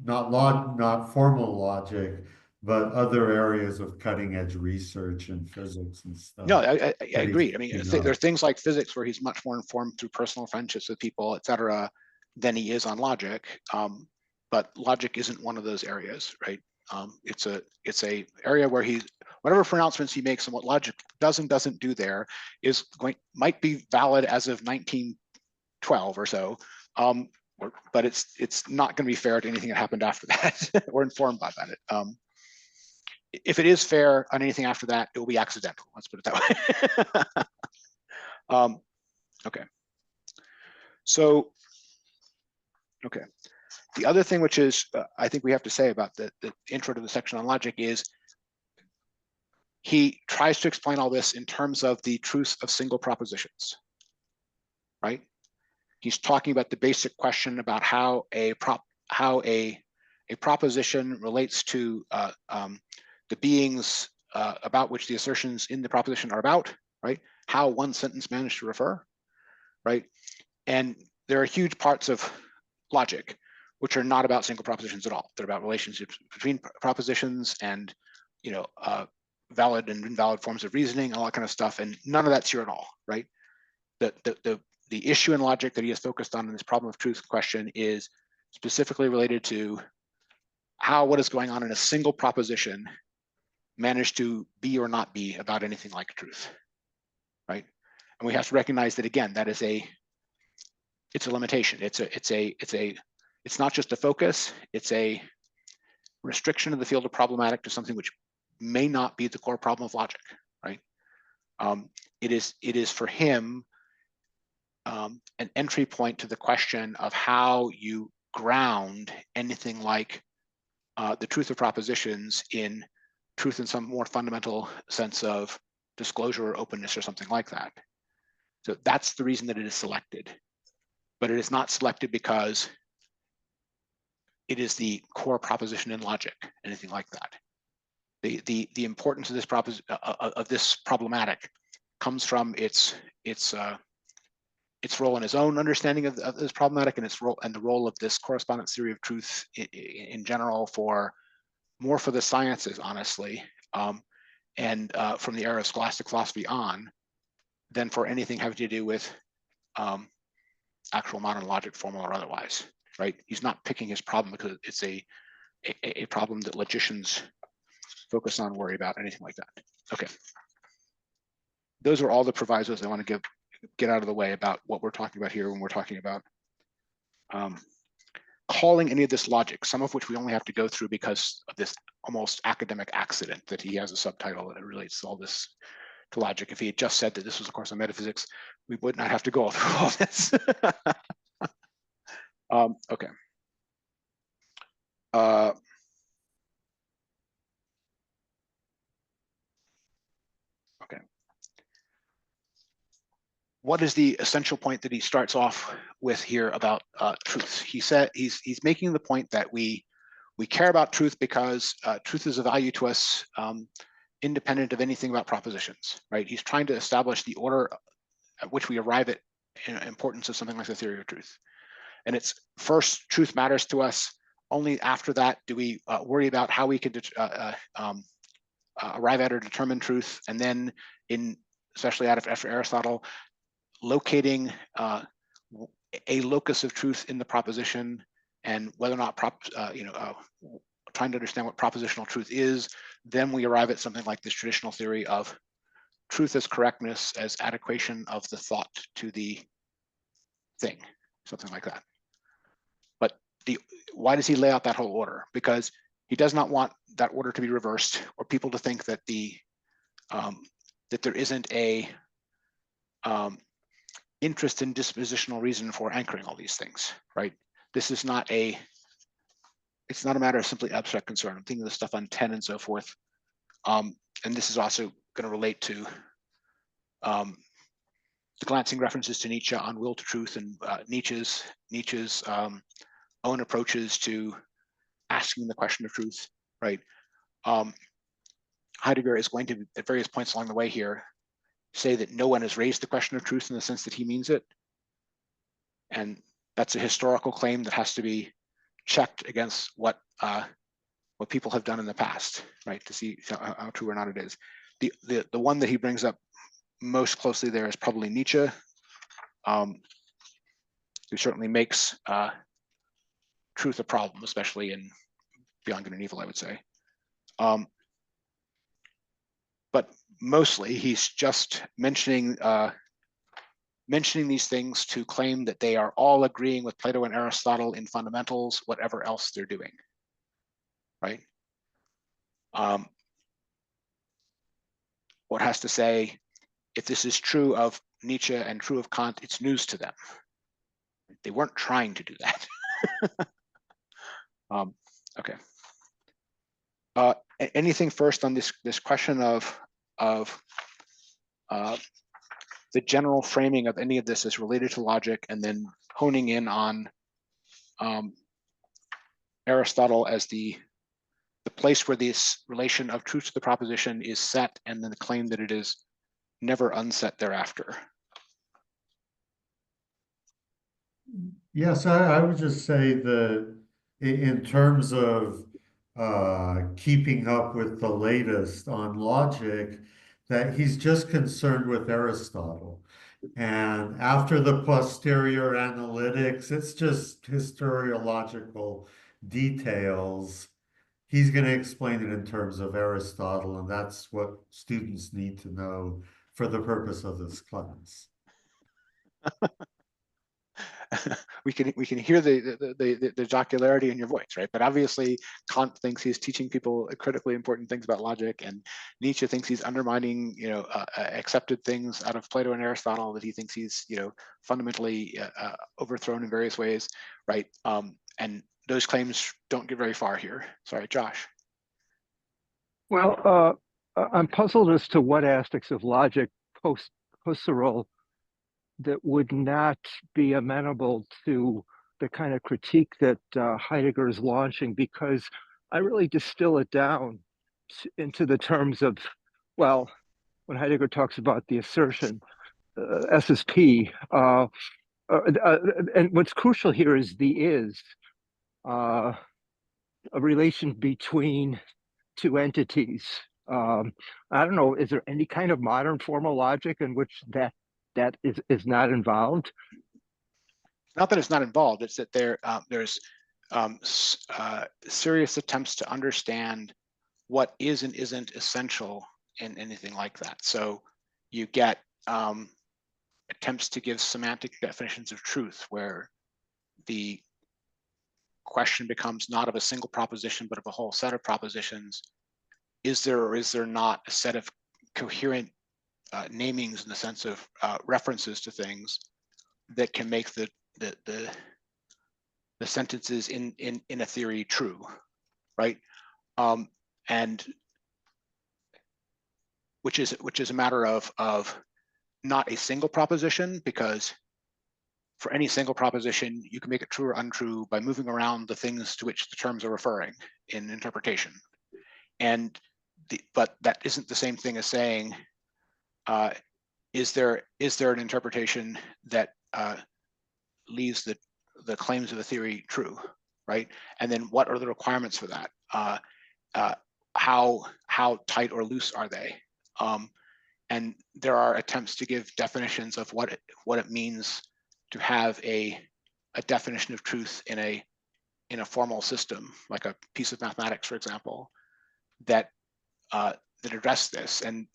not formal logic, but other areas of cutting edge research in physics and stuff. No, I agree. I mean, You there are things like physics where he's much more informed through personal friendships with people, et cetera, than he is on logic. But logic isn't one of those areas, right? It's a area where whatever pronouncements he makes on what logic does and doesn't do there might be valid as of 1912 or so, but it's not going to be fair to anything that happened after that or informed by that. If it is fair on anything after that, it will be accidental. Let's put it that way. Okay. So, okay. The other thing which is, I think we have to say about the intro to the section on logic is he tries to explain all this in terms of the truth of single propositions, right? He's talking about the basic question about how a proposition relates to the beings about which the assertions in the proposition are about, right? How one sentence managed to refer, right? And there are huge parts of logic which are not about single propositions at all. They're about relationships between propositions and, valid and invalid forms of reasoning and all that kind of stuff. And none of that's here at all, right? The issue in logic that he is focused on in this problem of truth question is specifically related to how what is going on in a single proposition managed to be or not be about anything like truth, right? And we have to recognize that, again, that is it's a limitation. It's not just a focus, it's a restriction of the field of problematic to something which may not be the core problem of logic, right? It is for him an entry point to the question of how you ground anything like the truth of propositions in truth in some more fundamental sense of disclosure or openness or something like that. So that's the reason that it is selected. But it is not selected because it is the core proposition in logic, anything like that. The importance of this problematic comes from its role in his own understanding of this problematic, and its role and the role of this correspondence theory of truth in general more for the sciences, honestly, and from the era of scholastic philosophy on, than for anything having to do with actual modern logic, formal or otherwise, right? He's not picking his problem because it's a problem that logicians focus on, worry about, anything like that. Okay. Those are all the provisos I want to get out of the way about what we're talking about here when we're talking about calling any of this logic, some of which we only have to go through because of this almost academic accident that he has a subtitle that relates all this to logic. If he had just said that this was a course on metaphysics, we would not have to go through all this. Okay. Okay. What is the essential point that he starts off with here about truth? He said he's making the point that we care about truth because truth is of value to us, independent of anything about propositions, right? He's trying to establish the order at which we arrive at importance of something like the theory of truth. And it's first, truth matters to us. Only after that do we worry about how we can arrive at or determine truth. And then, especially after Aristotle, locating a locus of truth in the proposition, and whether or not trying to understand what propositional truth is, then we arrive at something like this traditional theory of truth as correctness, as adequation of the thought to the thing, something like that. But why does he lay out that whole order? Because he does not want that order to be reversed, or people to think that that there isn't a interest in dispositional reason for anchoring all these things, right? This is not it's not a matter of simply abstract concern. I'm thinking of the stuff on 10 and so forth. And this is also going to relate to the glancing references to Nietzsche on will to truth, and Nietzsche's own approaches to asking the question of truth, right? Heidegger is going to, at various points along the way here, say that no one has raised the question of truth in the sense that he means it. And that's a historical claim that has to be checked against what people have done in the past, right? To see how true or not it is. The one that he brings up most closely there is probably Nietzsche, who certainly makes truth a problem, especially in Beyond Good and Evil, I would say. But mostly he's just mentioning these things to claim that they are all agreeing with Plato and Aristotle in fundamentals, whatever else they're doing, right? What has to say, if this is true of Nietzsche and true of Kant, it's news to them. They weren't trying to do that. Okay. Anything first on this question of the general framing of any of this is related to logic, and then honing in on Aristotle as the place where this relation of truth to the proposition is set, and then the claim that it is never unset thereafter. Yes, I would just say that in terms of keeping up with the latest on logic, that he's just concerned with Aristotle. And after the posterior analytics, it's just historiological details. He's going to explain it in terms of Aristotle, and that's what students need to know for the purpose of this class. we can hear the jocularity in your voice, right? But obviously Kant thinks he's teaching people critically important things about logic, and Nietzsche thinks he's undermining accepted things out of Plato and Aristotle that he thinks he's fundamentally overthrown in various ways, right? And those claims don't get very far here. Sorry, Josh. Well, I'm puzzled as to what aspects of logic post Husserl that would not be amenable to the kind of critique that Heidegger is launching, because I really distill it down into the terms of, well, when Heidegger talks about the assertion, SSP, and what's crucial here is a relation between two entities. I don't know, is there any kind of modern formal logic in which that is not involved? Not that it's not involved, it's that there's serious attempts to understand what is and isn't essential in anything like that. So you get attempts to give semantic definitions of truth, where the question becomes not of a single proposition, but of a whole set of propositions. Is there or is there not a set of coherent namings in the sense of references to things that can make the sentences in a theory true, right? And which is a matter of not a single proposition, because for any single proposition, you can make it true or untrue by moving around the things to which the terms are referring in interpretation. And but that isn't the same thing as saying, is there an interpretation that leaves the claims of the theory true, right? And then what are the requirements for that? How tight or loose are they? And there are attempts to give definitions of what it means to have a definition of truth in a formal system, like a piece of mathematics, for example, that address this. And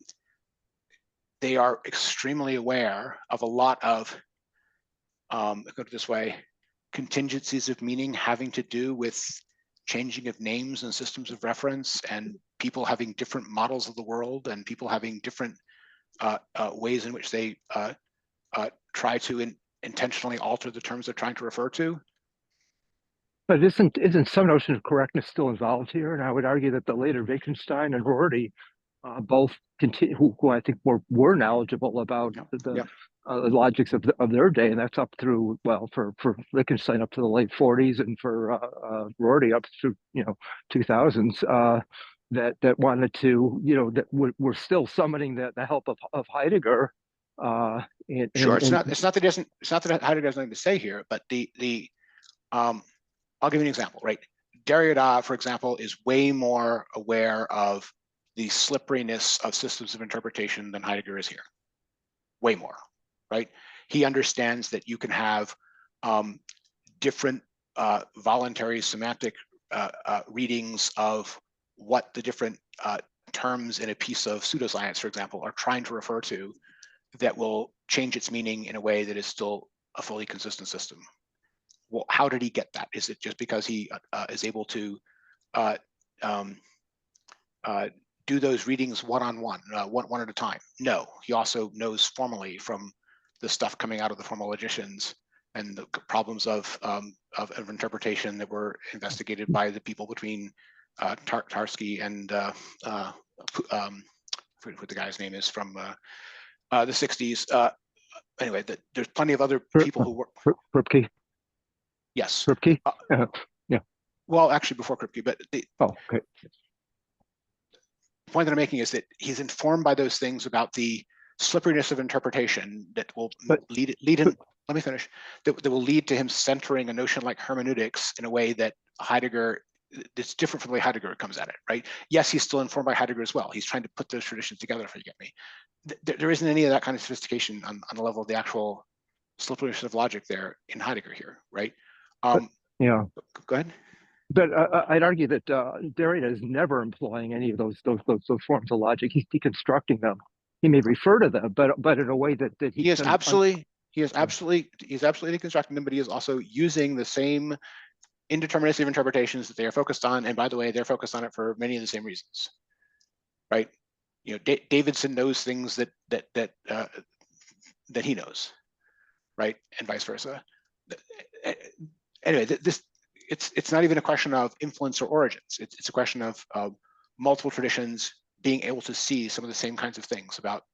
they are extremely aware of a lot of, put it this way, contingencies of meaning having to do with changing of names and systems of reference, and people having different models of the world, and people having different ways in which they try to intentionally alter the terms they're trying to refer to. But isn't some notion of correctness still involved here? And I would argue that the later Wittgenstein and Rorty both continue, who I think were knowledgeable about the logics of their day, and that's up through, well, for Wittgenstein up to the late 40s, and for Rorty up through 2000s. That wanted to, that were still summoning the help of Heidegger. It's not that Heidegger has nothing to say here, but I'll give you an example, right? Derrida, for example, is way more aware of the slipperiness of systems of interpretation than Heidegger is here. Way more, right? He understands that you can have different voluntary semantic readings of what the different terms in a piece of pseudoscience, for example, are trying to refer to, that will change its meaning in a way that is still a fully consistent system. Well, how did he get that? Is it just because he is able to do those readings one-on-one, one at a time? No, he also knows formally from the stuff coming out of the formal logicians and the problems of interpretation that were investigated by the people between Tarski and I forget what the guy's name is from the 60s. Anyway, there's plenty of other people who work. Kripke. Yes. Kripke. Yeah. Well, actually, before Kripke, but okay. The point that I'm making is that he's informed by those things about the slipperiness of interpretation that will lead him. Let me finish. That will lead to him centering a notion like hermeneutics in a way that Heidegger. It's different from the way Heidegger comes at it, right? Yes, he's still informed by Heidegger as well. He's trying to put those traditions together, if you get me. There isn't any of that kind of sophistication on the level of the actual slipperiness of logic there in Heidegger here, right? Yeah. Go ahead. But I'd argue that Derrida is never employing any of those forms of logic. He's deconstructing them. He may refer to them, but in a way that he is absolutely deconstructing them. But he is also using the same indeterminacy of interpretations that they are focused on. And by the way, they're focused on it for many of the same reasons, right? Davidson knows things that he knows, right, and vice versa. Anyway, it's not even a question of influence or origins. It's a question of multiple traditions being able to see some of the same kinds of things about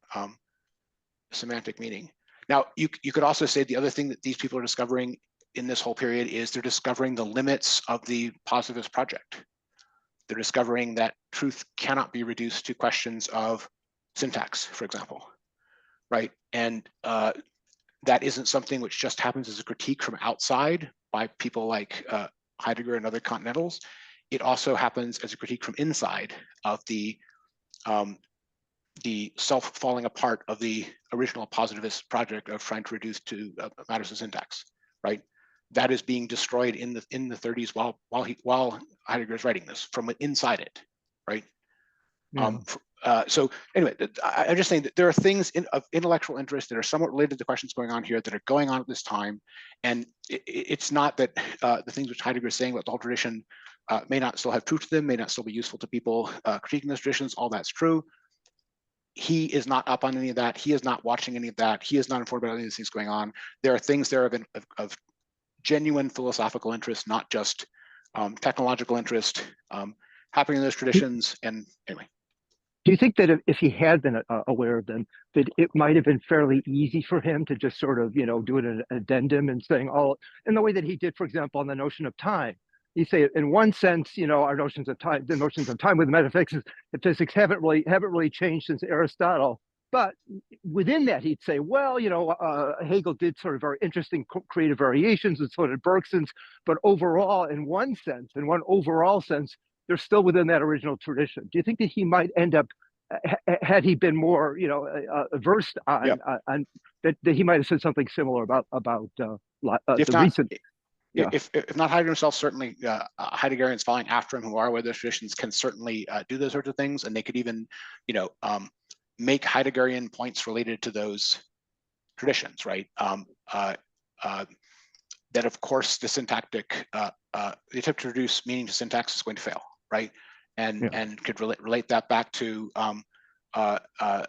semantic meaning. Now, you could also say the other thing that these people are discovering in this whole period is they're discovering the limits of the positivist project. They're discovering that truth cannot be reduced to questions of syntax, for example, right? And that isn't something which just happens as a critique from outside by people like Heidegger and other continentals. It also happens as a critique from inside of the self falling apart of the original positivist project of trying to reduce to matters of syntax, right? That is being destroyed in the 30s while Heidegger is writing this from inside it, right? Yeah. So anyway, I'm just saying that there are things of intellectual interest that are somewhat related to the questions going on here that are going on at this time, and it's not that the things which Heidegger is saying about the whole tradition may not still have truth to them, may not still be useful to people critiquing those traditions. All that's true. He is not up on any of that. He is not watching any of that. He is not informed about any of these things going on. There are things there of genuine philosophical interest, not just technological interest, happening in those traditions. And anyway. Do you think that if he had been aware of them, that it might have been fairly easy for him to just sort of, do an addendum and saying, oh, in the way that he did, for example, on the notion of time? You say, in one sense, our notions of time, the notions of time with metaphysics haven't really changed since Aristotle. But within that, he'd say, well, Hegel did sort of very interesting creative variations, and so did Bergson's. But overall, in one overall sense, they're still within that original tradition. Do you think that he might end up, had he been more, versed on, on that he might have said something similar about the recent? Yeah. If not Heidegger himself, certainly Heideggerians following after him who are aware of those traditions can certainly do those sorts of things, and they could even, make Heideggerian points related to those traditions, right? That of course the syntactic, the attempt to reduce meaning to syntax is going to fail, right? And could relate that back to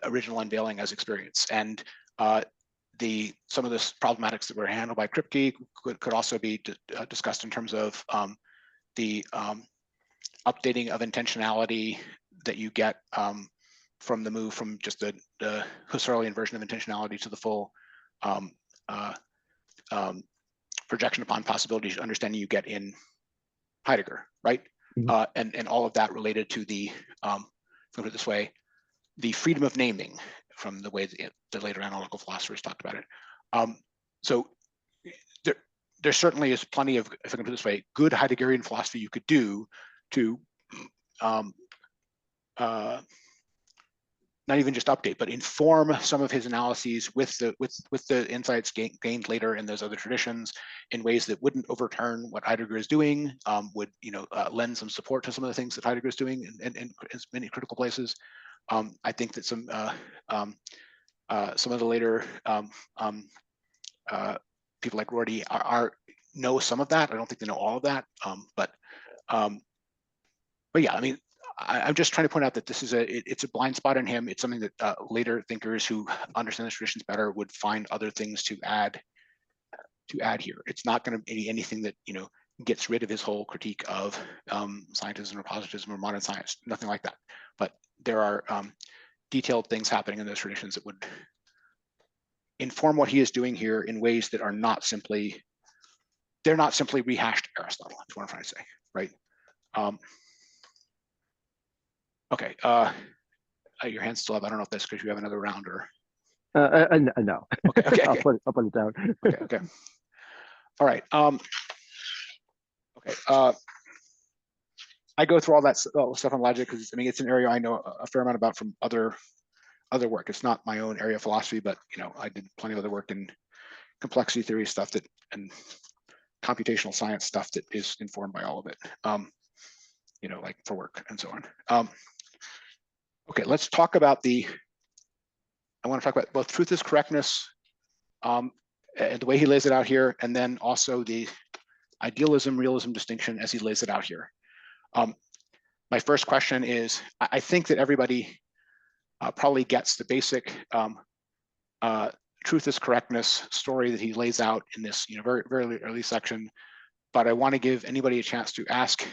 original unveiling as experience. And some of the problematics that were handled by Kripke could also be discussed in terms of the updating of intentionality that you get from the move from just the Husserlian version of intentionality to the full projection upon possibilities understanding you get in Heidegger, right? And all of that related to the, put it this way, the freedom of naming from the way the later analytical philosophers talked about it. So there certainly is plenty of, if I can put it this way, good Heideggerian philosophy you could do to not even just update, but inform some of his analyses with the insights gained later in those other traditions in ways that wouldn't overturn what Heidegger is doing, would lend some support to some of the things that Heidegger is doing in many critical places. I think that some of the later people like Rorty know some of that. I don't think they know all of that, but yeah, I mean, I'm just trying to point out that this is it's a blind spot in him. It's something that later thinkers who understand the traditions better would find other things to add here. It's not going to be anything that gets rid of his whole critique of scientism or positivism or modern science. Nothing like that. But there are detailed things happening in those traditions that would inform what he is doing here in ways that are not simply rehashed Aristotle. That's what I'm trying to say, right? Okay, your hand's still up. I don't know if that's because you have another round or. No. Okay. I'll put it down. Okay. All right. Okay. I go through all that stuff on logic because I mean it's an area I know a fair amount about from other work. It's not my own area of philosophy, but I did plenty of other work in complexity theory stuff and computational science stuff that is informed by all of it. Like for work and so on. Okay, let's talk about I want to talk about both truth is correctness and the way he lays it out here, and then also the idealism, realism distinction as he lays it out here. My first question is, I think that everybody probably gets the basic truth is correctness story that he lays out in this very, very early section, but I want to give anybody a chance to ask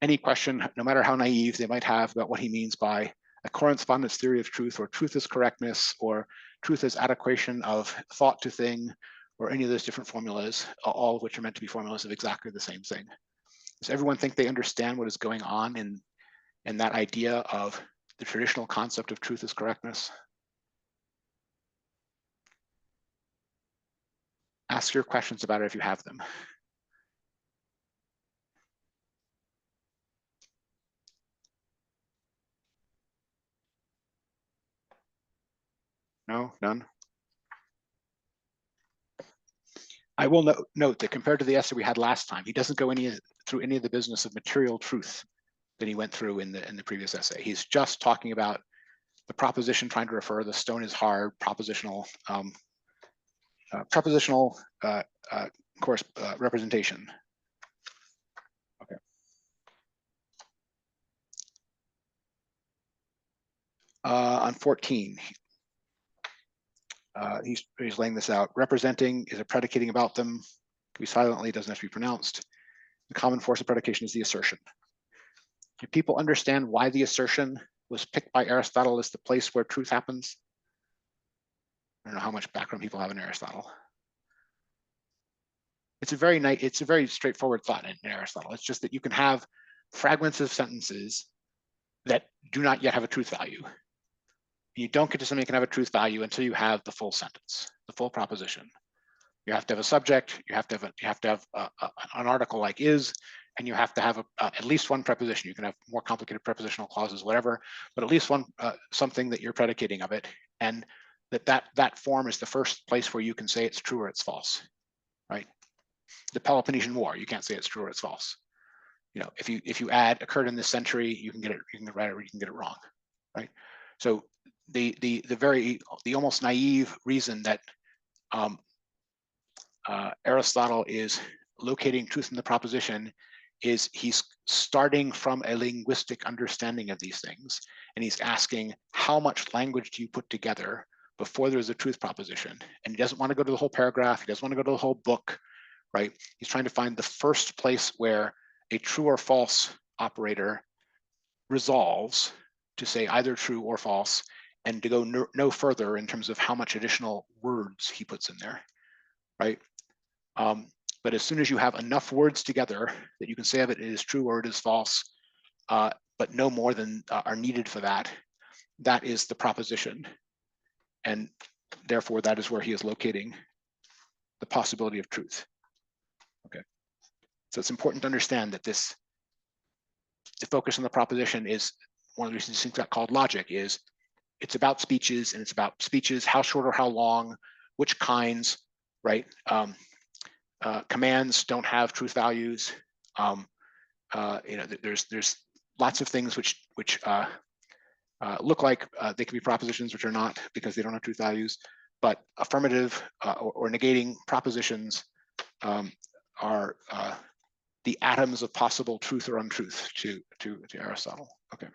any question, no matter how naive they might have, about what he means by a correspondence theory of truth, or truth is correctness, or truth is adequation of thought to thing, or any of those different formulas, all of which are meant to be formulas of exactly the same thing. Does everyone think they understand what is going on in that idea of the traditional concept of truth as correctness? Ask your questions about it if you have them. No, none. I will note that compared to the essay we had last time, he doesn't go through any of the business of material truth that he went through in the previous essay. He's just talking about the proposition, trying to refer the stone is hard, propositional representation. Okay. On 14, he's laying this out. Representing is a predicating about them. Can be silently, doesn't have to be pronounced. The common force of predication is the assertion. Do people understand why the assertion was picked by Aristotle as the place where truth happens? I don't know how much background people have in Aristotle. It's a very straightforward thought in Aristotle. It's just that you can have fragments of sentences that do not yet have a truth value. You don't get to something that can have a truth value until you have the full sentence, the full proposition. You have to have a subject. You have to have an article like is, and you have to have at least one preposition. You can have more complicated prepositional clauses, whatever, but at least one something that you're predicating of it, and that form is the first place where you can say it's true or it's false, right? The Peloponnesian War, you can't say it's true or it's false. You know, if you add occurred in this century, you can get it right or you can get it wrong, right? So the almost naive reason that Aristotle is locating truth in the proposition is he's starting from a linguistic understanding of these things, and he's asking how much language do you put together before there's a truth proposition. And he doesn't want to go to the whole paragraph. He doesn't want to go to the whole book, right? He's trying to find the first place where a true or false operator resolves to say either true or false, and to go no further in terms of how much additional words he puts in there, right? But as soon as you have enough words together that you can say of it is true or it is false, but no more than are needed for that, that is the proposition. And therefore, that is where he is locating the possibility of truth. Okay. So it's important to understand that the focus on the proposition is one of the reasons things got called logic is it's about speeches, and it's about speeches, how short or how long, which kinds, right? Commands don't have truth values. You know, there's lots of things which look like they can be propositions which are not because they don't have truth values. But affirmative or negating propositions are the atoms of possible truth or untruth to Aristotle. Okay.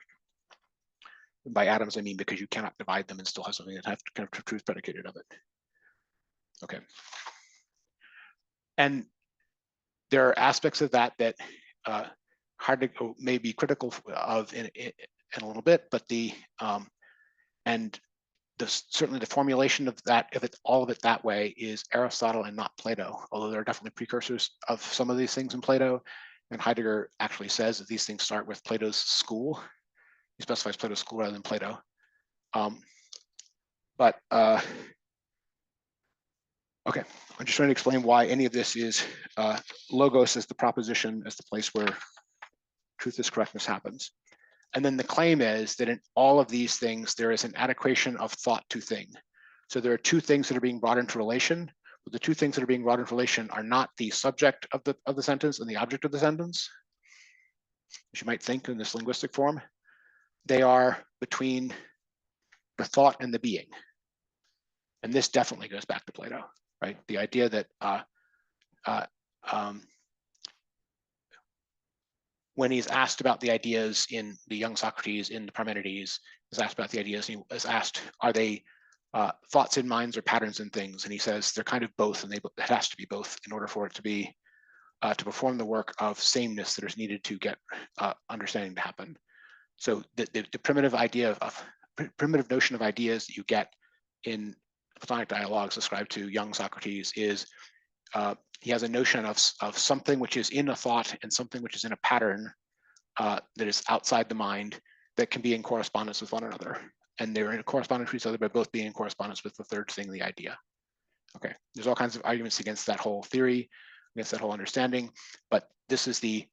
And by atoms, I mean because you cannot divide them and still have something that have kind of truth predicated of it. Okay. And there are aspects of that Heidegger may be critical of in a little bit, but certainly the formulation of that, all of it that way, is Aristotle and not Plato. Although there are definitely precursors of some of these things in Plato, and Heidegger actually says that these things start with Plato's school. He specifies Plato's school rather than Plato. Okay, I'm just trying to explain why any of this is logos as the proposition, as the place where truth is correctness happens. And then the claim is that in all of these things, there is an adequation of thought to thing. So there are two things that are being brought into relation, but the two things that are being brought into relation are not the subject of the sentence and the object of the sentence, as you might think in this linguistic form. They are between the thought and the being. And this definitely goes back to Plato, right? The idea that when he's asked about the ideas in the young Socrates, in the Parmenides, is asked about the ideas, and he was asked, are they thoughts in minds or patterns in things? And he says they're kind of both, and it has to be both in order for it to be to perform the work of sameness that is needed to get understanding to happen. So the primitive idea of primitive notion of ideas that you get in Platonic dialogues ascribed to young Socrates is he has a notion of something which is in a thought and something which is in a pattern that is outside the mind, that can be in correspondence with one another. And they're in correspondence with each other by both being in correspondence with the third thing, the idea. Okay, there's all kinds of arguments against that whole theory, against that whole understanding, but this is the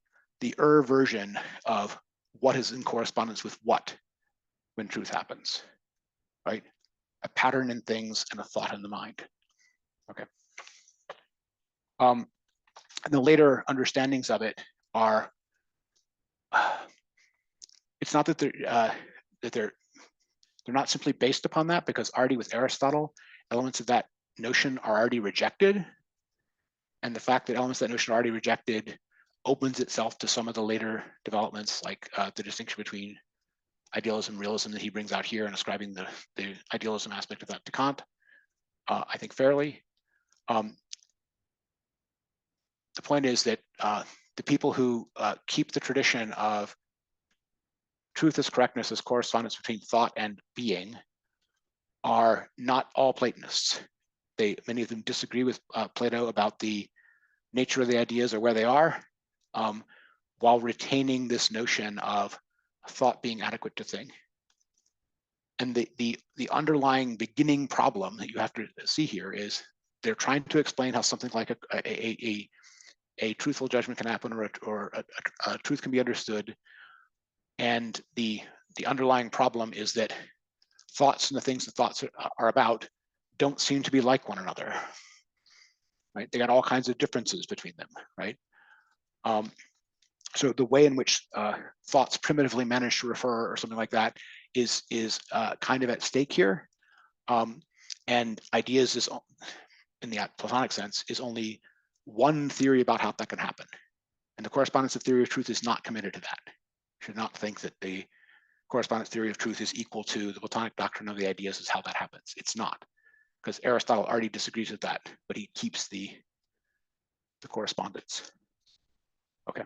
version of what is in correspondence with what when truth happens, right? A pattern in things and a thought in the mind. Okay. And the later understandings of it are, it's not that they're not simply based upon that, because already with Aristotle, elements of that notion are already rejected. And the fact that elements of that notion are already rejected opens itself to some of the later developments, like the distinction between idealism and realism that he brings out here and ascribing the idealism aspect of that to Kant, I think fairly. The point is that the people who keep the tradition of truth as correctness as correspondence between thought and being are not all Platonists. Many of them disagree with Plato about the nature of the ideas or where they are, while retaining this notion of thought being adequate to thing. And the underlying beginning problem that you have to see here is they're trying to explain how something like a truthful judgment can happen, or a truth can be understood. And the underlying problem is that thoughts and the things that thoughts are about don't seem to be like one another, right? They got all kinds of differences between them, right? So the way in which thoughts primitively manage to refer or something like that is kind of at stake here. And ideas is, in the Platonic sense, is only one theory about how that can happen. And the correspondence of theory of truth is not committed to that. You should not think that the correspondence theory of truth is equal to the Platonic doctrine of the ideas is how that happens. It's not, because Aristotle already disagrees with that, but he keeps the correspondence. Okay.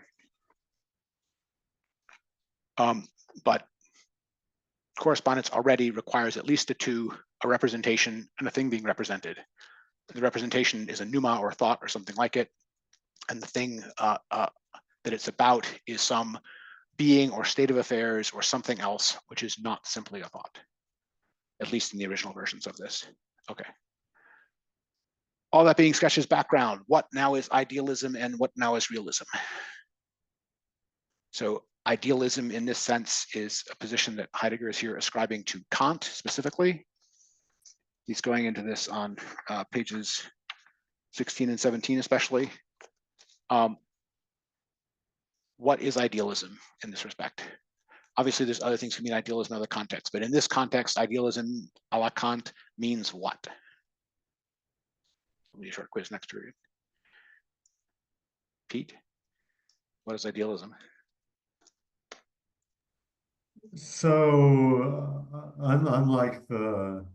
But correspondence already requires at least a representation and a thing being represented. The representation is a pneuma or thought or something like it. And the thing that it's about is some being or state of affairs or something else, which is not simply a thought, at least in the original versions of this. Okay. All that being sketched as background, what now is idealism and what now is realism? So idealism in this sense is a position that Heidegger is here ascribing to Kant specifically. He's going into this on pages 16 and 17 especially. What is idealism in this respect? Obviously, there's other things that mean idealism in other contexts, but in this context, idealism a la Kant means what? Let me a short quiz next period. Pete, what is idealism? So, unlike the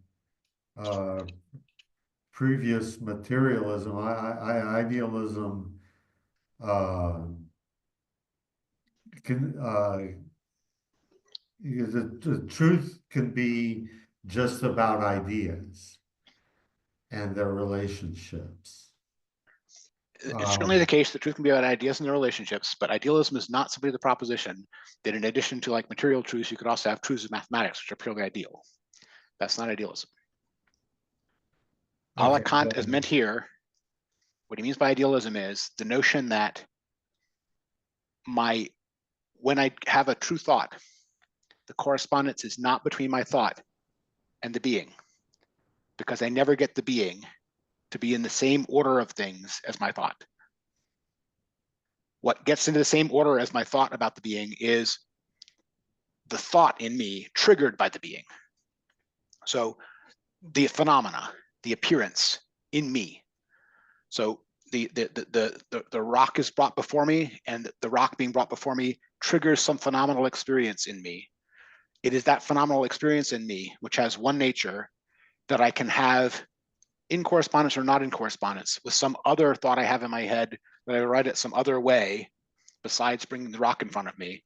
previous materialism, idealism the truth can be just about ideas and their relationships. It's certainly the case that truth can be about ideas and their relationships, but idealism is not simply the proposition that in addition to like material truths, you could also have truths of mathematics, which are purely ideal. That's not idealism. A la Kant is meant here. What he means by idealism is the notion that when I have a true thought, the correspondence is not between my thought and the being, because I never get the being to be in the same order of things as my thought. What gets into the same order as my thought about the being is the thought in me triggered by the being. So the phenomena, the appearance in me. So the rock is brought before me, and the rock being brought before me triggers some phenomenal experience in me. It is that phenomenal experience in me, which has one nature, that I can have in correspondence or not in correspondence with some other thought I have in my head that I write it some other way besides bringing the rock in front of me.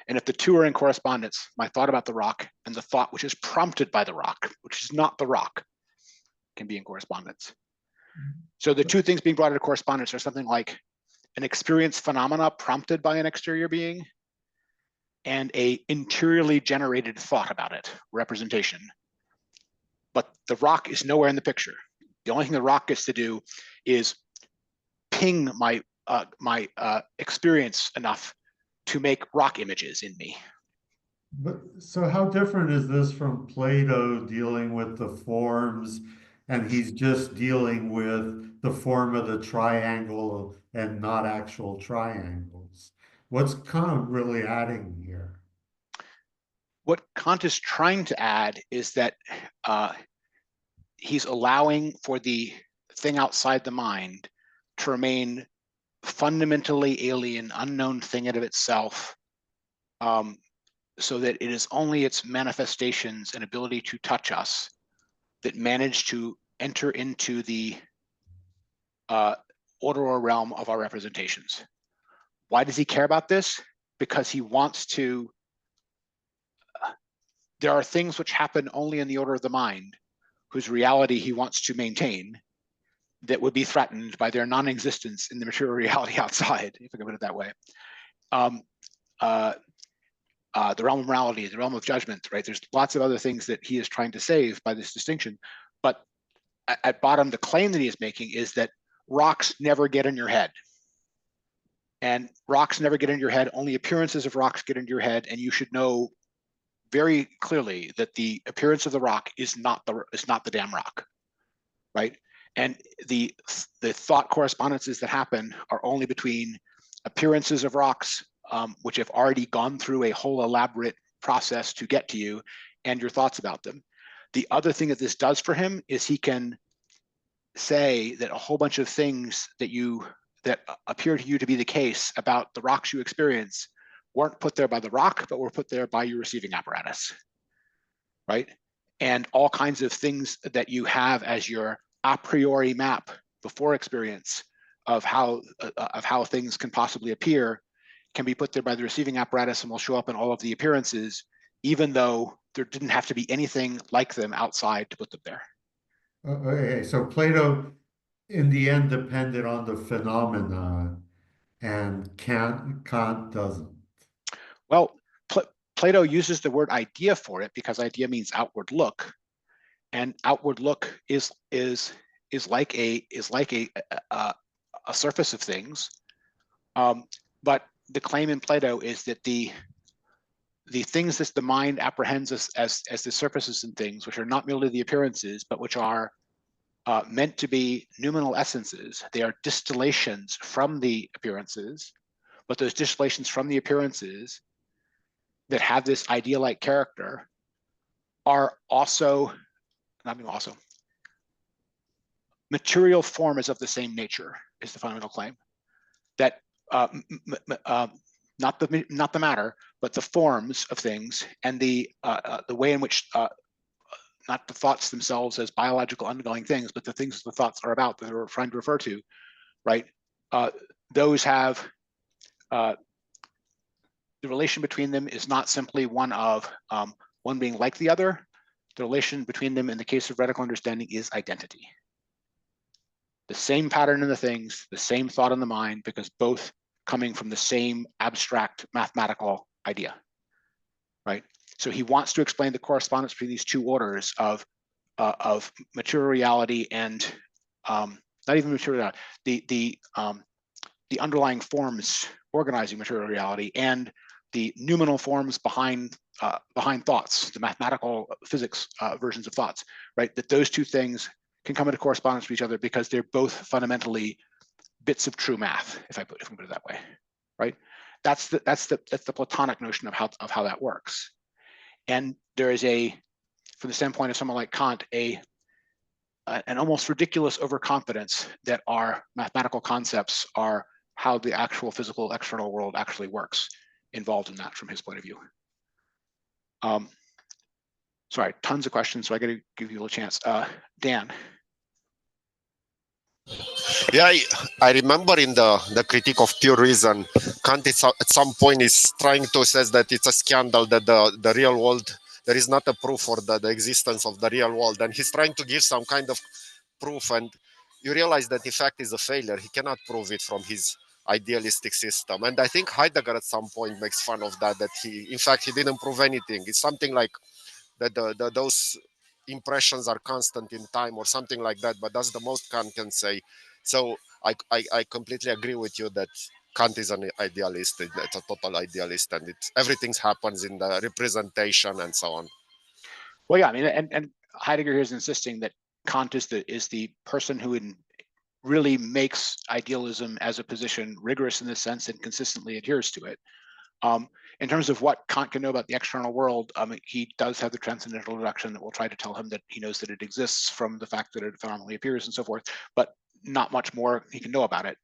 And if the two are in correspondence, my thought about the rock and the thought which is prompted by the rock, which is not the rock, can be in correspondence. So the two things being brought into correspondence are something like an experienced phenomena prompted by an exterior being and a interiorly generated thought about it, representation. But the rock is nowhere in the picture. The only thing the rock gets to do is ping my experience enough to make rock images in me. But so how different is this from Plato dealing with the forms, and he's just dealing with the form of the triangle and not actual triangles? What's Kant really adding here? What Kant is trying to add is that he's allowing for the thing outside the mind to remain fundamentally alien, unknown thing in of itself, so that it is only its manifestations and ability to touch us that manage to enter into the order or realm of our representations. Why does he care about this? Because he wants to, there are things which happen only in the order of the mind, whose reality he wants to maintain, that would be threatened by their non-existence in the material reality outside, if I can put it that way. The realm of morality, the realm of judgment, right? There's lots of other things that he is trying to save by this distinction. But at bottom, the claim that he is making is that rocks never get in your head. And rocks never get in your head, only appearances of rocks get into your head, and you should know very clearly that the appearance of the rock is not the damn rock, right? And the thought correspondences that happen are only between appearances of rocks, which have already gone through a whole elaborate process to get to you, and your thoughts about them. The other thing that this does for him is he can say that a whole bunch of things that appear to you to be the case about the rocks you experience weren't put there by the rock, but were put there by your receiving apparatus, right? And all kinds of things that you have as your a priori map before experience of how things can possibly appear can be put there by the receiving apparatus and will show up in all of the appearances, even though there didn't have to be anything like them outside to put them there. Okay, so Plato in the end depended on the phenomena, and Kant doesn't. Well, Plato uses the word idea for it because idea means outward look, and outward look is like a surface of things. But the claim in Plato is that the things that the mind apprehends as the surfaces and things, which are not merely the appearances, but which are meant to be noumenal essences. They are distillations from the appearances, but those distillations from the appearances that have this idea-like character are also, material form is of the same nature, is the fundamental claim. That not the matter, but the forms of things and the way in which not the thoughts themselves as biological ongoing things, but the things the thoughts are about that we're trying to refer to, right? Those have, the relation between them is not simply one of one being like the other. The relation between them in the case of radical understanding is identity. The same pattern in the things, the same thought in the mind, because both coming from the same abstract mathematical idea, right? So he wants to explain the correspondence between these two orders of material reality and not even material reality, the underlying forms organizing material reality and the noumenal forms behind thoughts, the mathematical physics versions of thoughts, right? That those two things can come into correspondence with each other because they're both fundamentally bits of true math, if I put it that way, right? That's the Platonic notion of how that works. And there is from the standpoint of someone like Kant, an almost ridiculous overconfidence that our mathematical concepts are how the actual physical external world actually works, involved in that from his point of view. Sorry, tons of questions, so I got to give you a little chance. Dan. Yeah, I remember in the critique of pure reason, Kant is, at some point is trying to say that it's a scandal that the real world, there is not a proof for the existence of the real world. And he's trying to give some kind of proof, and you realize that in fact is a failure. He cannot prove it from his idealistic system. And I think Heidegger at some point makes fun of that, that in fact, he didn't prove anything. It's something like that those impressions are constant in time or something like that, but that's the most Kant can say. So I completely agree with you that Kant is an idealist. It's a total idealist, and everything happens in the representation and so on. Well, yeah, I mean, and Heidegger here is insisting that Kant is the person who really makes idealism as a position rigorous in this sense and consistently adheres to it. In terms of what Kant can know about the external world, he does have the transcendental deduction that will try to tell him that he knows that it exists from the fact that it phenomenally appears and so forth, but not much more he can know about it.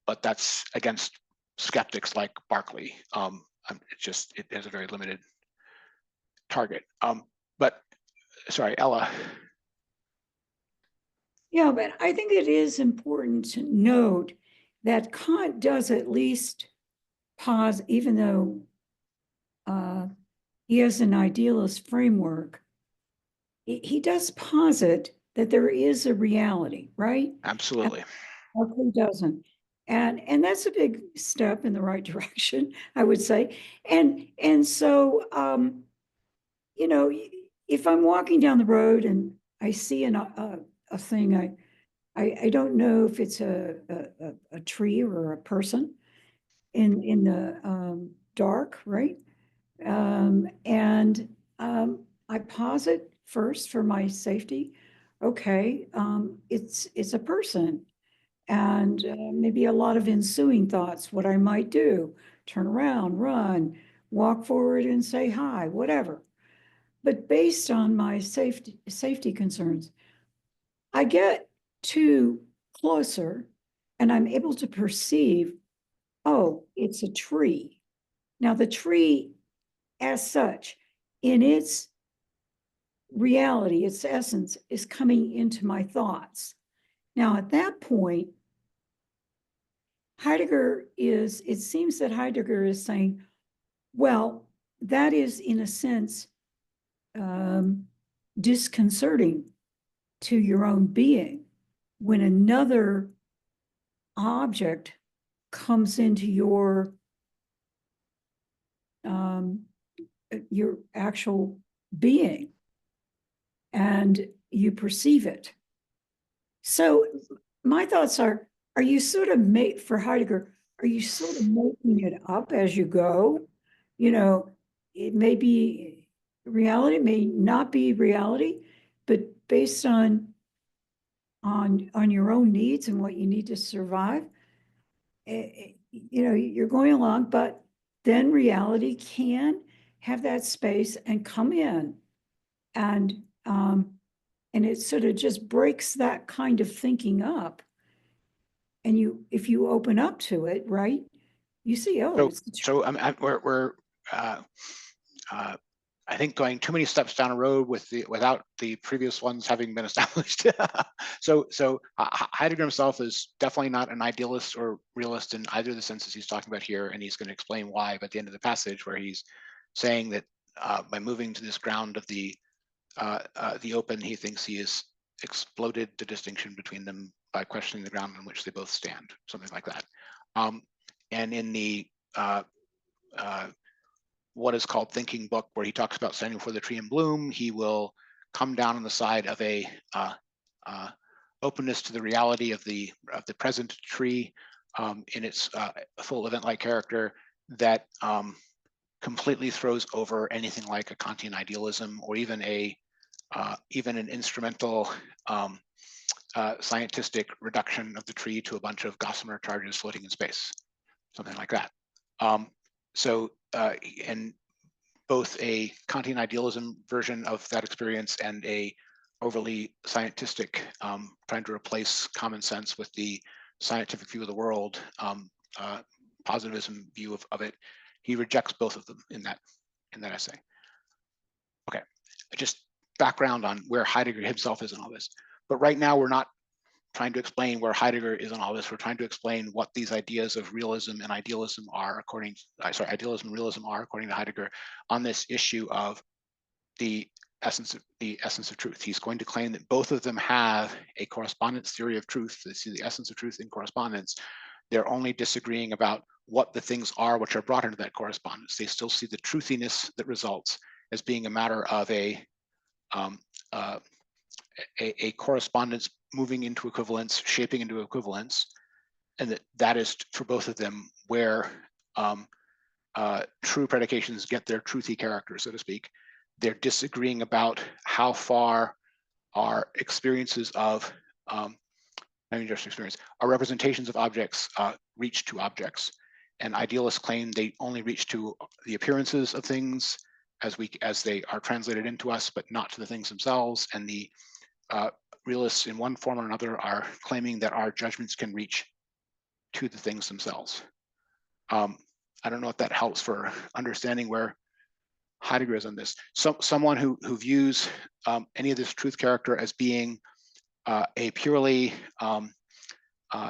But that's against skeptics like Berkeley. It has a very limited target. But sorry, Ella. Yeah, but I think it is important to note that Kant does at least pause, even though he has an idealist framework, he does posit that there is a reality, right? Absolutely. Berkeley doesn't. And that's a big step in the right direction, I would say. And so, you know, if I'm walking down the road and I see a thing, I don't know if it's a tree or a person in the dark, right? I pause it first for my safety. Okay, it's a person, and maybe a lot of ensuing thoughts, what I might do, turn around, run, walk forward and say hi, whatever. But based on my safety concerns, I get closer and I'm able to perceive, oh, it's a tree. Now the tree as such, in its reality, its essence, is coming into my thoughts. Now, at that point, it seems that Heidegger is saying, well, that is in a sense disconcerting to your own being when another object comes into your actual being and you perceive it. So my thoughts are you sort of for Heidegger, are you sort of making it up as you go? You know, it may be reality, it may not be reality, but based on your own needs and what you need to survive, you know, you're going along, but then reality can have that space and come in, and it sort of just breaks that kind of thinking up. And if you open up to it, right, you see, oh, we're I think going too many steps down a road without the previous ones having been established. So Heidegger himself is definitely not an idealist or realist in either of the senses he's talking about here, and he's going to explain why by the end of the passage, where he's saying that by moving to this ground of the open, he thinks he has exploded the distinction between them by questioning the ground on which they both stand, something like that. And in the what is called Thinking book, where he talks about standing before the tree in bloom, he will come down on the side of a openness to the reality of the present tree in its full event-like character that completely throws over anything like a Kantian idealism or even an instrumental scientific reduction of the tree to a bunch of gossamer charges floating in space, something like that. And both a Kantian idealism version of that experience and a overly scientific, trying to replace common sense with the scientific view of the world, positivism view of it, he rejects both of them in that essay. Okay, just background on where Heidegger himself is in all this. But right now we're not trying to explain where Heidegger is in all this. We're trying to explain what these ideas of realism and idealism are idealism and realism are according to Heidegger on this issue of the essence of truth. He's going to claim that both of them have a correspondence theory of truth. They see the essence of truth in correspondence, They're only disagreeing about what the things are which are brought into that correspondence. They still see the truthiness that results as being a matter of a correspondence moving into equivalence, shaping into equivalence, and that is for both of them where true predications get their truthy character, so to speak. They're disagreeing about how far our experiences of, I mean just experience, our representations of objects reach to objects. And idealists claim they only reach to the appearances of things as they are translated into us, but not to the things themselves. And the realists in one form or another are claiming that our judgments can reach to the things themselves. I don't know if that helps for understanding where Heidegger is on this. Someone who views any of this truth character as being a purely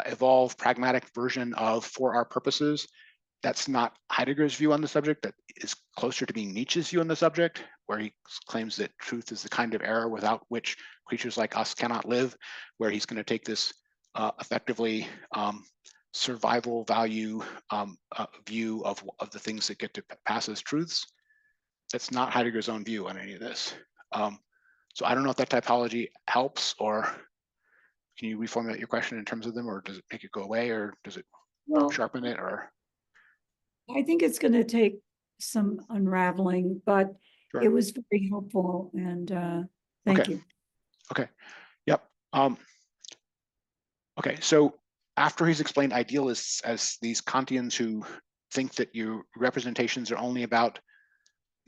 evolved pragmatic version of for our purposes, that's not Heidegger's view on the subject. That is closer to being Nietzsche's view on the subject, where he claims that truth is the kind of error without which creatures like us cannot live, where he's going to take this effectively survival value view of the things that get to pass as truths. That's not Heidegger's own view on any of this. So I don't know if that typology helps, or can you reformulate your question in terms of them, or does it make it go away, or does it sharpen it, or? I think it's going to take some unraveling, but Sure. It was very helpful, and thank you. Okay. Yep. Okay. So after he's explained idealists as these Kantians who think that your representations are only about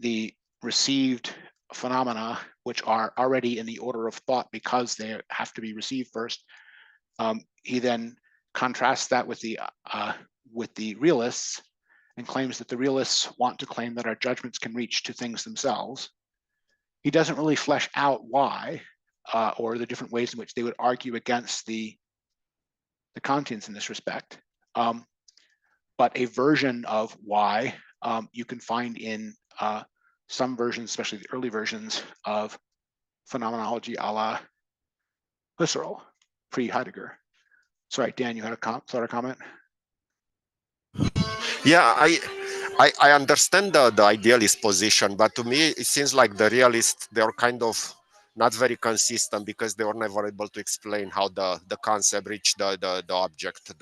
the received phenomena, which are already in the order of thought because they have to be received first, he then contrasts that with the realists, and claims that the realists want to claim that our judgments can reach to things themselves. He doesn't really flesh out why, or the different ways in which they would argue against the Kantians in this respect. But a version of why you can find in some versions, especially the early versions of phenomenology a la Husserl, pre-Heidegger. Sorry, Dan, you had a comment? Yeah, I understand the idealist position, but to me it seems like the realists, they're kind of not very consistent because they were never able to explain how the concept reached the object.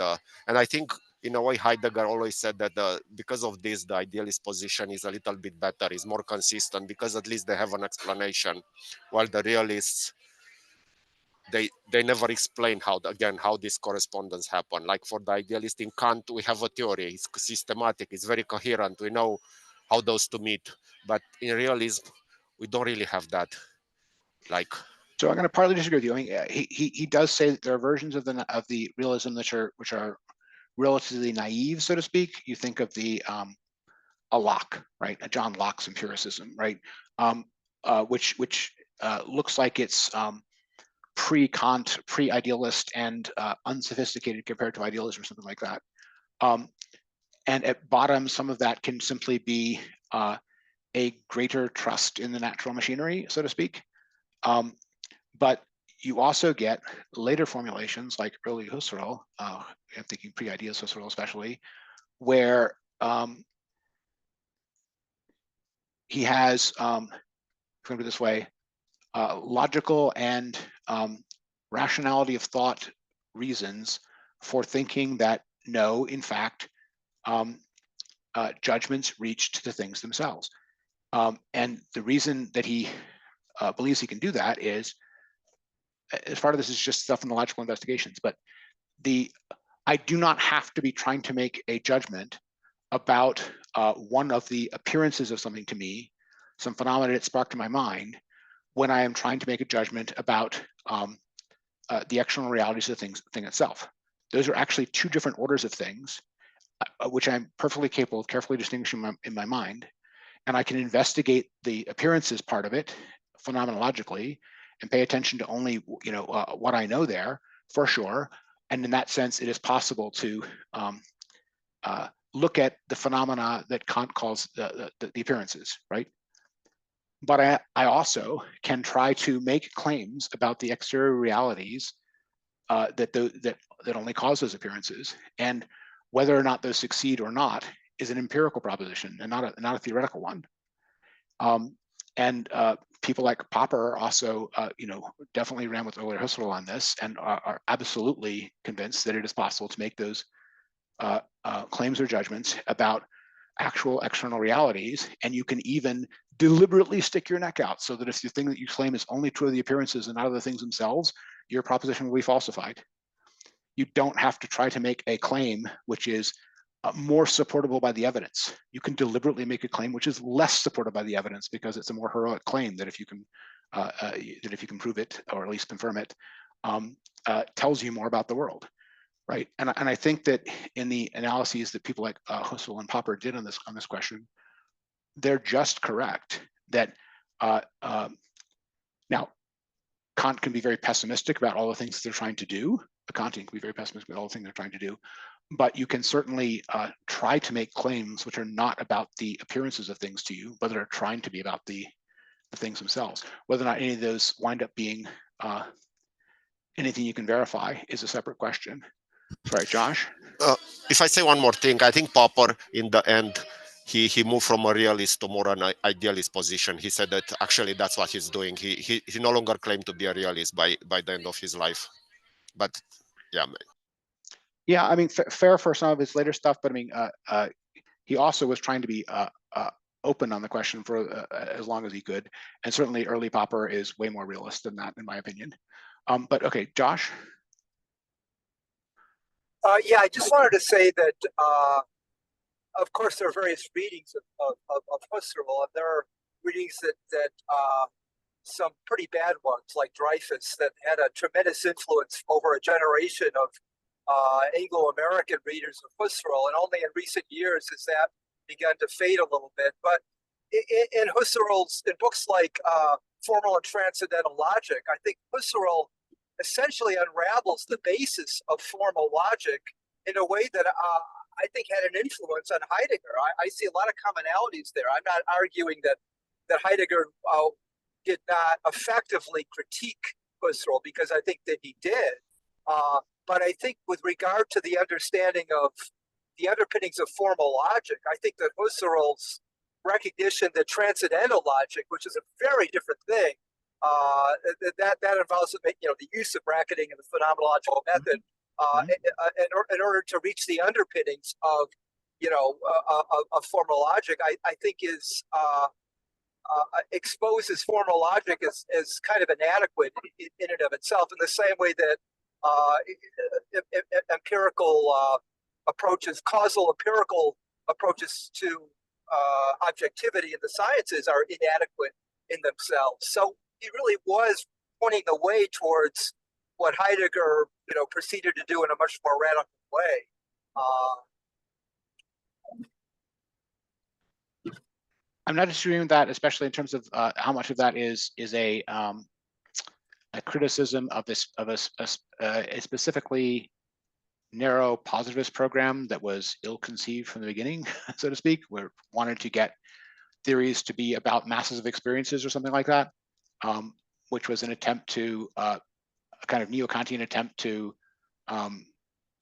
And I think in a way Heidegger always said that because of this, the idealist position is a little bit better, is more consistent, because at least they have an explanation, while the realists, they never explain how this correspondence happened. Like for the idealist in Kant, we have a theory, it's systematic, it's very coherent, we know how those two meet. But in realism, we don't really have that. So I'm going to partly disagree with you. I mean, he does say that there are versions of the realism which are relatively naive, so to speak. You think of a Locke, right? A John Locke's empiricism, right? Which looks like it's pre-Kant, pre-idealist, and unsophisticated compared to idealism or something like that. And at bottom, some of that can simply be a greater trust in the natural machinery, so to speak. But you also get later formulations like early Husserl, I'm thinking pre-idealist Husserl especially, where he has, going to be this way, logical and rationality of thought reasons for thinking that no, in fact, judgments reach to the things themselves. And the reason that he believes he can do that is, as part of this is just stuff in the logical investigations, but I do not have to be trying to make a judgment about one of the appearances of something to me, some phenomena that sparked in my mind, when I am trying to make a judgment about the external realities of the thing itself. Those are actually two different orders of things, which I'm perfectly capable of carefully distinguishing in my mind. And I can investigate the appearances part of it phenomenologically and pay attention to only what I know there for sure. And in that sense, it is possible to look at the phenomena that Kant calls the appearances, right? But I also can try to make claims about the exterior realities that that only cause those appearances. And whether or not those succeed or not is an empirical proposition and not a theoretical one. People like Popper also, definitely ran with earlier Husserl on this and are absolutely convinced that it is possible to make those claims or judgments about actual external realities, and you can even deliberately stick your neck out so that if the thing that you claim is only true of the appearances and not of the things themselves, your proposition will be falsified. You don't have to try to make a claim which is more supportable by the evidence. You can deliberately make a claim which is less supported by the evidence because it's a more heroic claim that if you can prove it or at least confirm it, tells you more about the world, right? And I think that in the analyses that people like Husserl and Popper did on this question, they're just correct that now Kant can be very pessimistic about all the things they're trying to do. A Kantian can be very pessimistic about all the things they're trying to do. But you can certainly try to make claims which are not about the appearances of things to you, but that are trying to be about the things themselves. Whether or not any of those wind up being anything you can verify is a separate question. Sorry, Josh? If I say one more thing, I think Popper, in the end, he moved from a realist to more an idealist position. He said that actually that's what he's doing. He no longer claimed to be a realist by the end of his life. But yeah. Yeah, I mean, fair for some of his later stuff, but I mean, he also was trying to be open on the question for as long as he could. And certainly early Popper is way more realist than that, in my opinion. But okay, Josh? Yeah, I just wanted to say that, of course, there are various readings of Husserl, and there are readings that some pretty bad ones, like Dreyfus, that had a tremendous influence over a generation of Anglo-American readers of Husserl, and only in recent years has that begun to fade a little bit. But in Husserl's, in books like Formal and Transcendental Logic, I think Husserl essentially unravels the basis of formal logic in a way that I think had an influence on Heidegger. I see a lot of commonalities there. I'm not arguing that Heidegger did not effectively critique Husserl, because I think that he did. But I think with regard to the understanding of the underpinnings of formal logic, I think that Husserl's recognition that transcendental logic, which is a very different thing, that involves the use of bracketing and the phenomenological method in order to reach the underpinnings of of formal logic. I think is exposes formal logic as kind of inadequate in and of itself, in the same way that empirical approaches, causal empirical approaches to objectivity in the sciences are inadequate in themselves. So he really was pointing the way towards what Heidegger, proceeded to do in a much more radical way. I'm not disagreeing with that, especially in terms of how much of that is a criticism of a specifically narrow positivist program that was ill-conceived from the beginning, so to speak, where it wanted to get theories to be about masses of experiences or something like that, which was an attempt to a kind of neo-Kantian attempt to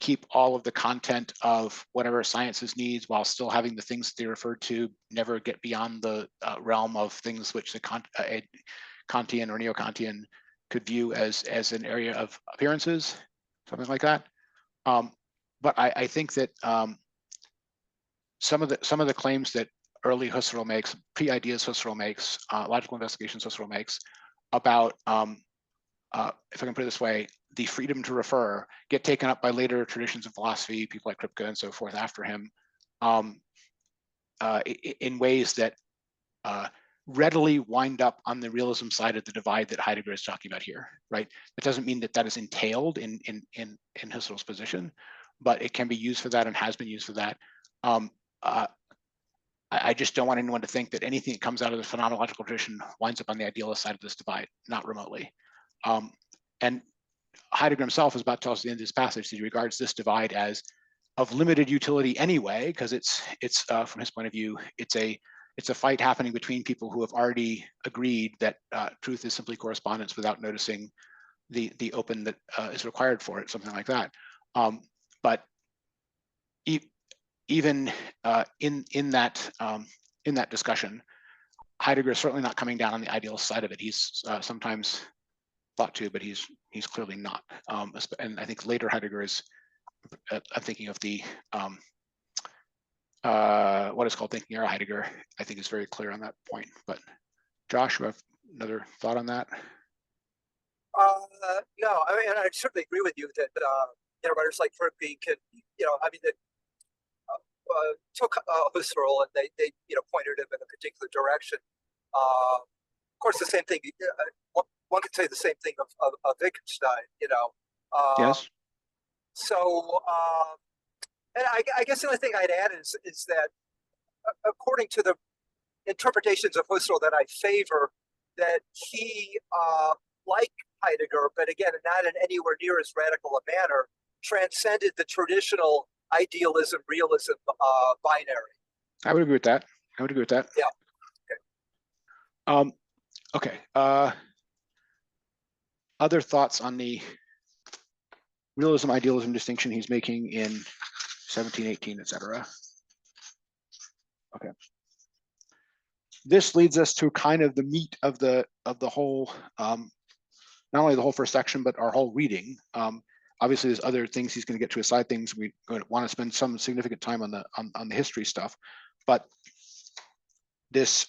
keep all of the content of whatever sciences needs while still having the things they referred to never get beyond the realm of things which a Kantian or neo-Kantian could view as an area of appearances, something like that. But I think that some of the claims that early Husserl makes, pre-ideas Husserl makes, logical investigations Husserl makes about, if I can put it this way, the freedom to refer, get taken up by later traditions of philosophy, people like Kripke and so forth after him, in ways that readily wind up on the realism side of the divide that Heidegger is talking about here, right? It doesn't mean that is entailed in Husserl's position, but it can be used for that and has been used for that. I just don't want anyone to think that anything that comes out of the phenomenological tradition winds up on the idealist side of this divide, not remotely. And Heidegger himself is about to tell us at the end of this passage that he regards this divide as of limited utility anyway, because it's from his point of view, it's a fight happening between people who have already agreed that truth is simply correspondence without noticing the open that is required for it, something like that. But even in that discussion, Heidegger is certainly not coming down on the idealist side of it. He's sometimes thought to, but he's clearly not. And I think later Heidegger is. I'm thinking of the what is called thinking era Heidegger. I think is very clear on that point. But Josh, you have another thought on that? No, I mean, I certainly agree with you that writers like Furby can, that took Husserl and they pointed him in a particular direction. Of course, the same thing. One could say the same thing of Wittgenstein. Yes. So, and I guess the only thing I'd add is that according to the interpretations of Husserl that I favor, that he, like Heidegger, but again, not in anywhere near as radical a manner, transcended the traditional idealism, realism binary. I would agree with that. Yeah. Okay. Okay. Other thoughts on the realism, idealism distinction he's making in 1718, etc. Okay. This leads us to kind of the meat of the whole, not only the whole first section, but our whole reading. Obviously, there's other things he's going to get to as side things. We want to spend some significant time on the history stuff, but this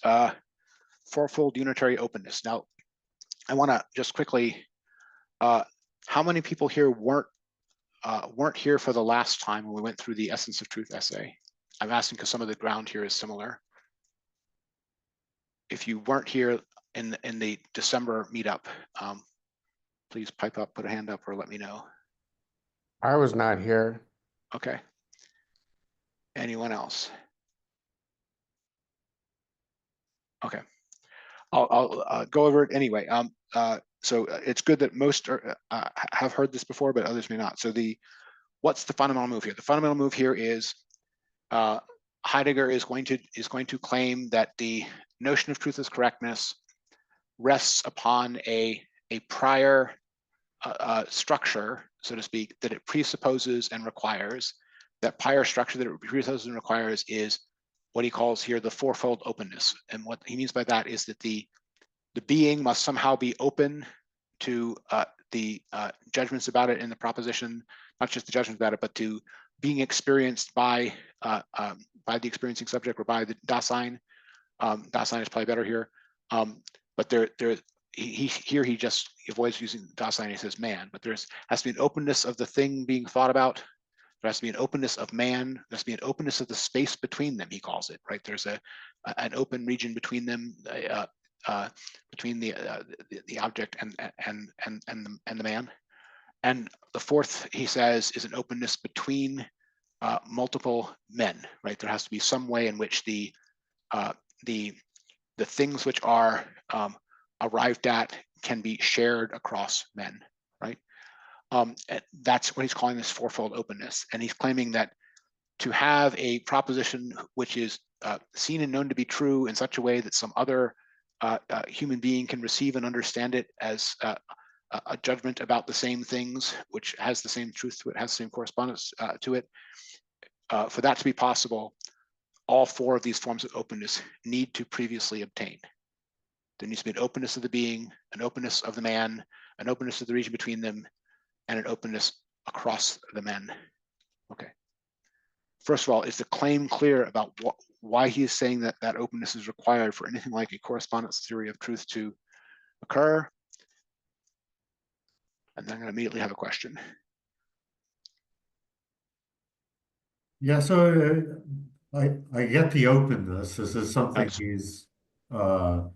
fourfold unitary openness. Now, I want to just quickly. How many people here weren't here for the last time when we went through the Essence of Truth essay? I'm asking because some of the ground here is similar. If you weren't here in the December meetup, please pipe up, put a hand up, or let me know. I was not here. Okay. Anyone else? Okay. I'll go over it anyway. So it's good that most have heard this before, but others may not. So what's the fundamental move here? The fundamental move here is Heidegger is going to claim that the notion of truth as correctness rests upon a prior structure, so to speak, that it presupposes and requires. That prior structure that it presupposes and requires is what he calls here the fourfold openness. And what he means by that is that the being must somehow be open to the judgments about it in the proposition, not just the judgments about it, but to being experienced by the experiencing subject or by the Dasein. Dasein is probably better here, but he just avoids using Dasein. He says man, but has to be an openness of the thing being thought about. There has to be an openness of man. There has to be an openness of the space between them. He calls it, right. There's an open region between them, between the object and the man. And the fourth, he says, is an openness between multiple men, right. There has to be some way in which the things which are arrived at can be shared across men, right. That's what he's calling this fourfold openness. And he's claiming that to have a proposition which is seen and known to be true in such a way that some other human being can receive and understand it as a judgment about the same things, which has the same truth to it, has the same correspondence to it. For that to be possible, all four of these forms of openness need to previously obtain. There needs to be an openness of the being, an openness of the man, an openness of the region between them, and an openness across the men. Okay. First of all, is the claim clear about why he is saying that that openness is required for anything like a correspondence theory of truth to occur? And then I'm going to immediately have a question. Yeah, so I get the openness. This is something Thanks. he's gone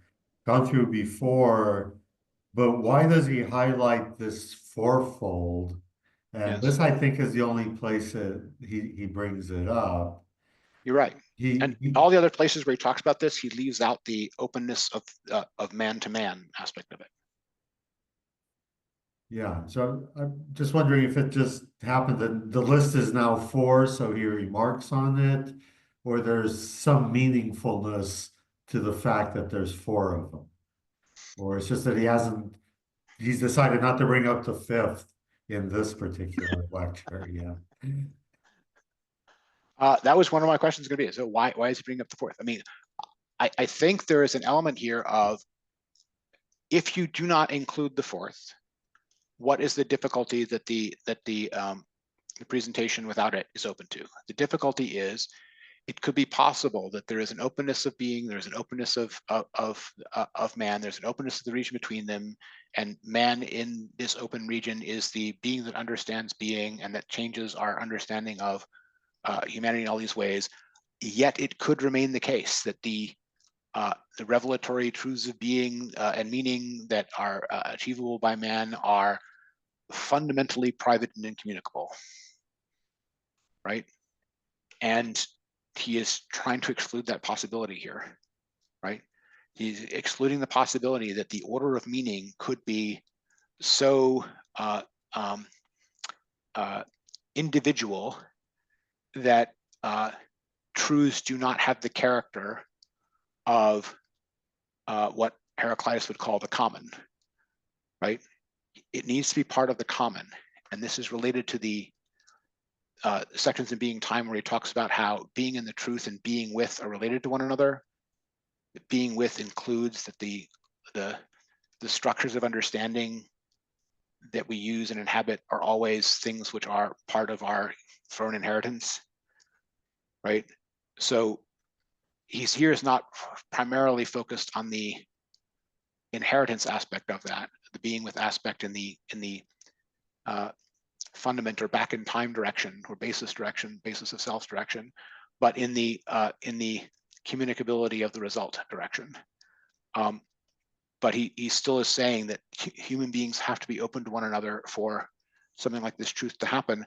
through before, but why does he highlight this fourfold? And Yes. this, I think, is the only place that he brings it up. You're right. And all the other places where he talks about this, he leaves out the openness of man-to-man aspect of it. Yeah, so I'm just wondering if it just happened that the list is now 4, so he remarks on it, or there's some meaningfulness to the fact that there's 4 of them. Or it's just that he's decided not to bring up the 5th in this particular lecture. Yeah. That was one of my questions going to be. So why is he bringing up the fourth? I mean, I think there is an element here of, if you do not include the fourth, what is the difficulty that the presentation without it is open to? The difficulty is, it could be possible that there is an openness of being, there's an openness of man, there's an openness of the region between them, and man in this open region is the being that understands being and that changes our understanding of humanity in all these ways. Yet it could remain the case that the revelatory truths of being and meaning that are achievable by man are fundamentally private and incommunicable, right? And he is trying to exclude that possibility here, right? He's excluding the possibility that the order of meaning could be so individual that truths do not have the character of what Heraclitus would call the common, right? It needs to be part of the common. And this is related to the sections in Being Time, where he talks about how being in the truth and being with are related to one another. Being with includes that the structures of understanding that we use and inhabit are always things which are part of our thrown inheritance, right? So he's here is not primarily focused on the inheritance aspect of that, the being with aspect in the fundament or back in time direction or basis of self direction, but in the communicability of the result direction. But he still is saying that human beings have to be open to one another for something like this truth to happen.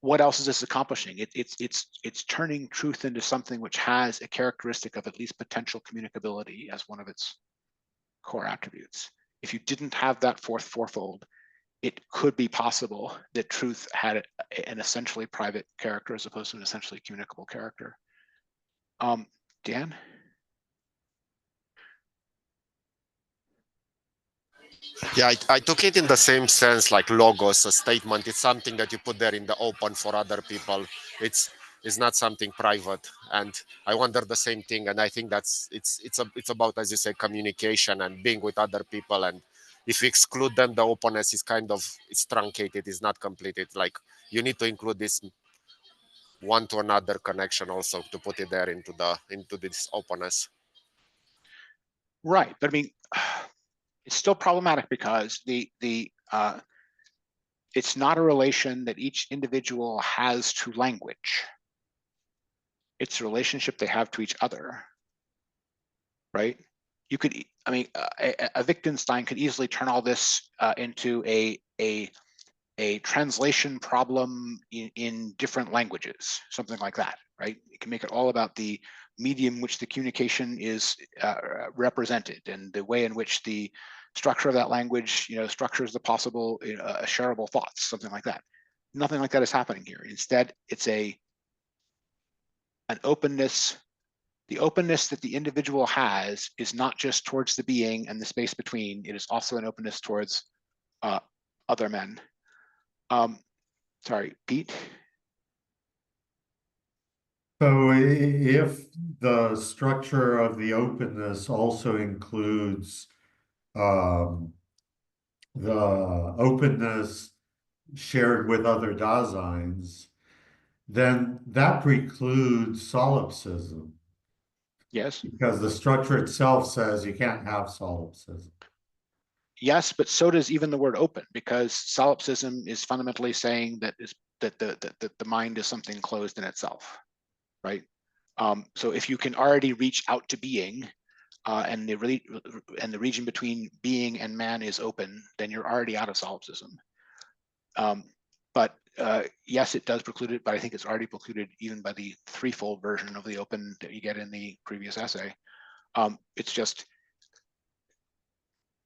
What else is this accomplishing? It's turning truth into something which has a characteristic of at least potential communicability as one of its core attributes. If you didn't have that fourfold, it could be possible that truth had an essentially private character as opposed to an essentially communicable character. Dan? Yeah, I took it in the same sense, like logos, a statement. It's something that you put there in the open for other people. It's not something private, and I wonder the same thing. And I think that's it's about, as you say, communication and being with other people. And if you exclude them, the openness is kind of, it's truncated, it's not completed. Like, you need to include this one to another connection also to put it there into this openness. Right, but I mean, it's still problematic because it's not a relation that each individual has to language. It's a relationship they have to each other, right? You could, I mean, a Wittgenstein could easily turn all this into a translation problem in different languages, something like that, right? You can make it all about the medium which the communication is represented and the way in which the structure of that language, structures the possible shareable thoughts, something like that. Nothing like that is happening here. Instead, it's an openness. The openness that the individual has is not just towards the being and the space between. It is also an openness towards other men. Sorry, Pete. So if the structure of the openness also includes the openness shared with other Daseins, then that precludes solipsism. Yes. Because the structure itself says you can't have solipsism. Yes, but so does even the word open, because solipsism is fundamentally saying that the mind is something closed in itself, right? So if you can already reach out to being, and the region between being and man is open, then you're already out of solipsism. But yes, it does preclude it, but I think it's already precluded even by the threefold version of the open that you get in the previous essay. It's just,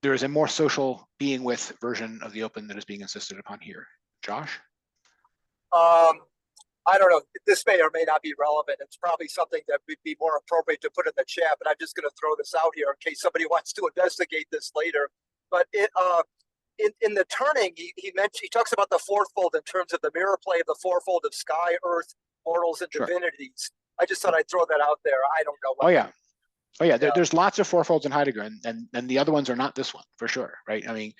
there is a more social being with version of the open that is being insisted upon here. Josh? I don't know. This may or may not be relevant. It's probably something that would be more appropriate to put in the chat, but I'm just going to throw this out here in case somebody wants to investigate this later. But in the turning, he talks about the fourfold in terms of the mirror play of the fourfold of sky, earth, mortals, and Sure. divinities. I just thought I'd throw that out there. I don't know. Oh yeah. Oh yeah, there's lots of fourfolds in Heidegger, and the other ones are not this one for sure, right? I mean,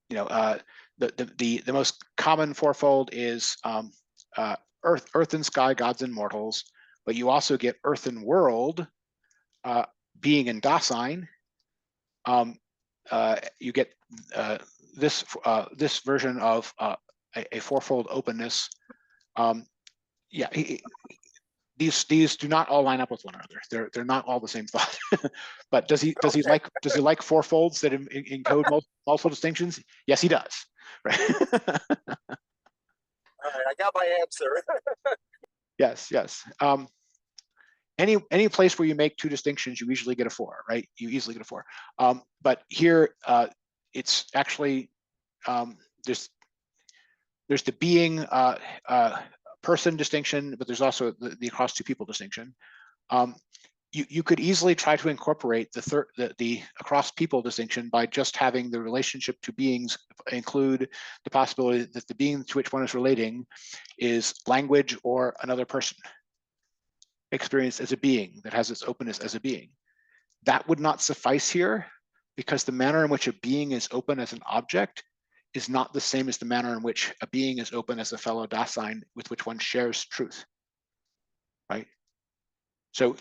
the most common fourfold is earth and sky, gods and mortals, but you also get earth and world, being and Dasein. You get this version of a fourfold openness. These do not all line up with one another. They're not all the same thought. But does he like fourfolds that encode multiple distinctions? Yes, he does. Right. All right, I got my answer. Yes. Any place where you make two distinctions, you usually get a 4, right? You easily get a 4. But here, it's actually there's the being person distinction, but there's also the across two people distinction. You could easily try to incorporate the across people distinction by just having the relationship to beings include the possibility that the being to which one is relating is language or another person experienced as a being that has its openness as a being. That would not suffice here because the manner in which a being is open as an object is not the same as the manner in which a being is open as a fellow Dasein with which one shares truth, right? So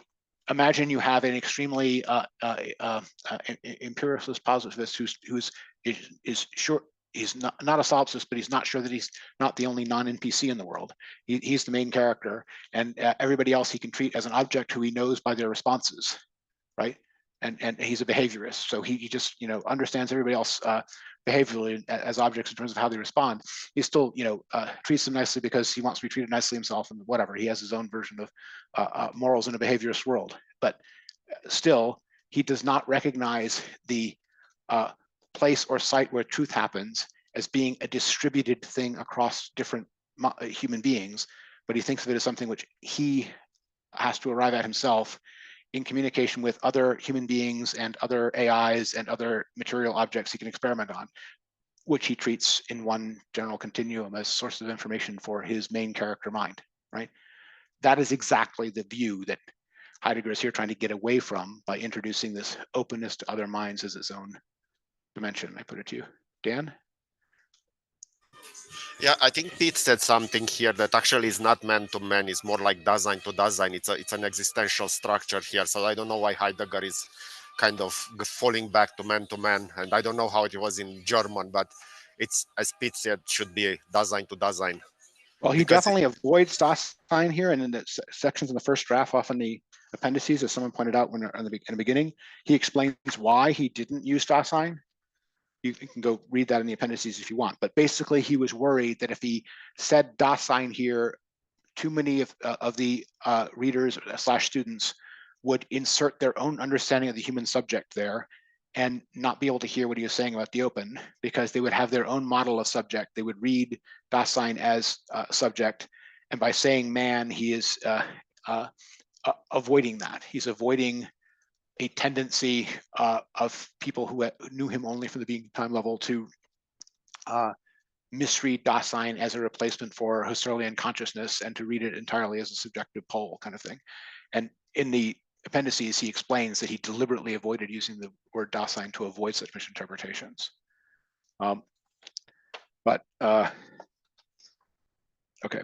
imagine you have an extremely empiricist positivist is sure he's not a solipsist, but he's not sure that he's not the only non-NPC in the world. He's the main character, and everybody else he can treat as an object who he knows by their responses, right? And he's a behaviorist, so he just understands everybody else behaviorally as objects in terms of how they respond. He still treats them nicely because he wants to be treated nicely himself, and whatever, he has his own version of morals in a behaviorist world. But still, he does not recognize the place or site where truth happens as being a distributed thing across different human beings, but he thinks of it as something which he has to arrive at himself in communication with other human beings and other AIs and other material objects he can experiment on, which he treats in one general continuum as source of information for his main character mind, right? That is exactly the view that Heidegger is here trying to get away from by introducing this openness to other minds as its own dimension. I put it to you. Dan? Yeah, I think Pete said something here that actually is not man to man. It's more like Dasein to Dasein. It's an existential structure here. So I don't know why Heidegger is kind of falling back to man, and I don't know how it was in German, but it's, as Pete said, should be Dasein to Dasein. Well, he definitely avoids Dasein here, and in the sections in the first draft, often the appendices, as someone pointed out in the beginning, he explains why he didn't use Dasein. You can go read that in the appendices if you want, but basically he was worried that if he said Dasein here, too many of the readers / students would insert their own understanding of the human subject there and not be able to hear what he was saying about the open, because they would have their own model of subject. They would read Dasein as subject, and by saying man, he is avoiding that. He's avoiding a tendency of people who knew him only from the being time level to misread Dasein as a replacement for Husserlian consciousness and to read it entirely as a subjective pole kind of thing. And in the appendices, he explains that he deliberately avoided using the word Dasein to avoid such misinterpretations. Okay.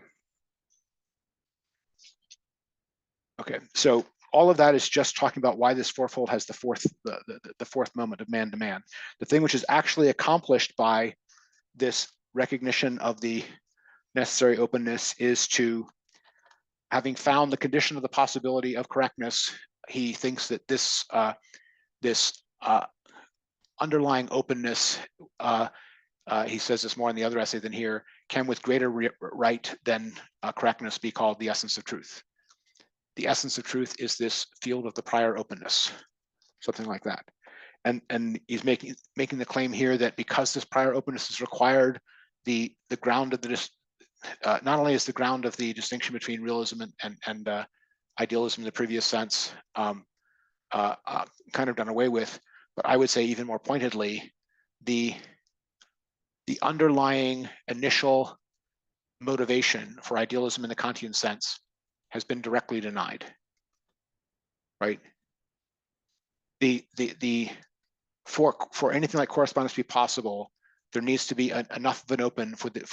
Okay, so all of that is just talking about why this fourfold has the fourth moment of man to man. The thing which is actually accomplished by this recognition of the necessary openness is to, having found the condition of the possibility of correctness, he thinks that this underlying openness, he says this more in the other essay than here, can with greater right than correctness be called the essence of truth. The essence of truth is this field of the prior openness, something like that. And he's making the claim here that because this prior openness is required, the ground of the not only is the ground of the distinction between realism and idealism in the previous sense kind of done away with, but I would say even more pointedly, the underlying initial motivation for idealism in the Kantian sense has been directly denied, right? For anything like correspondence to be possible, there needs to be enough of an open for the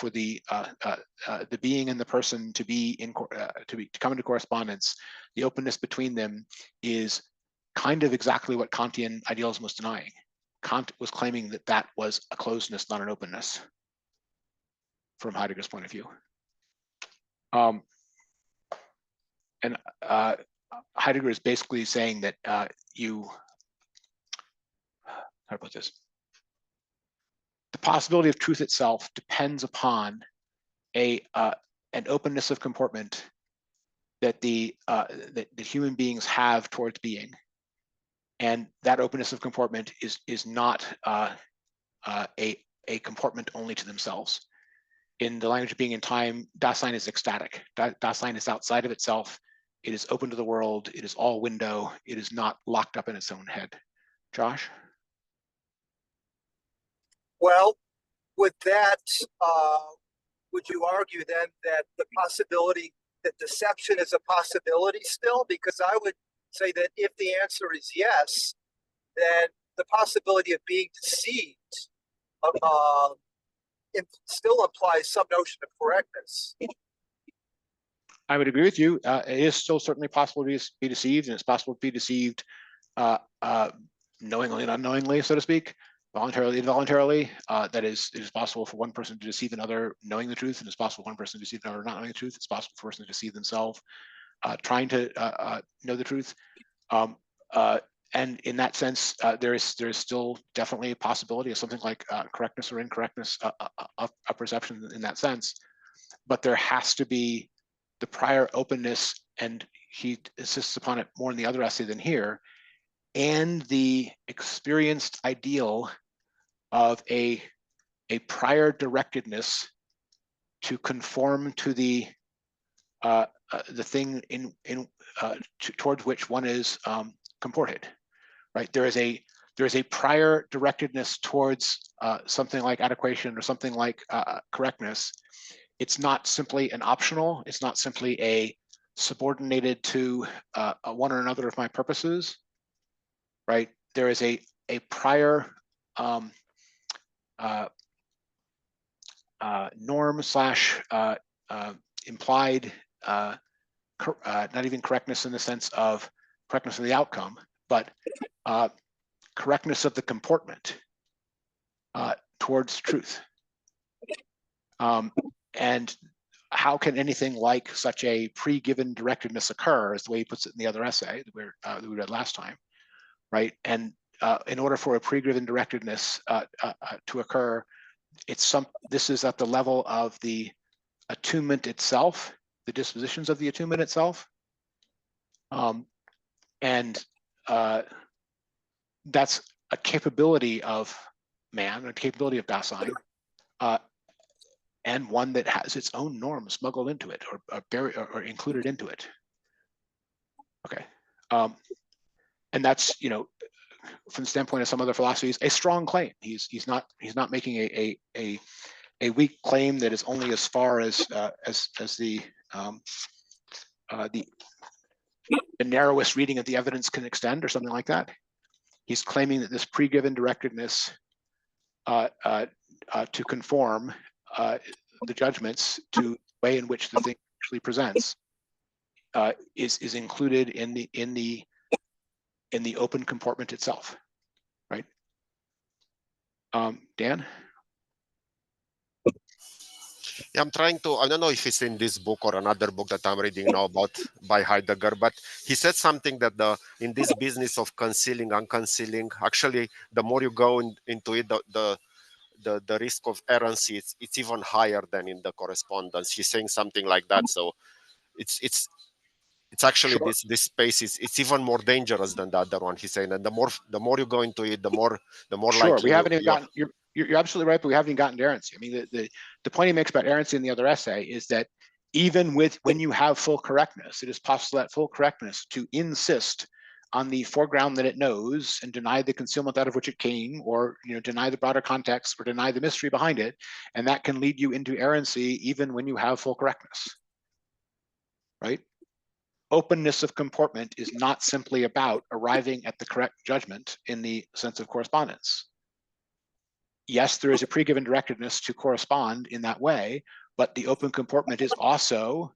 being and the person to come into correspondence. The openness between them is kind of exactly what Kantian idealism was denying. Kant was claiming that that was a closedness, not an openness, from Heidegger's point of view. And Heidegger is basically saying that how to put this? The possibility of truth itself depends upon an openness of comportment that the human beings have towards being, and that openness of comportment is not a comportment only to themselves. In the language of being in time, Dasein is ecstatic. Dasein is outside of itself. It is open to the world. It is all window. It is not locked up in its own head. Josh? Well, with that, would you argue then that the possibility that deception is a possibility still? Because I would say that if the answer is yes, then the possibility of being deceived it still implies some notion of correctness. I would agree with you. It is still certainly possible to be deceived, and it's possible to be deceived knowingly and unknowingly, so to speak, voluntarily, involuntarily. That is, it is possible for one person to deceive another knowing the truth, and it's possible for one person to deceive another not knowing the truth. It's possible for a person to deceive themselves trying to know the truth. And in that sense, there is still definitely a possibility of something like correctness or incorrectness of perception in that sense. But there has to be the prior openness, and he insists upon it more in the other essay than here, and the experienced ideal of a prior directedness to conform to the thing towards which one is comported, right? There is a prior directedness towards something like adequation or something like correctness. It's not simply an optional. It's not simply a subordinated to one or another of my purposes, right? There is a prior norm slash implied, not even correctness in the sense of correctness of the outcome, but correctness of the comportment towards truth. And how can anything like such a pre-given directedness occur, is the way he puts it in the other essay that we read last time, right? And in order for a pre-given directedness to occur, this is at the level of the attunement itself, the dispositions of the attunement itself. And that's a capability of man, a capability of Dasein, and one that has its own norms smuggled into it or included into it. Okay. And that's, from the standpoint of some other philosophies, a strong claim. He's not making a weak claim that is only as far as the narrowest reading of the evidence can extend, or something like that. He's claiming that this pre-given directedness to conform the judgments to the way in which the thing actually presents is included in the open comportment itself, right? Dan? Yeah, I'm trying to, I don't know if it's in this book or another book that I'm reading now by Heidegger, but he said something that in this business of concealing, unconcealing, actually, the more you go into it, the risk of errancy, it's even higher than in the correspondence. He's saying something like that. So it's actually sure. This space it's even more dangerous than the other one. He's saying, and the more you go into it, the more sure. likely We haven't even gotten. You're absolutely right, but we haven't even gotten to errancy. I mean, the point he makes about errancy in the other essay is that even when you have full correctness, it is possible at full correctness to insist on the foreground that it knows and deny the concealment out of which it came, or deny the broader context, or deny the mystery behind it, and that can lead you into errancy even when you have full correctness, right? Openness of comportment is not simply about arriving at the correct judgment in the sense of correspondence. Yes, there is a pre-given directedness to correspond in that way, but the open comportment is also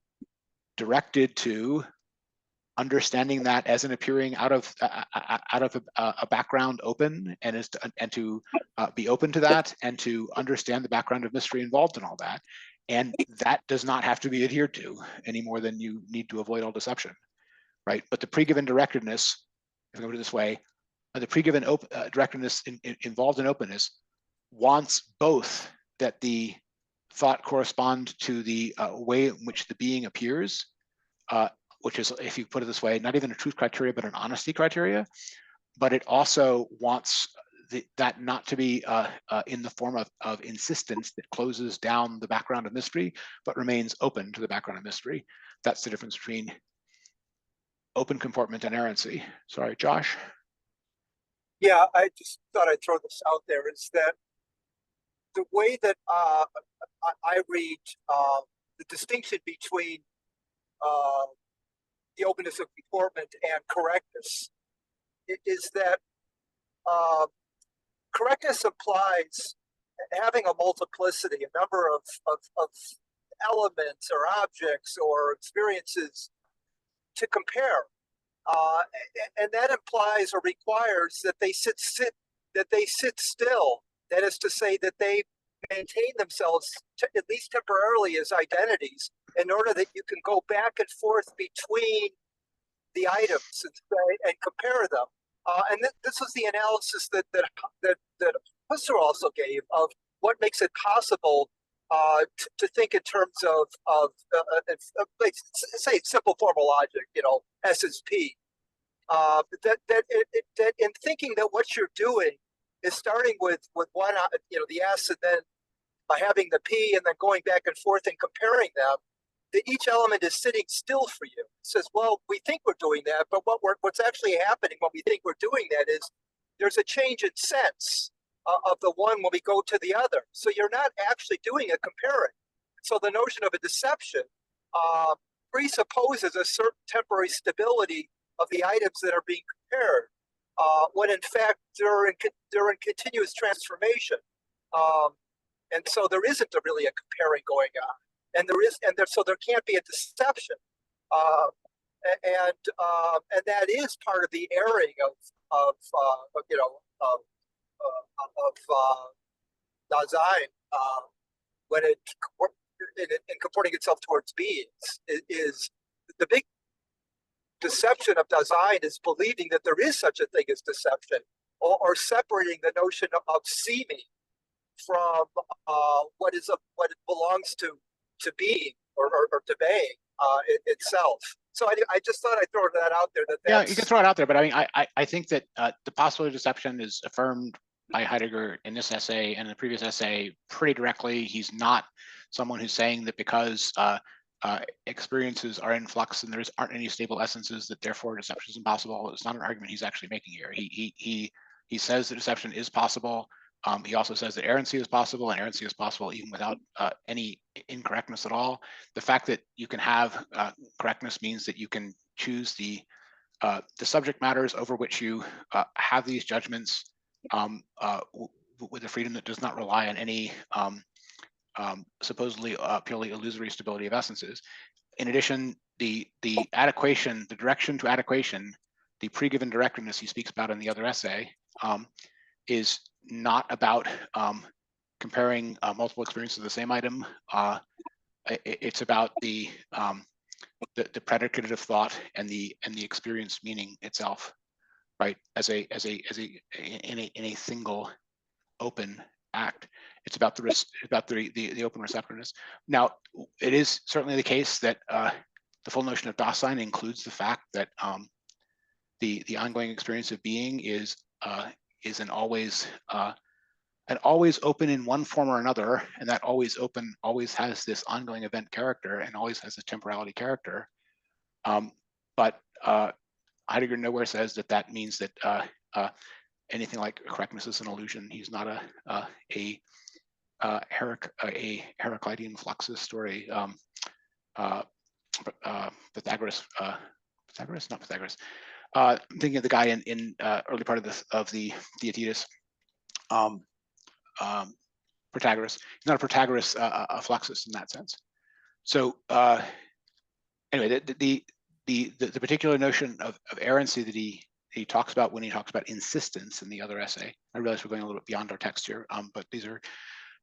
directed to understanding that as an appearing out of a background open, and to be open to that, and to understand the background of mystery involved in all that. And that does not have to be adhered to any more than you need to avoid all deception, right? But the pre-given directedness, if I go to this way, the pre-given directedness involved in openness wants both that the thought correspond to the way in which the being appears, which is, if you put it this way, not even a truth criteria, but an honesty criteria. But it also wants that not to be in the form of insistence that closes down the background of mystery, but remains open to the background of mystery. That's the difference between open comportment and errancy. Sorry, Josh. Yeah, I just thought I'd throw this out there, is that the way that I read the distinction between the openness of comportment and correctness is that correctness implies having a multiplicity, a number of elements or objects or experiences to compare, and that implies or requires that they sit still. That is to say, that they maintain themselves at least temporarily as identities, in order that you can go back and forth between the items and compare them. And this was the analysis that Husserl also gave of what makes it possible to think in terms of say simple formal logic, S is P. That in thinking that what you're doing is starting with one, the S, and then by having the P, and then going back and forth and comparing them, that each element is sitting still for you. It says, well, we think we're doing that, but what's actually happening when we think we're doing that is there's a change in sense of the one when we go to the other. So you're not actually doing a comparing. So the notion of a deception presupposes a certain temporary stability of the items that are being compared, when in fact they're in continuous transformation. And so there isn't really a comparing going on. So there can't be a deception, and that is part of the erring of Dasein, when in comporting itself towards beings, is the big deception of Dasein is believing that there is such a thing as deception, or separating the notion of seeming from what belongs to being or to being itself. So I just thought I'd throw that out there. Yeah, you can throw it out there, but I mean, I think that the possibility of deception is affirmed by Heidegger in this essay and the previous essay pretty directly. He's not someone who's saying that because experiences are in flux and there aren't any stable essences, that therefore deception is impossible. It's not an argument he's actually making here. He says that deception is possible. He also says that errancy is possible, and errancy is possible even without any incorrectness at all. The fact that you can have correctness means that you can choose the subject matters over which you have these judgments with a freedom that does not rely on any supposedly purely illusory stability of essences. In addition, the adequation, the direction to adequation, the pre-given directedness he speaks about in the other essay, is not about comparing multiple experiences of the same item. It's about the predicative thought and the experience meaning itself, right? In a single open act. It's about the open receptiveness. Now, it is certainly the case that the full notion of Dasein includes the fact that the ongoing experience of being is an always open in one form or another, and that always open always has this ongoing event character and always has a temporality character. But Heidegger nowhere says that that means that anything like correctness is an illusion. He's not a Heraclitean Fluxus or a Pythagoras. Pythagoras, not Pythagoras. I'm thinking of the guy in early part of the Theaetetus. Protagoras. He's not a Protagoras, a Fluxus in that sense. So anyway, the particular notion of errancy that he talks about when he talks about insistence in the other essay. I realize we're going a little bit beyond our text here, but these are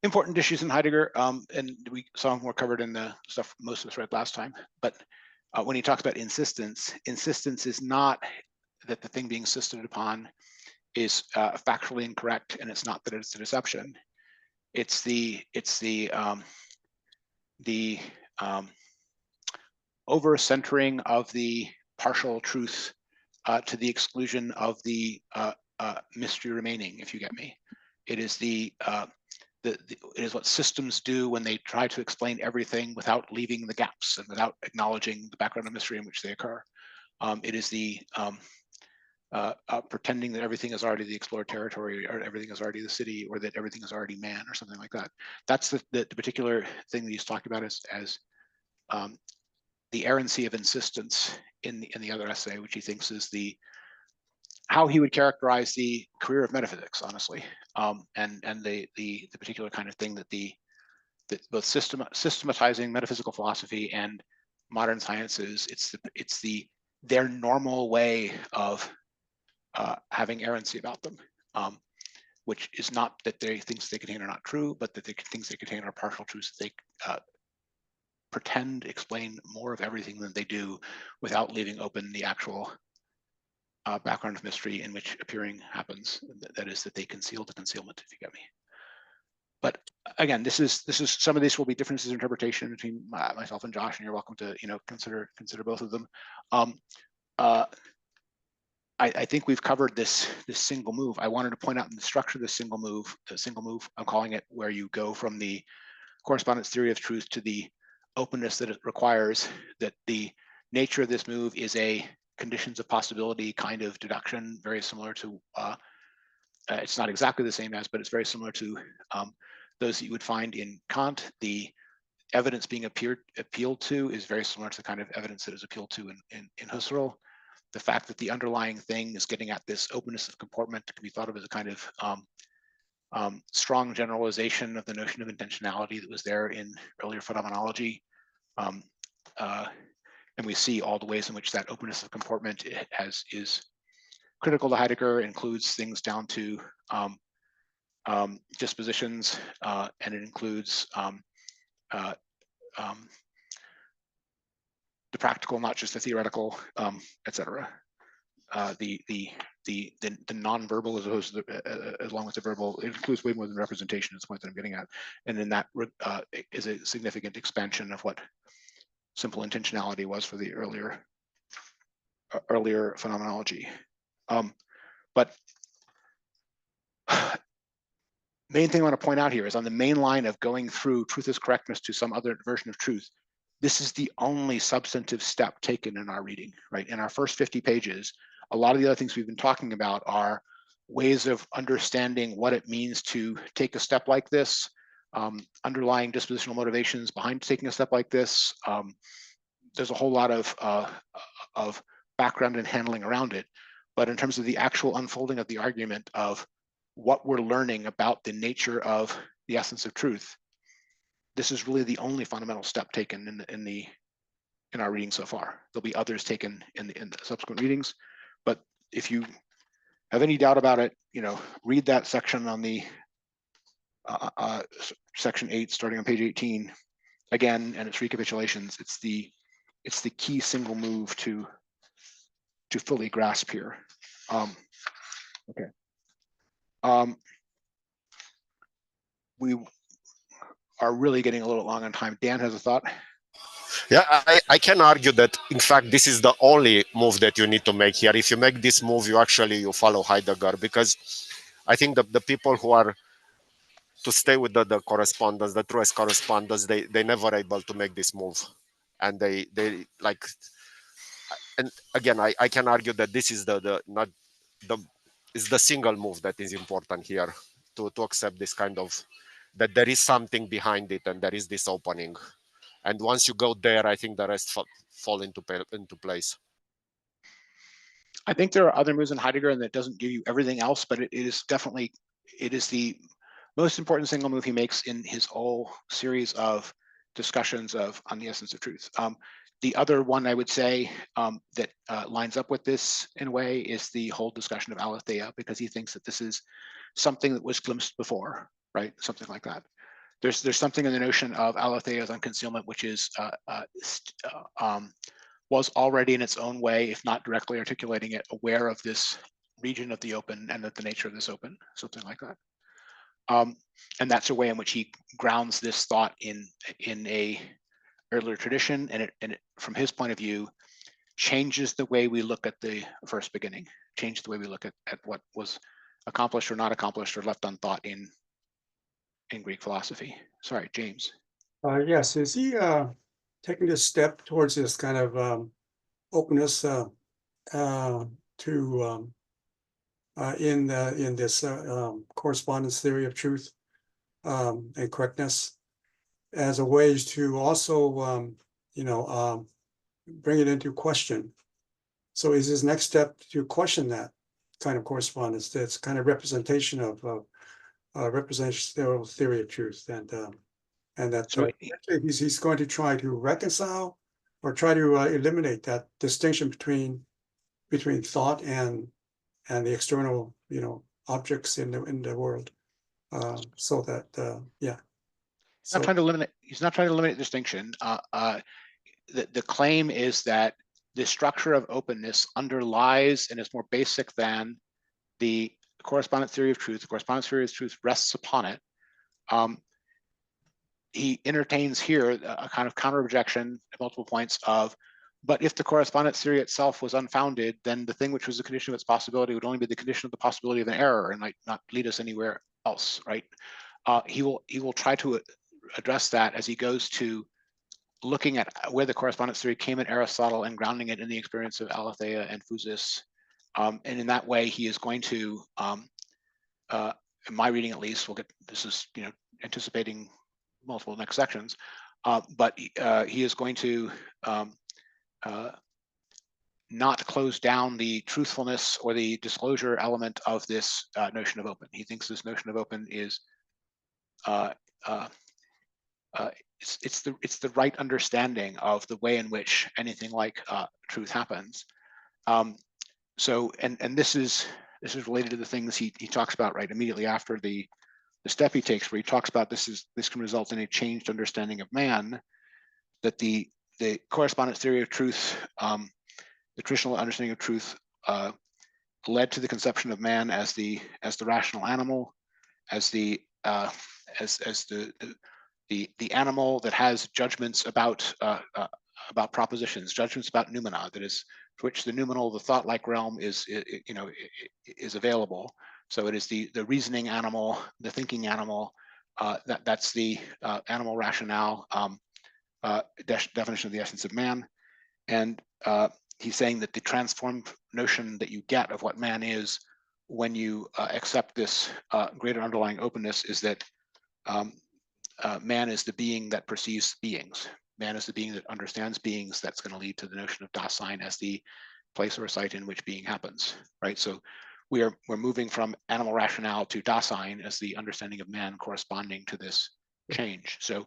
important issues in Heidegger, and some of them were covered in the stuff most of us read last time. But when he talks about insistence is not that the thing being insisted upon is factually incorrect, and it's not that it's a deception. It's the over-centering of the partial truth to the exclusion of the mystery remaining, if you get me. It is it is what systems do when they try to explain everything without leaving the gaps and without acknowledging the background of mystery in which they occur. It is the pretending that everything is already the explored territory, or everything is already the city, or that everything is already man, or something like that. That's the particular thing that he's talking about as the errancy of insistence in the other essay, which he thinks is how he would characterize the career of metaphysics, honestly, and the particular kind of thing that both systematizing metaphysical philosophy and modern sciences, it's their normal way of having errancy about them, which is not that things they contain are not true, but that the things they contain are partial truths that they pretend explain more of everything than they do without leaving open the actual background of mystery in which appearing happens. That is, that they conceal the concealment, if you get me. But again, this is some of this will be differences in interpretation between myself and Josh, and you're welcome to consider both of them. I think we've covered this single move. I wanted to point out in the structure of the single move, I'm calling it, where you go from the correspondence theory of truth to the openness that it requires, that the nature of this move is a conditions of possibility kind of deduction, very similar to, it's not exactly the same as, but it's very similar to those that you would find in Kant. The evidence being appealed to is very similar to the kind of evidence that is appealed to in Husserl. The fact that the underlying thing is getting at this openness of comportment can be thought of as a kind of strong generalization of the notion of intentionality that was there in earlier phenomenology. And we see all the ways in which that openness of comportment is critical to Heidegger, includes things down to dispositions, and it includes the practical, not just the theoretical, etc. The non-verbal as opposed to along with the verbal, it includes way more than representation. Is the point that I'm getting at, and in that is a significant expansion of what simple intentionality was for the earlier phenomenology. But main thing I want to point out here is on the main line of going through truth is correctness to some other version of truth. This is the only substantive step taken in our reading, right? In our first 50 pages, a lot of the other things we've been talking about are ways of understanding what it means to take a step like this, underlying dispositional motivations behind taking a step like this. There's a whole lot of background and handling around it. But in terms of the actual unfolding of the argument of what we're learning about the nature of the essence of truth, this is really the only fundamental step taken in our reading so far. There'll be others taken in the subsequent readings, but if you have any doubt about it, read that section on the section 8, starting on page 18 again, and its recapitulations. It's the key single move to fully grasp here. Okay. We are really getting a little long on time. Dan has a thought. Yeah, I can argue that, in fact, this is the only move that you need to make here. If you make this move, you follow Heidegger, because I think that the people who are to stay with the correspondence, the truest correspondence, they never able to make this move. And they like, and again, I can argue that this is the not the is the single move that is important here, to accept this kind of, that there is something behind it and there is this opening. And once you go there, I think the rest fall into place. I think there are other moves in Heidegger, and that doesn't give you everything else, but it is definitely, it is the most important single move he makes in his whole series of discussions on the essence of truth. The other one I would say that lines up with this in a way is the whole discussion of aletheia, because he thinks that this is something that was glimpsed before, right? Something like that. There's something in the notion of aletheia as unconcealment, which is was already in its own way, if not directly articulating it, aware of this region of the open and of the nature of this open, something like that. And that's a way in which he grounds this thought in a earlier tradition, and it from his point of view changes the way we look at the first beginning, changes the way we look at what was accomplished or not accomplished or left unthought in Greek philosophy. Sorry, James. Yes, is he taking this step towards this kind of openness to in this correspondence theory of truth and correctness, as a way to also bring it into question? So is his next step to question that kind of correspondence, that's kind of representation of representational theory of truth, and that So he's going to try to reconcile or try to eliminate that distinction between thought and the external objects in the world, so that yeah. He's not trying to eliminate. He's not trying to eliminate distinction. The claim is that the structure of openness underlies and is more basic than the correspondence theory of truth. The correspondence theory of truth rests upon it. He entertains here a kind of counter objection at multiple points of, but if the correspondence theory itself was unfounded, then the thing which was the condition of its possibility would only be the condition of the possibility of an error and might not lead us anywhere else, right? He will try to address that as he goes to looking at where the correspondence theory came in Aristotle and grounding it in the experience of aletheia and physis. And in that way, he is going to, in my reading at least, we'll get, this is, anticipating multiple next sections, but he is going to not close down the truthfulness or the disclosure element of this notion of open. He thinks this notion of open is it's the right understanding of the way in which anything like truth happens. So and this is related to the things he talks about right immediately after the step he takes, where he talks about this can result in a changed understanding of man, that the correspondence theory of truth, the traditional understanding of truth, led to the conception of man as the rational animal, as the animal that has judgments about propositions, judgments about noumena, that is, to which the noumenal, the thought-like realm is available. So it is the reasoning animal, the thinking animal. That's the animal rationale definition of the essence of man. And he's saying that the transformed notion that you get of what man is when you accept this greater underlying openness is that man is the being that perceives beings. Man is the being that understands beings. That's going to lead to the notion of Dasein as the place or site in which being happens, right? So we're moving from animal rationale to Dasein as the understanding of man corresponding to this change. So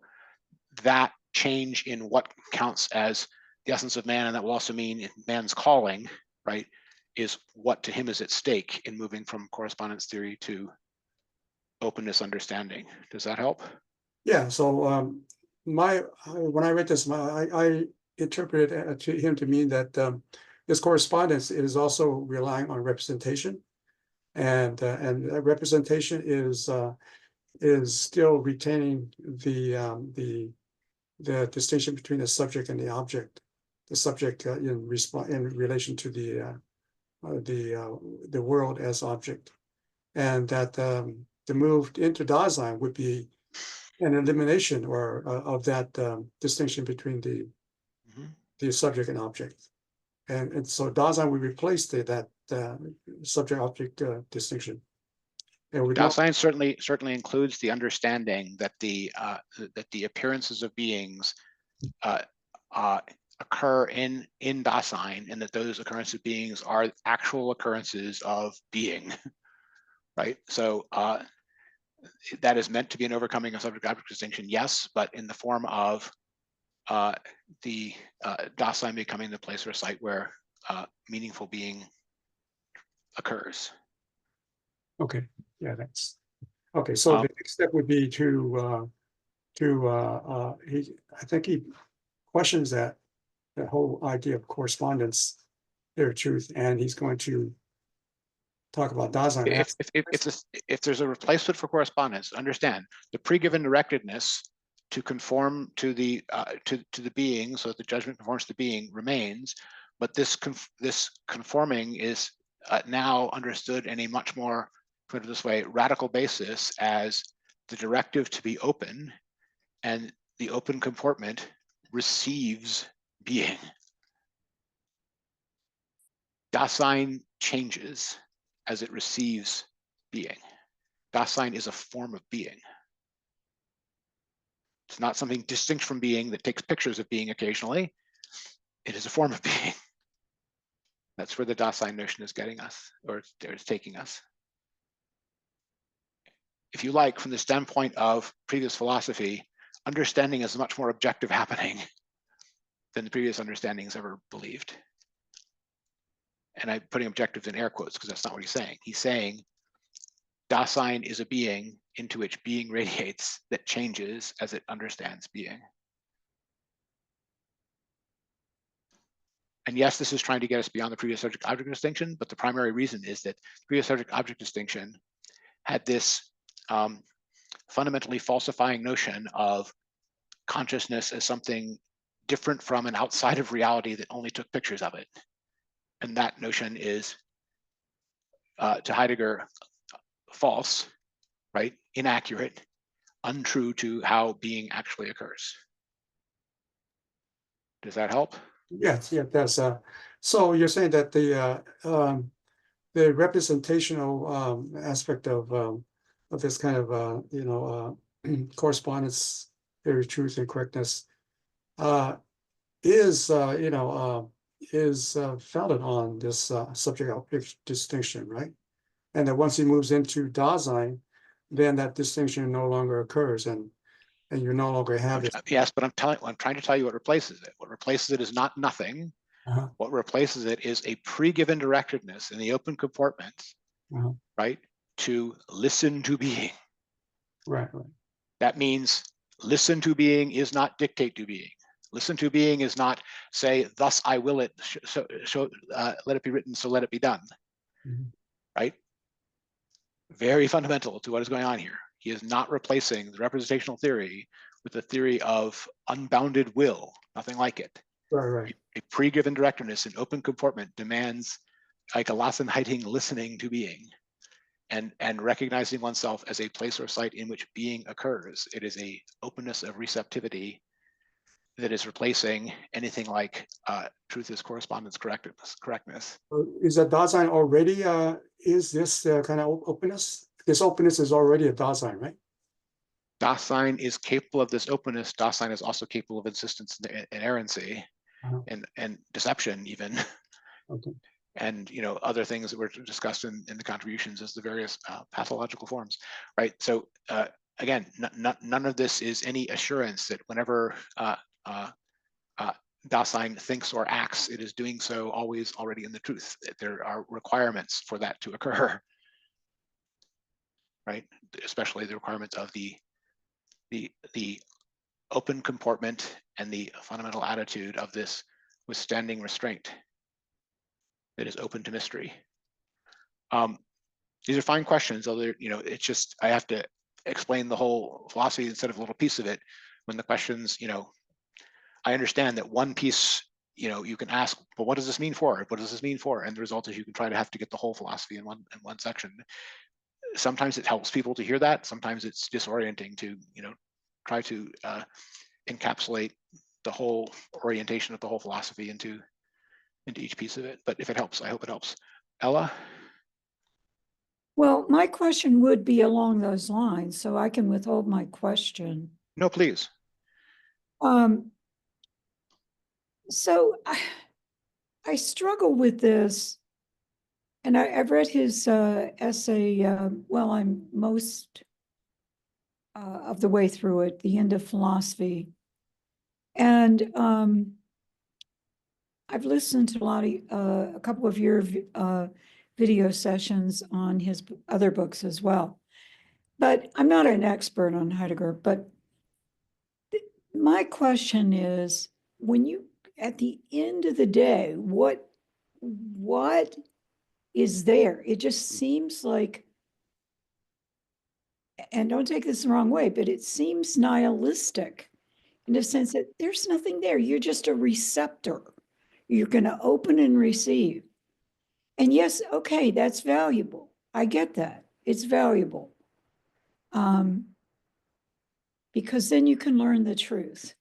that change in what counts as the essence of man, and that will also mean man's calling, right, is what to him is at stake in moving from correspondence theory to openness understanding. Does that help? Yeah. So when I read this, I interpreted him to mean that this correspondence is also relying on representation, and that representation is still retaining the distinction between the subject and the object. The subject in relation to the world as object, and that the move into Dasein would be an elimination or of that distinction between the subject and object. and so Dasein would replace that subject-object distinction. And we don't. Dasein certainly includes the understanding that the appearances of beings occur in Dasein, and that those occurrences of beings are actual occurrences of being, right? So that is meant to be an overcoming of subject-object distinction, yes, but in the form of the Dasein becoming the place or site where meaningful being occurs. Okay, yeah, that's okay. So the next step would be I think he questions that whole idea of correspondence, their truth, and he's going to talk about Dasein. If there's a replacement for correspondence, understand the pre-given directedness to conform to the being, so that the judgment conforms to the being, remains, but this conforming is now understood in a much more, put it this way, radical basis as the directive to be open, and the open comportment receives being. Dasein changes as it receives being. Dasein is a form of being. It's not something distinct from being that takes pictures of being occasionally. It is a form of being. That's where the Dasein notion is getting us, or it's taking us. If you like, from the standpoint of previous philosophy, understanding is a much more objective happening than the previous understandings ever believed. And I'm putting objectives in air quotes because that's not what he's saying. He's saying Dasein is a being into which being radiates that changes as it understands being. And yes, this is trying to get us beyond the previous subject-object distinction, but the primary reason is that the previous subject-object distinction had this fundamentally falsifying notion of consciousness as something different from and outside of reality that only took pictures of it. And that notion is, to Heidegger, false, right? Inaccurate, untrue to how being actually occurs. Does that help? Yes, yeah, that's so you're saying that the representational aspect of this kind of correspondence, theory, truth, and correctness is founded on this subject-object distinction, right? And that once he moves into Dasein, then that distinction no longer occurs, and you no longer have it. Yes, but I'm trying to tell you what replaces it. What replaces it is not nothing. What replaces it is a pre-given directedness in the open comportment, right? To listen to being. Right. That means listen to being is not dictate to being. Listen to being is not say, thus I will it, let it be written, so let it be done, right? Very fundamental to what is going on here. He is not replacing the representational theory with the theory of unbounded will, nothing like it. Right. A pre-given directedness in open comportment demands like a Lassenheiting listening to being and recognizing oneself as a place or site in which being occurs. It is a openness of receptivity that is replacing anything like truth is correspondence correctness. Is that Dasein already, is this kind of openness? This openness is already a Dasein, right? Dasein is capable of this openness. Dasein is also capable of insistence and inerrancy and deception even. Okay. And other things that were discussed in the contributions as the various pathological forms, right? So again, none of this is any assurance that whenever Dasein thinks or acts, it is doing so always already in the truth. There are requirements for that to occur, right? Especially the requirements of the open comportment and the fundamental attitude of this withstanding restraint that is open to mystery. These are fine questions, although it's just I have to explain the whole philosophy instead of a little piece of it. When the questions, I understand that one piece, you can ask, well, what does this mean for? What does this mean for? And the result is you can try to have to get the whole philosophy in one section. Sometimes it helps people to hear that. Sometimes it's disorienting to, try to encapsulate the whole orientation of the whole philosophy into into each piece of it. But if it helps, I hope it helps. Ella? Well, my question would be along those lines, so I can withhold my question. No, please. So I struggle with this, and I've read his essay, well, I'm most of the way through it, The End of Philosophy. And I've listened to a couple of your video sessions on his other books as well. But I'm not an expert on Heidegger, but my question is, when you, at the end of the day, what is there? It just seems like, and don't take this the wrong way, but it seems nihilistic in the sense that there's nothing there. You're just a receptor. You're going to open and receive. And yes, okay, that's valuable. I get that. It's valuable. Because then you can learn the truth.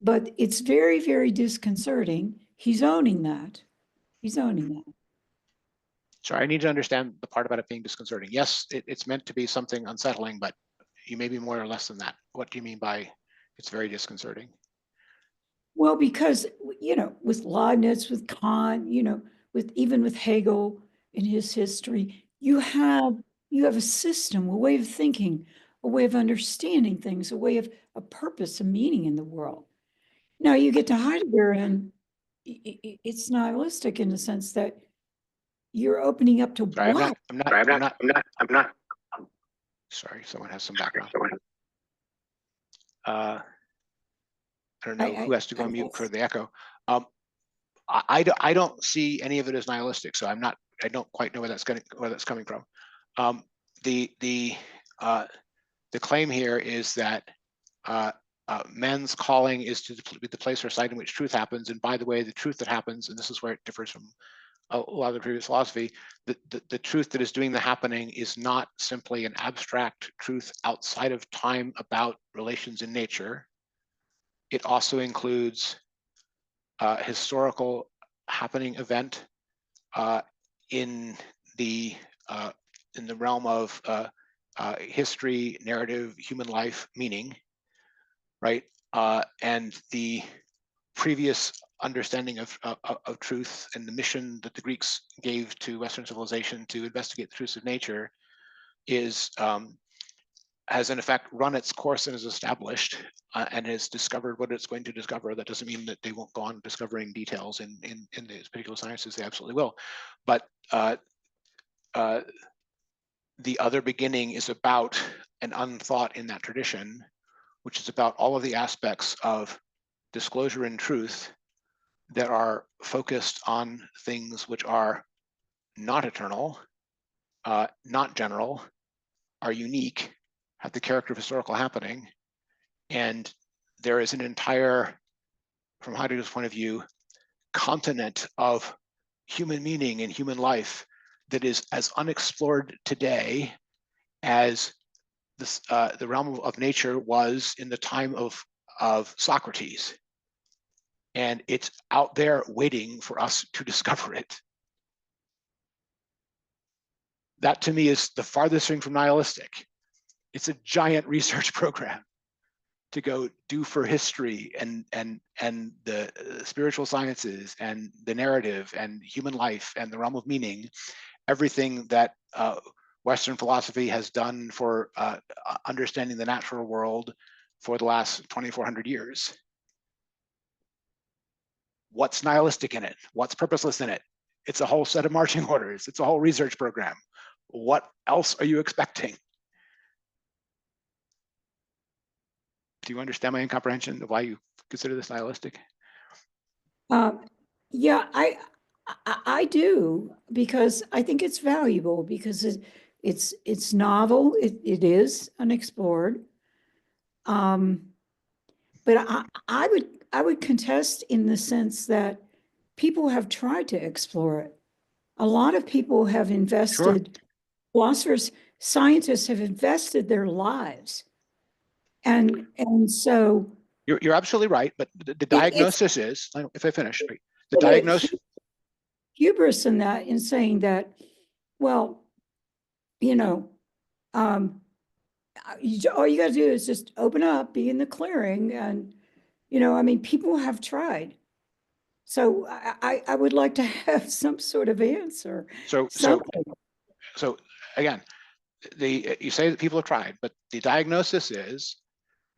But it's very, very disconcerting. He's owning that. He's owning that. Sorry, I need to understand the part about it being disconcerting. Yes, it's meant to be something unsettling, but you may be more or less than that. What do you mean by it's very disconcerting? Well, because, you know, with Leibniz, with Kant, you know, even with Hegel in his history, you have a system, a way of thinking, a way of understanding things, a way of a purpose, a meaning in the world. Now you get to Heidegger and it's nihilistic in the sense that you're opening up to Sorry, what? I'm not. Sorry, someone has some background. I don't know who has to go on mute for the echo. I don't see any of it as nihilistic, so I don't quite know where that's coming from. The claim here is that men's calling is to be the place or site in which truth happens. And by the way, the truth that happens, and this is where it differs from a lot of the previous philosophy, the truth that is doing the happening is not simply an abstract truth outside of time about relations in nature. It also includes historical happening event in the realm of history, narrative, human life, meaning, right? And the previous understanding of truth and the mission that the Greeks gave to Western civilization to investigate the truths of nature is has in effect run its course and is established and has discovered what it's going to discover. That doesn't mean that they won't go on discovering details in these particular sciences. They absolutely will. But the other beginning is about an unthought in that tradition, which is about all of the aspects of disclosure and truth that are focused on things which are not eternal, not general, are unique, have the character of historical happening. And there is an entire, from Heidegger's point of view, continent of human meaning and human life that is as unexplored today as this, the realm of nature was in the time of Socrates. And it's out there waiting for us to discover it. That to me is the farthest thing from nihilistic. It's a giant research program to go do for history and the spiritual sciences and the narrative and human life and the realm of meaning, everything that Western philosophy has done for understanding the natural world for the last 2,400 years. What's nihilistic in it? What's purposeless in it? It's a whole set of marching orders. It's a whole research program. What else are you expecting? Do you understand my incomprehension of why you consider this nihilistic? Yeah, I do, because I think it's valuable, because it's novel. It is unexplored. But I would contest in the sense that people have tried to explore it. A lot of people have invested, philosophers, scientists have invested their lives. And so you're absolutely right, but the diagnosis is, if I finish, The diagnosis. Hubris in that, in saying that, well, you know, all you got to do is just open up, be in the clearing, and you know, I mean, people have tried. So I would like to have some sort of answer. So again, you say that people have tried, but the diagnosis is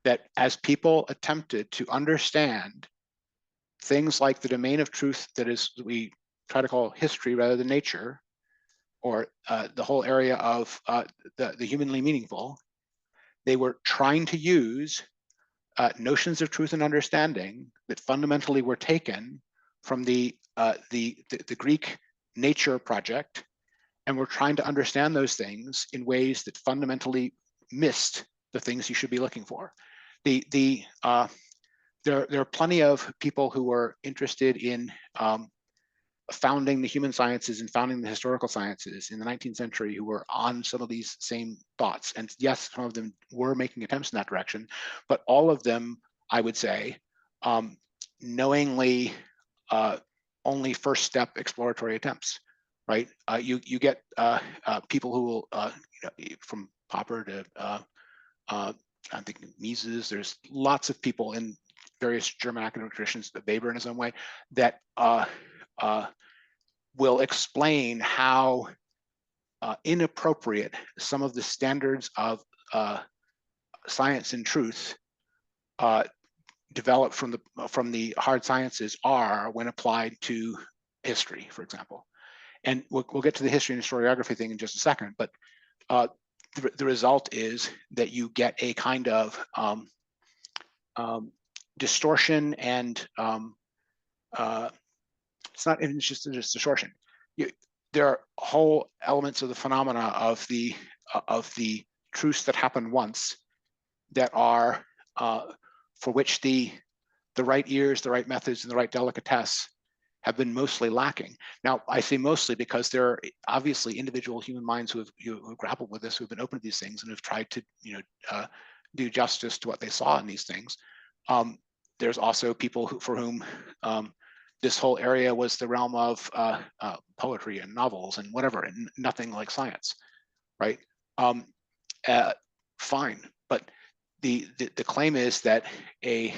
that as people attempted to understand things like the domain of truth that is, we try to call history rather than nature, or the whole area of the humanly meaningful, they were trying to use notions of truth and understanding that fundamentally were taken from the Greek nature project, and we're trying to understand those things in ways that fundamentally missed the things you should be looking for. There are plenty of people who were interested in founding the human sciences and founding the historical sciences in the 19th century who were on some of these same thoughts. And yes, some of them were making attempts in that direction, but all of them, I would say, knowingly only first step exploratory attempts, right? You get people who will, from Popper to, I'm thinking Mises, there's lots of people in various German academic traditions, Weber in his own way, that will explain how inappropriate some of the standards of science and truth developed from the hard sciences are when applied to history, for example. And we'll get to the history and historiography thing in just a second, but the result is that you get a kind of distortion, and it's not even just a distortion. There are whole elements of the phenomena of the truths that happen once that are for which the right ears, the right methods, and the right delicatesse have been mostly lacking. Now, I say mostly because there are obviously individual human minds who have grappled with this, who have been open to these things and have tried to do justice to what they saw in these things. There's also people for whom this whole area was the realm of poetry and novels and whatever, and nothing like science, right? Fine, but the claim is that a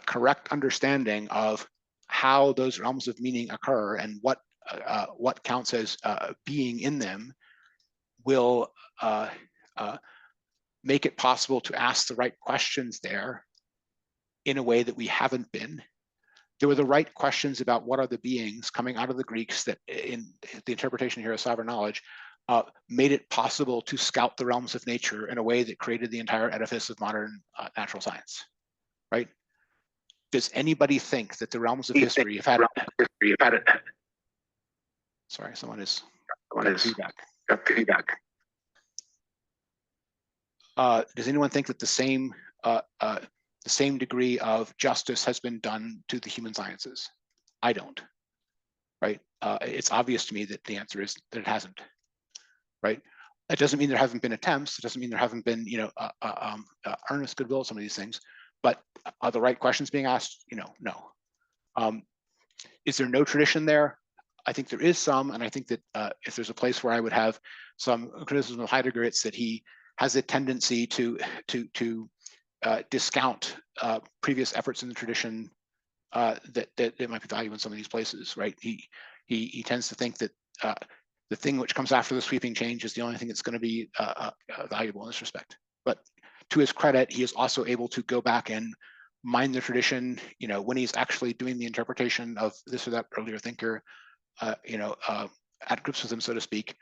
correct understanding of how those realms of meaning occur and what counts as being in them will make it possible to ask the right questions there in a way that we haven't been. There were the right questions about what are the beings coming out of the Greeks that, in the interpretation here of sovereign knowledge, made it possible to scout the realms of nature in a way that created the entire edifice of modern natural science, right? Does anybody think that the realms of history have had it? Sorry, someone is feedback. Does anyone think that the same degree of justice has been done to the human sciences? I don't, right? It's obvious to me that the answer is that it hasn't, right? It doesn't mean there haven't been attempts. It doesn't mean there haven't been, earnest goodwill at some of these things, but are the right questions being asked? No. Is there no tradition there? I think there is some, and I think that if there's a place where I would have some criticism of Heidegger, it's that he has a tendency to discount previous efforts in the tradition that might be valuable in some of these places, right? He tends to think that the thing which comes after the sweeping change is the only thing that's going to be valuable in this respect. But to his credit, he is also able to go back and mine the tradition, when he's actually doing the interpretation of this or that earlier thinker, at grips with them, so to speak.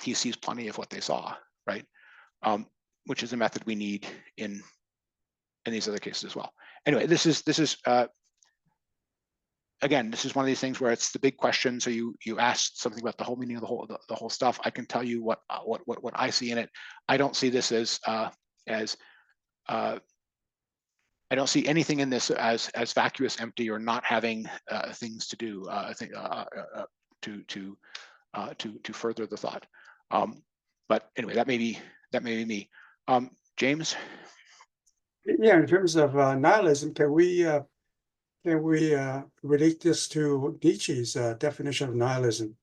He sees plenty of what they saw, right? Which is a method we need in these other cases as well. Anyway, this is again, this is one of these things where it's the big question. So you asked something about the whole meaning of the whole stuff. I can tell you what I see in it. I don't see this as I don't see anything in this as vacuous, empty, or not having things to do. I think to further the thought. But anyway, that may be me. James. Yeah, in terms of nihilism, can we can we relate this to Nietzsche's definition of nihilism?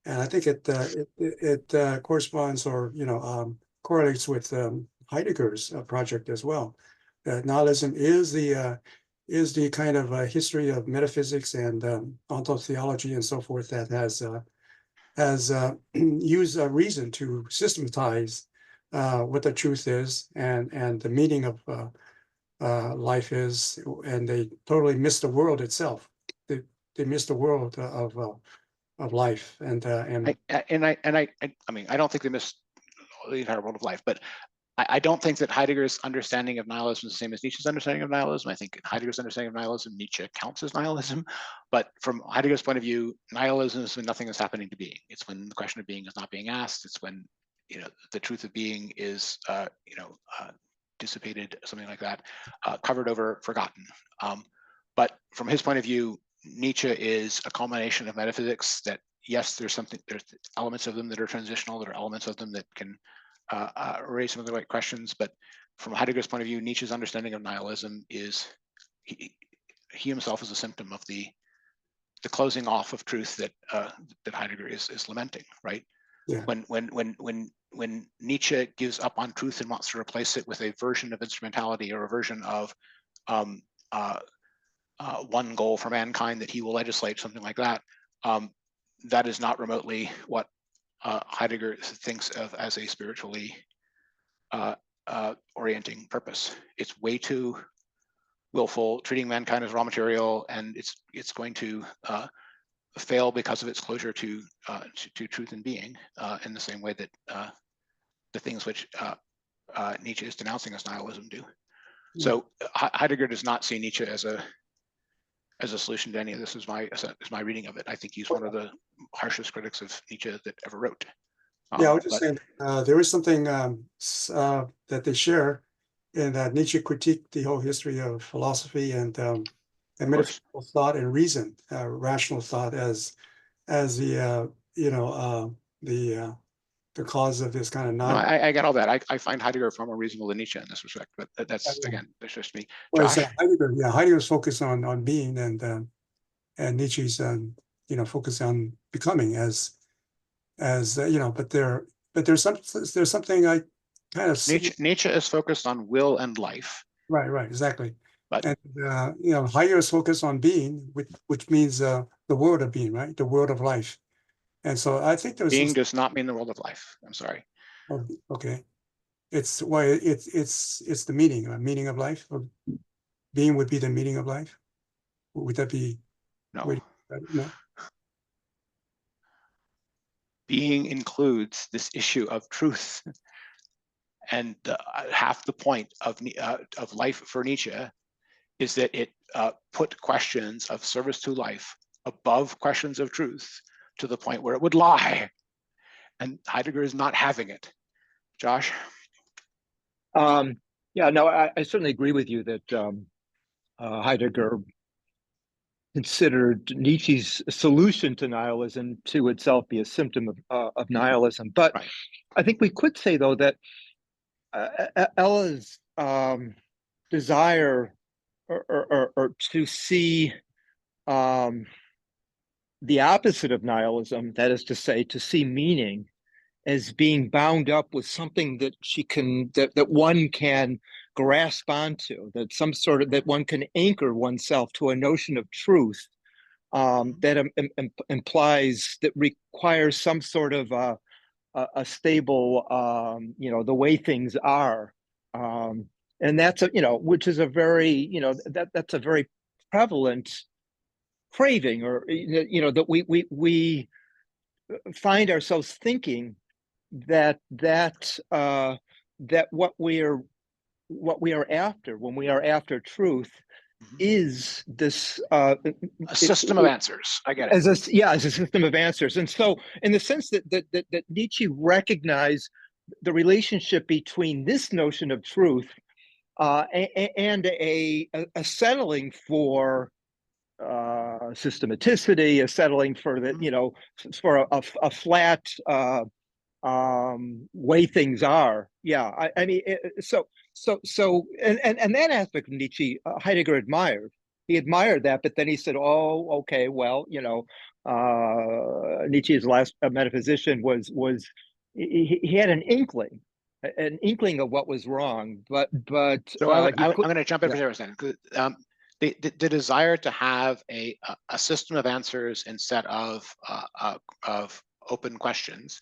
And I think it corresponds or correlates with Heidegger's project as well. That nihilism is the kind of history of metaphysics and ontology and so forth that has used reason to systematize what the truth is and the meaning of life is, and they totally miss the world itself. They miss the world of life, and I mean, I don't think they miss the entire world of life, but I don't think that Heidegger's understanding of nihilism is the same as Nietzsche's understanding of nihilism. I think Heidegger's understanding of nihilism, Nietzsche counts as nihilism, but from Heidegger's point of view, nihilism is when nothing is happening to being. It's when the question of being is not being asked. It's when the truth of being is dissipated, something like that, covered over, forgotten. But from his point of view, Nietzsche is a culmination of metaphysics that, yes, there's elements of them that are transitional, there are elements of them that can raise some of the right questions, but from Heidegger's point of view, Nietzsche's understanding of nihilism is, he himself is a symptom of the closing off of truth that Heidegger is lamenting, right? Yeah. When Nietzsche gives up on truth and wants to replace it with a version of instrumentality or a version of one goal for mankind that he will legislate, something like that, that is not remotely what Heidegger thinks of as a spiritually orienting purpose. It's way too willful, treating mankind as raw material, and it's going to fail because of its closure to truth and being, in the same way that the things which Nietzsche is denouncing as nihilism do. So Heidegger does not see Nietzsche as a solution to any of this. Is my reading of it. I think he's one of the harshest critics of Nietzsche that ever wrote. Yeah, I was just saying there is something that they share in that Nietzsche critiqued the whole history of philosophy and metaphysical thought and reason, rational thought as the cause of this kind of No, I get all that. I find Heidegger far more reasonable than Nietzsche in this respect, but that's again, that's just me. Josh? Heidegger's focus on being, and Nietzsche's focus on becoming as but there's something I kind of see. Nietzsche is focused on will and life. Right, exactly. But and Heidegger's focus on being, which means the world of being, right? The world of life. And so I think there's being does not mean the world of life. I'm sorry. Oh, okay. It's the meaning of life. Or being would be the meaning of life. Would that be? No. No. Being includes this issue of truth, and half the point of life for Nietzsche is that it put questions of service to life above questions of truth to the point where it would lie, and Heidegger is not having it. Josh? Yeah, no, I certainly agree with you that Heidegger considered Nietzsche's solution to nihilism to itself be a symptom of nihilism. But right. I think we could say, though, that Ella's desire or to see the opposite of nihilism, that is to say, to see meaning as being bound up with something that that one can grasp onto, that one can anchor oneself to a notion of truth that implies, that requires some sort of a stable, the way things are, and that's which is a very, that's a very prevalent craving, or that we find ourselves thinking that what we are after when we are after truth is this a system of answers. I get it. As a system of answers. And so, in the sense that Nietzsche recognized the relationship between this notion of truth and a settling for systematicity, a settling for the for a flat way things are. Yeah, I mean, so and that aspect of Nietzsche Heidegger admired, he admired that, but then he said, "Oh, okay, well, Nietzsche's last metaphysician was he had an inkling of what was wrong, but So I'm going to jump in yeah. for a second. The desire to have a system of answers instead of open questions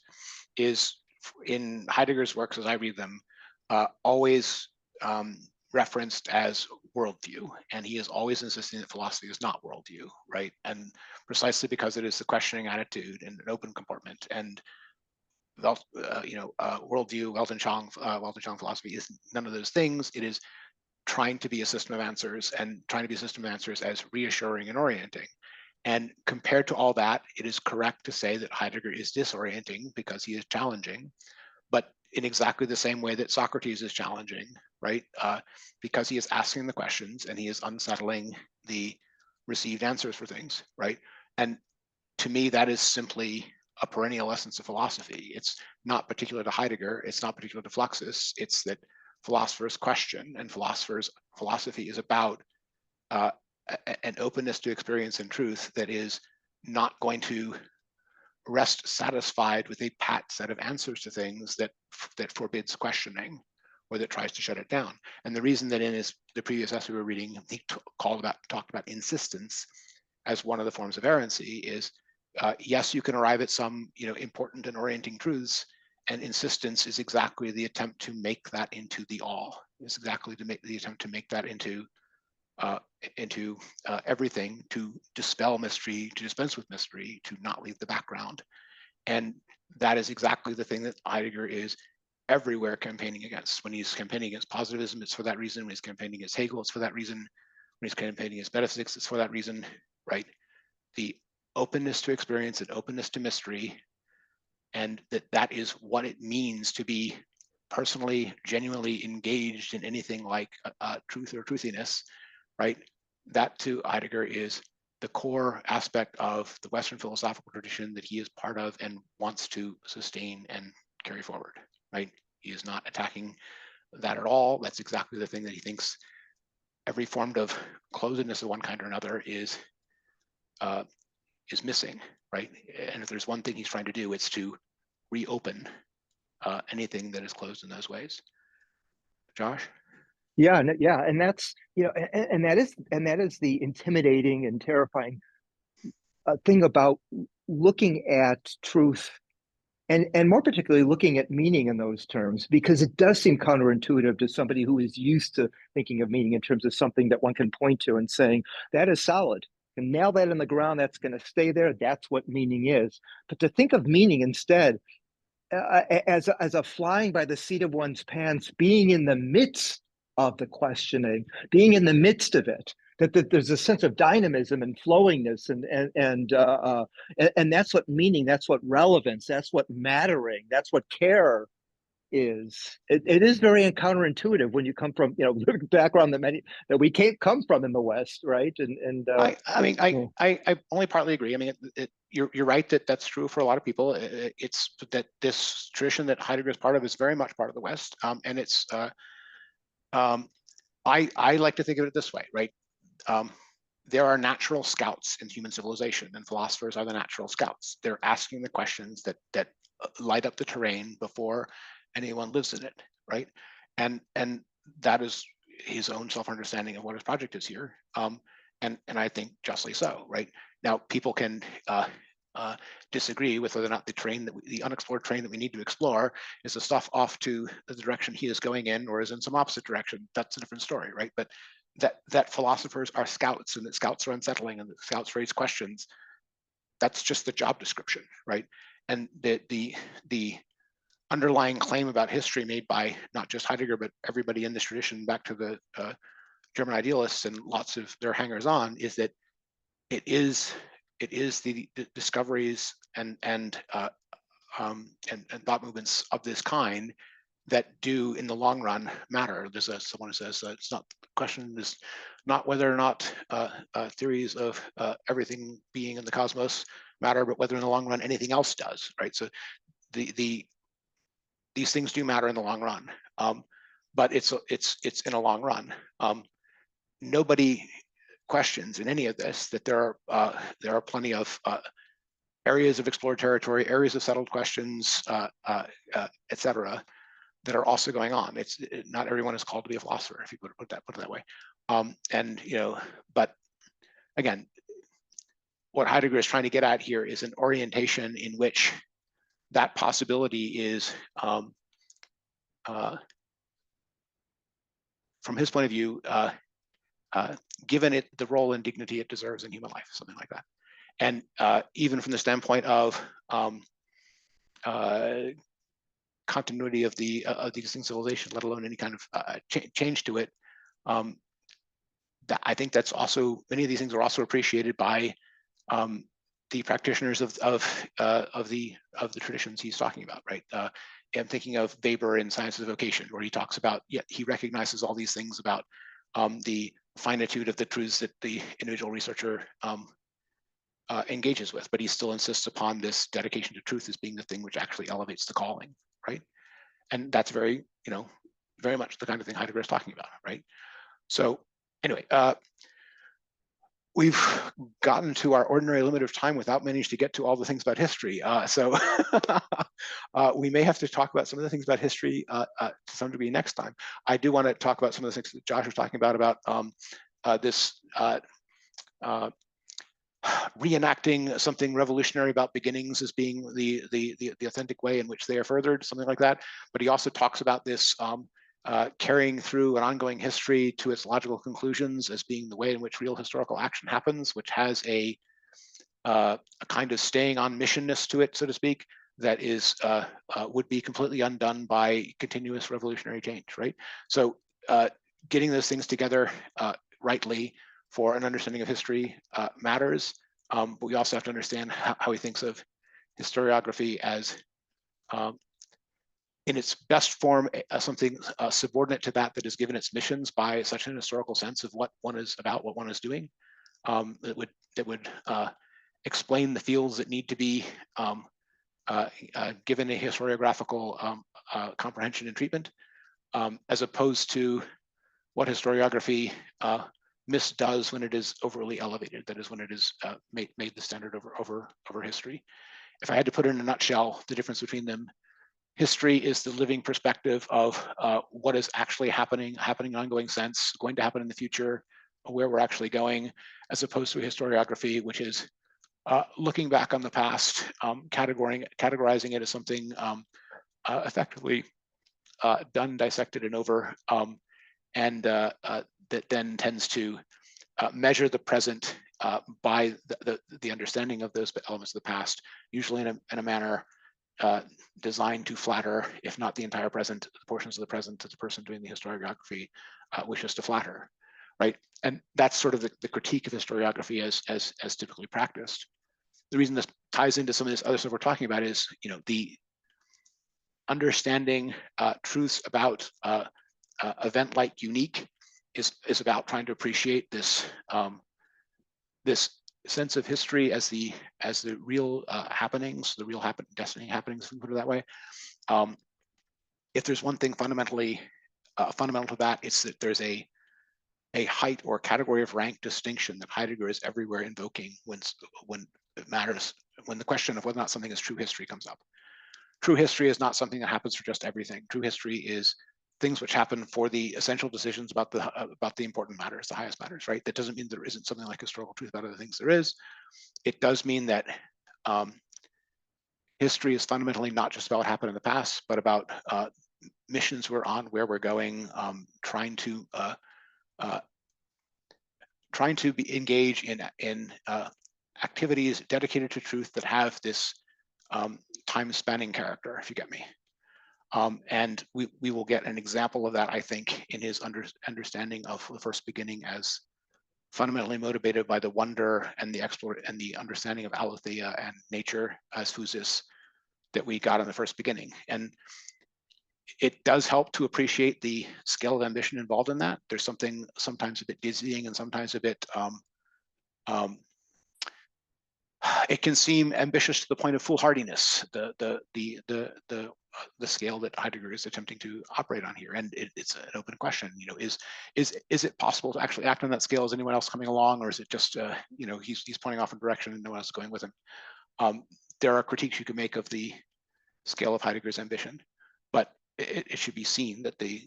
is, in Heidegger's works as I read them, always referenced as worldview, and he is always insisting that philosophy is not worldview, right? And precisely because it is the questioning attitude and an open comportment, and worldview, Weltanschauung philosophy is none of those things. It is trying to be a system of answers, and trying to be a system of answers as reassuring and orienting. And compared to all that, it is correct to say that Heidegger is disorienting because he is challenging, but in exactly the same way that Socrates is challenging, right? Because he is asking the questions and he is unsettling the received answers for things, right? And to me, that is simply a perennial essence of philosophy. It's not particular to Heidegger. It's not particular to Fluxus. It's that philosophers question, and philosophy is about an openness to experience and truth that is not going to rest satisfied with a pat set of answers to things that forbids questioning or that tries to shut it down. And the reason that in the previous essay we were reading, he talked about insistence as one of the forms of errancy is, yes, you can arrive at some important and orienting truths, and insistence is exactly the attempt to make that into the all. It's exactly the attempt to make that into everything, to dispel mystery, to dispense with mystery, to not leave the background. And that is exactly the thing that Heidegger is everywhere campaigning against. When he's campaigning against positivism, it's for that reason. When he's campaigning against Hegel, it's for that reason. When he's campaigning against metaphysics, it's for that reason, right? The openness to experience and openness to mystery, and that is what it means to be personally, genuinely engaged in anything like truth or truthiness, right? That to Heidegger is the core aspect of the Western philosophical tradition that he is part of and wants to sustain and carry forward, right? He is not attacking that at all. That's exactly the thing that he thinks every form of closedness of one kind or another is missing, right? And if there's one thing he's trying to do, it's to reopen anything that is closed in those ways. Josh? Yeah, and that's and that is the intimidating and terrifying thing about looking at truth, and more particularly looking at meaning in those terms, because it does seem counterintuitive to somebody who is used to thinking of meaning in terms of something that one can point to and saying that is solid, and nail that in the ground, that's going to stay there, that's what meaning is. But to think of meaning instead as a flying by the seat of one's pants, being in the midst of the questioning, being in the midst of it, that there's a sense of dynamism and flowingness, and that's what meaning, that's what relevance, that's what mattering, that's what care is. It is very counterintuitive when you come from the background that we can't come from in the West, right? I only partly agree. I mean, you're right that that's true for a lot of people. It's that this tradition that Heidegger is part of is very much part of the West, and it's I like to think of it this way, right? There are natural scouts in human civilization, and philosophers are the natural scouts. They're asking the questions that light up the terrain before anyone lives in it, right? And that is his own self-understanding of what his project is here, and I think justly so, right? Now, people can disagree with whether or not the unexplored terrain that we need to explore is the stuff off to the direction he is going in, or is in some opposite direction. That's a different story, right? But that philosophers are scouts, and that scouts are unsettling, and that scouts raise questions. That's just the job description, right? And the underlying claim about history made by not just Heidegger, but everybody in this tradition, back to the German idealists and lots of their hangers-on, is that it is the discoveries and thought movements of this kind that do, in the long run, matter. There's someone who says it's not, the question is not whether or not theories of everything being in the cosmos matter, but whether in the long run anything else does, right? So these things do matter in the long run, but it's in a long run. Nobody questions in any of this, that there are plenty of areas of explored territory, areas of settled questions, etc., that are also going on. Not everyone is called to be a philosopher, if you put it that way. And but again, what Heidegger is trying to get at here is an orientation in which that possibility is, from his point of view, given it the role and dignity it deserves in human life, something like that. And even from the standpoint of continuity of the existing civilization, let alone any kind of change to it, that I think that's also, many of these things are also appreciated by the practitioners of the traditions he's talking about, right? I'm thinking of Weber in Science of Vocation, where he talks about, he recognizes all these things about the finitude of the truths that the individual researcher engages with, but he still insists upon this dedication to truth as being the thing which actually elevates the calling, right? And that's very, very much the kind of thing Heidegger is talking about, right? So anyway, we've gotten to our ordinary limit of time without managing to get to all the things about history. So we may have to talk about some of the things about history to some degree next time. I do want to talk about some of the things that Josh was talking about this reenacting something revolutionary about beginnings as being the authentic way in which they are furthered, something like that. But he also talks about this carrying through an ongoing history to its logical conclusions as being the way in which real historical action happens, which has a kind of staying on missionness to it, so to speak, that is would be completely undone by continuous revolutionary change, right? So getting those things together rightly for an understanding of history matters, but we also have to understand how he thinks of historiography as in its best form, something subordinate to that is given its missions by such an historical sense of what one is about, what one is doing, that would explain the fields that need to be given a historiographical comprehension and treatment, as opposed to what historiography misdoes when it is overly elevated, that is when it is made the standard over history. If I had to put it in a nutshell, the difference between them: history is the living perspective of what is actually happening in ongoing sense, going to happen in the future, where we're actually going, as opposed to historiography, which is looking back on the past, categorizing it as something effectively done, dissected, and over, and that then tends to measure the present by the understanding of those elements of the past, usually in a manner designed to flatter, if not the entire present, the portions of the present that the person doing the historiography wishes to flatter, right? And that's sort of the critique of historiography as typically practiced. The reason this ties into some of this other stuff we're talking about is, the understanding truths about event-like unique is about trying to appreciate this this sense of history as the real happenings, the real destiny happenings, if we put it that way. If there's one thing fundamental to that, it's that there's a height or category of rank distinction that Heidegger is everywhere invoking when it matters, when the question of whether or not something is true history comes up. True history is not something that happens for just everything. True history is things which happen for the essential decisions about the important matters, the highest matters, right? That doesn't mean there isn't something like historical truth about other things. There is. It does mean that history is fundamentally not just about what happened in the past, but about missions we're on, where we're going, trying to engage in activities dedicated to truth that have this time-spanning character, if you get me. And we will get an example of that, I think, in his understanding of the first beginning as fundamentally motivated by the wonder and the understanding of aletheia and nature as physis that we got in the first beginning. And it does help to appreciate the scale of ambition involved in that. There's something sometimes a bit dizzying and sometimes a bit it can seem ambitious to the point of foolhardiness. The the scale that Heidegger is attempting to operate on here. And it's an open question. You know, is it possible to actually act on that scale? Is anyone else coming along, or is it just you know, he's pointing off in a direction and no one else is going with him? There are critiques you can make of the scale of Heidegger's ambition, but it should be seen that the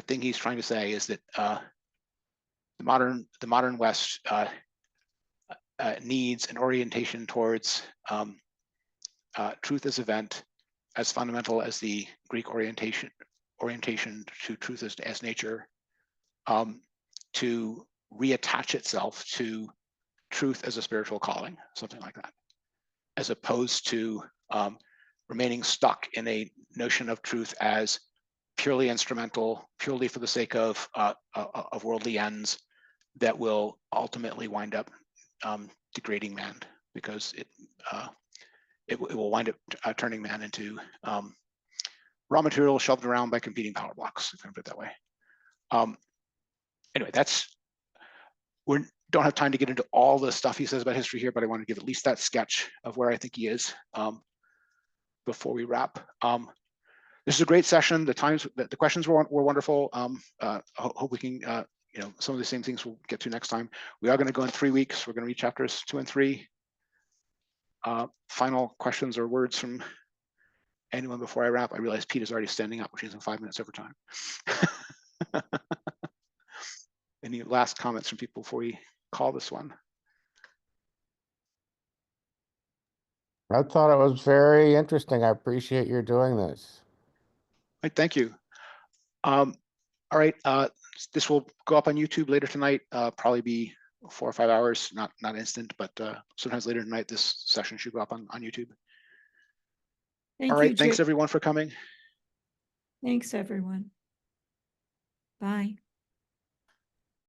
thing he's trying to say is that the modern West needs an orientation towards truth as event, as fundamental as the Greek orientation to truth as nature, to reattach itself to truth as a spiritual calling, something like that, as opposed to remaining stuck in a notion of truth as purely instrumental, purely for the sake of worldly ends that will ultimately wind up degrading man, because it will wind up turning man into raw material shoved around by competing power blocks, if I put it that way. Anyway, we don't have time to get into all the stuff he says about history here, but I want to give at least that sketch of where I think he is before we wrap. This is a great session. The questions were wonderful. Hope we can, you know, some of the same things we'll get to next time. We are going to go in 3 weeks. We're going to read chapters 2 and 3. Final questions or words from anyone before I wrap? I realize Pete is already standing up, which is in 5 minutes over time. Any last comments from people before we call this one? I thought it was very interesting. I appreciate your doing this. All right, thank you. All right, this will go up on YouTube later tonight. Probably be 4 or 5 hours, not instant, but sometimes later tonight. This session should go up on YouTube. Thank All right, you, thanks Jay. everyone for coming. Thanks, everyone. Bye.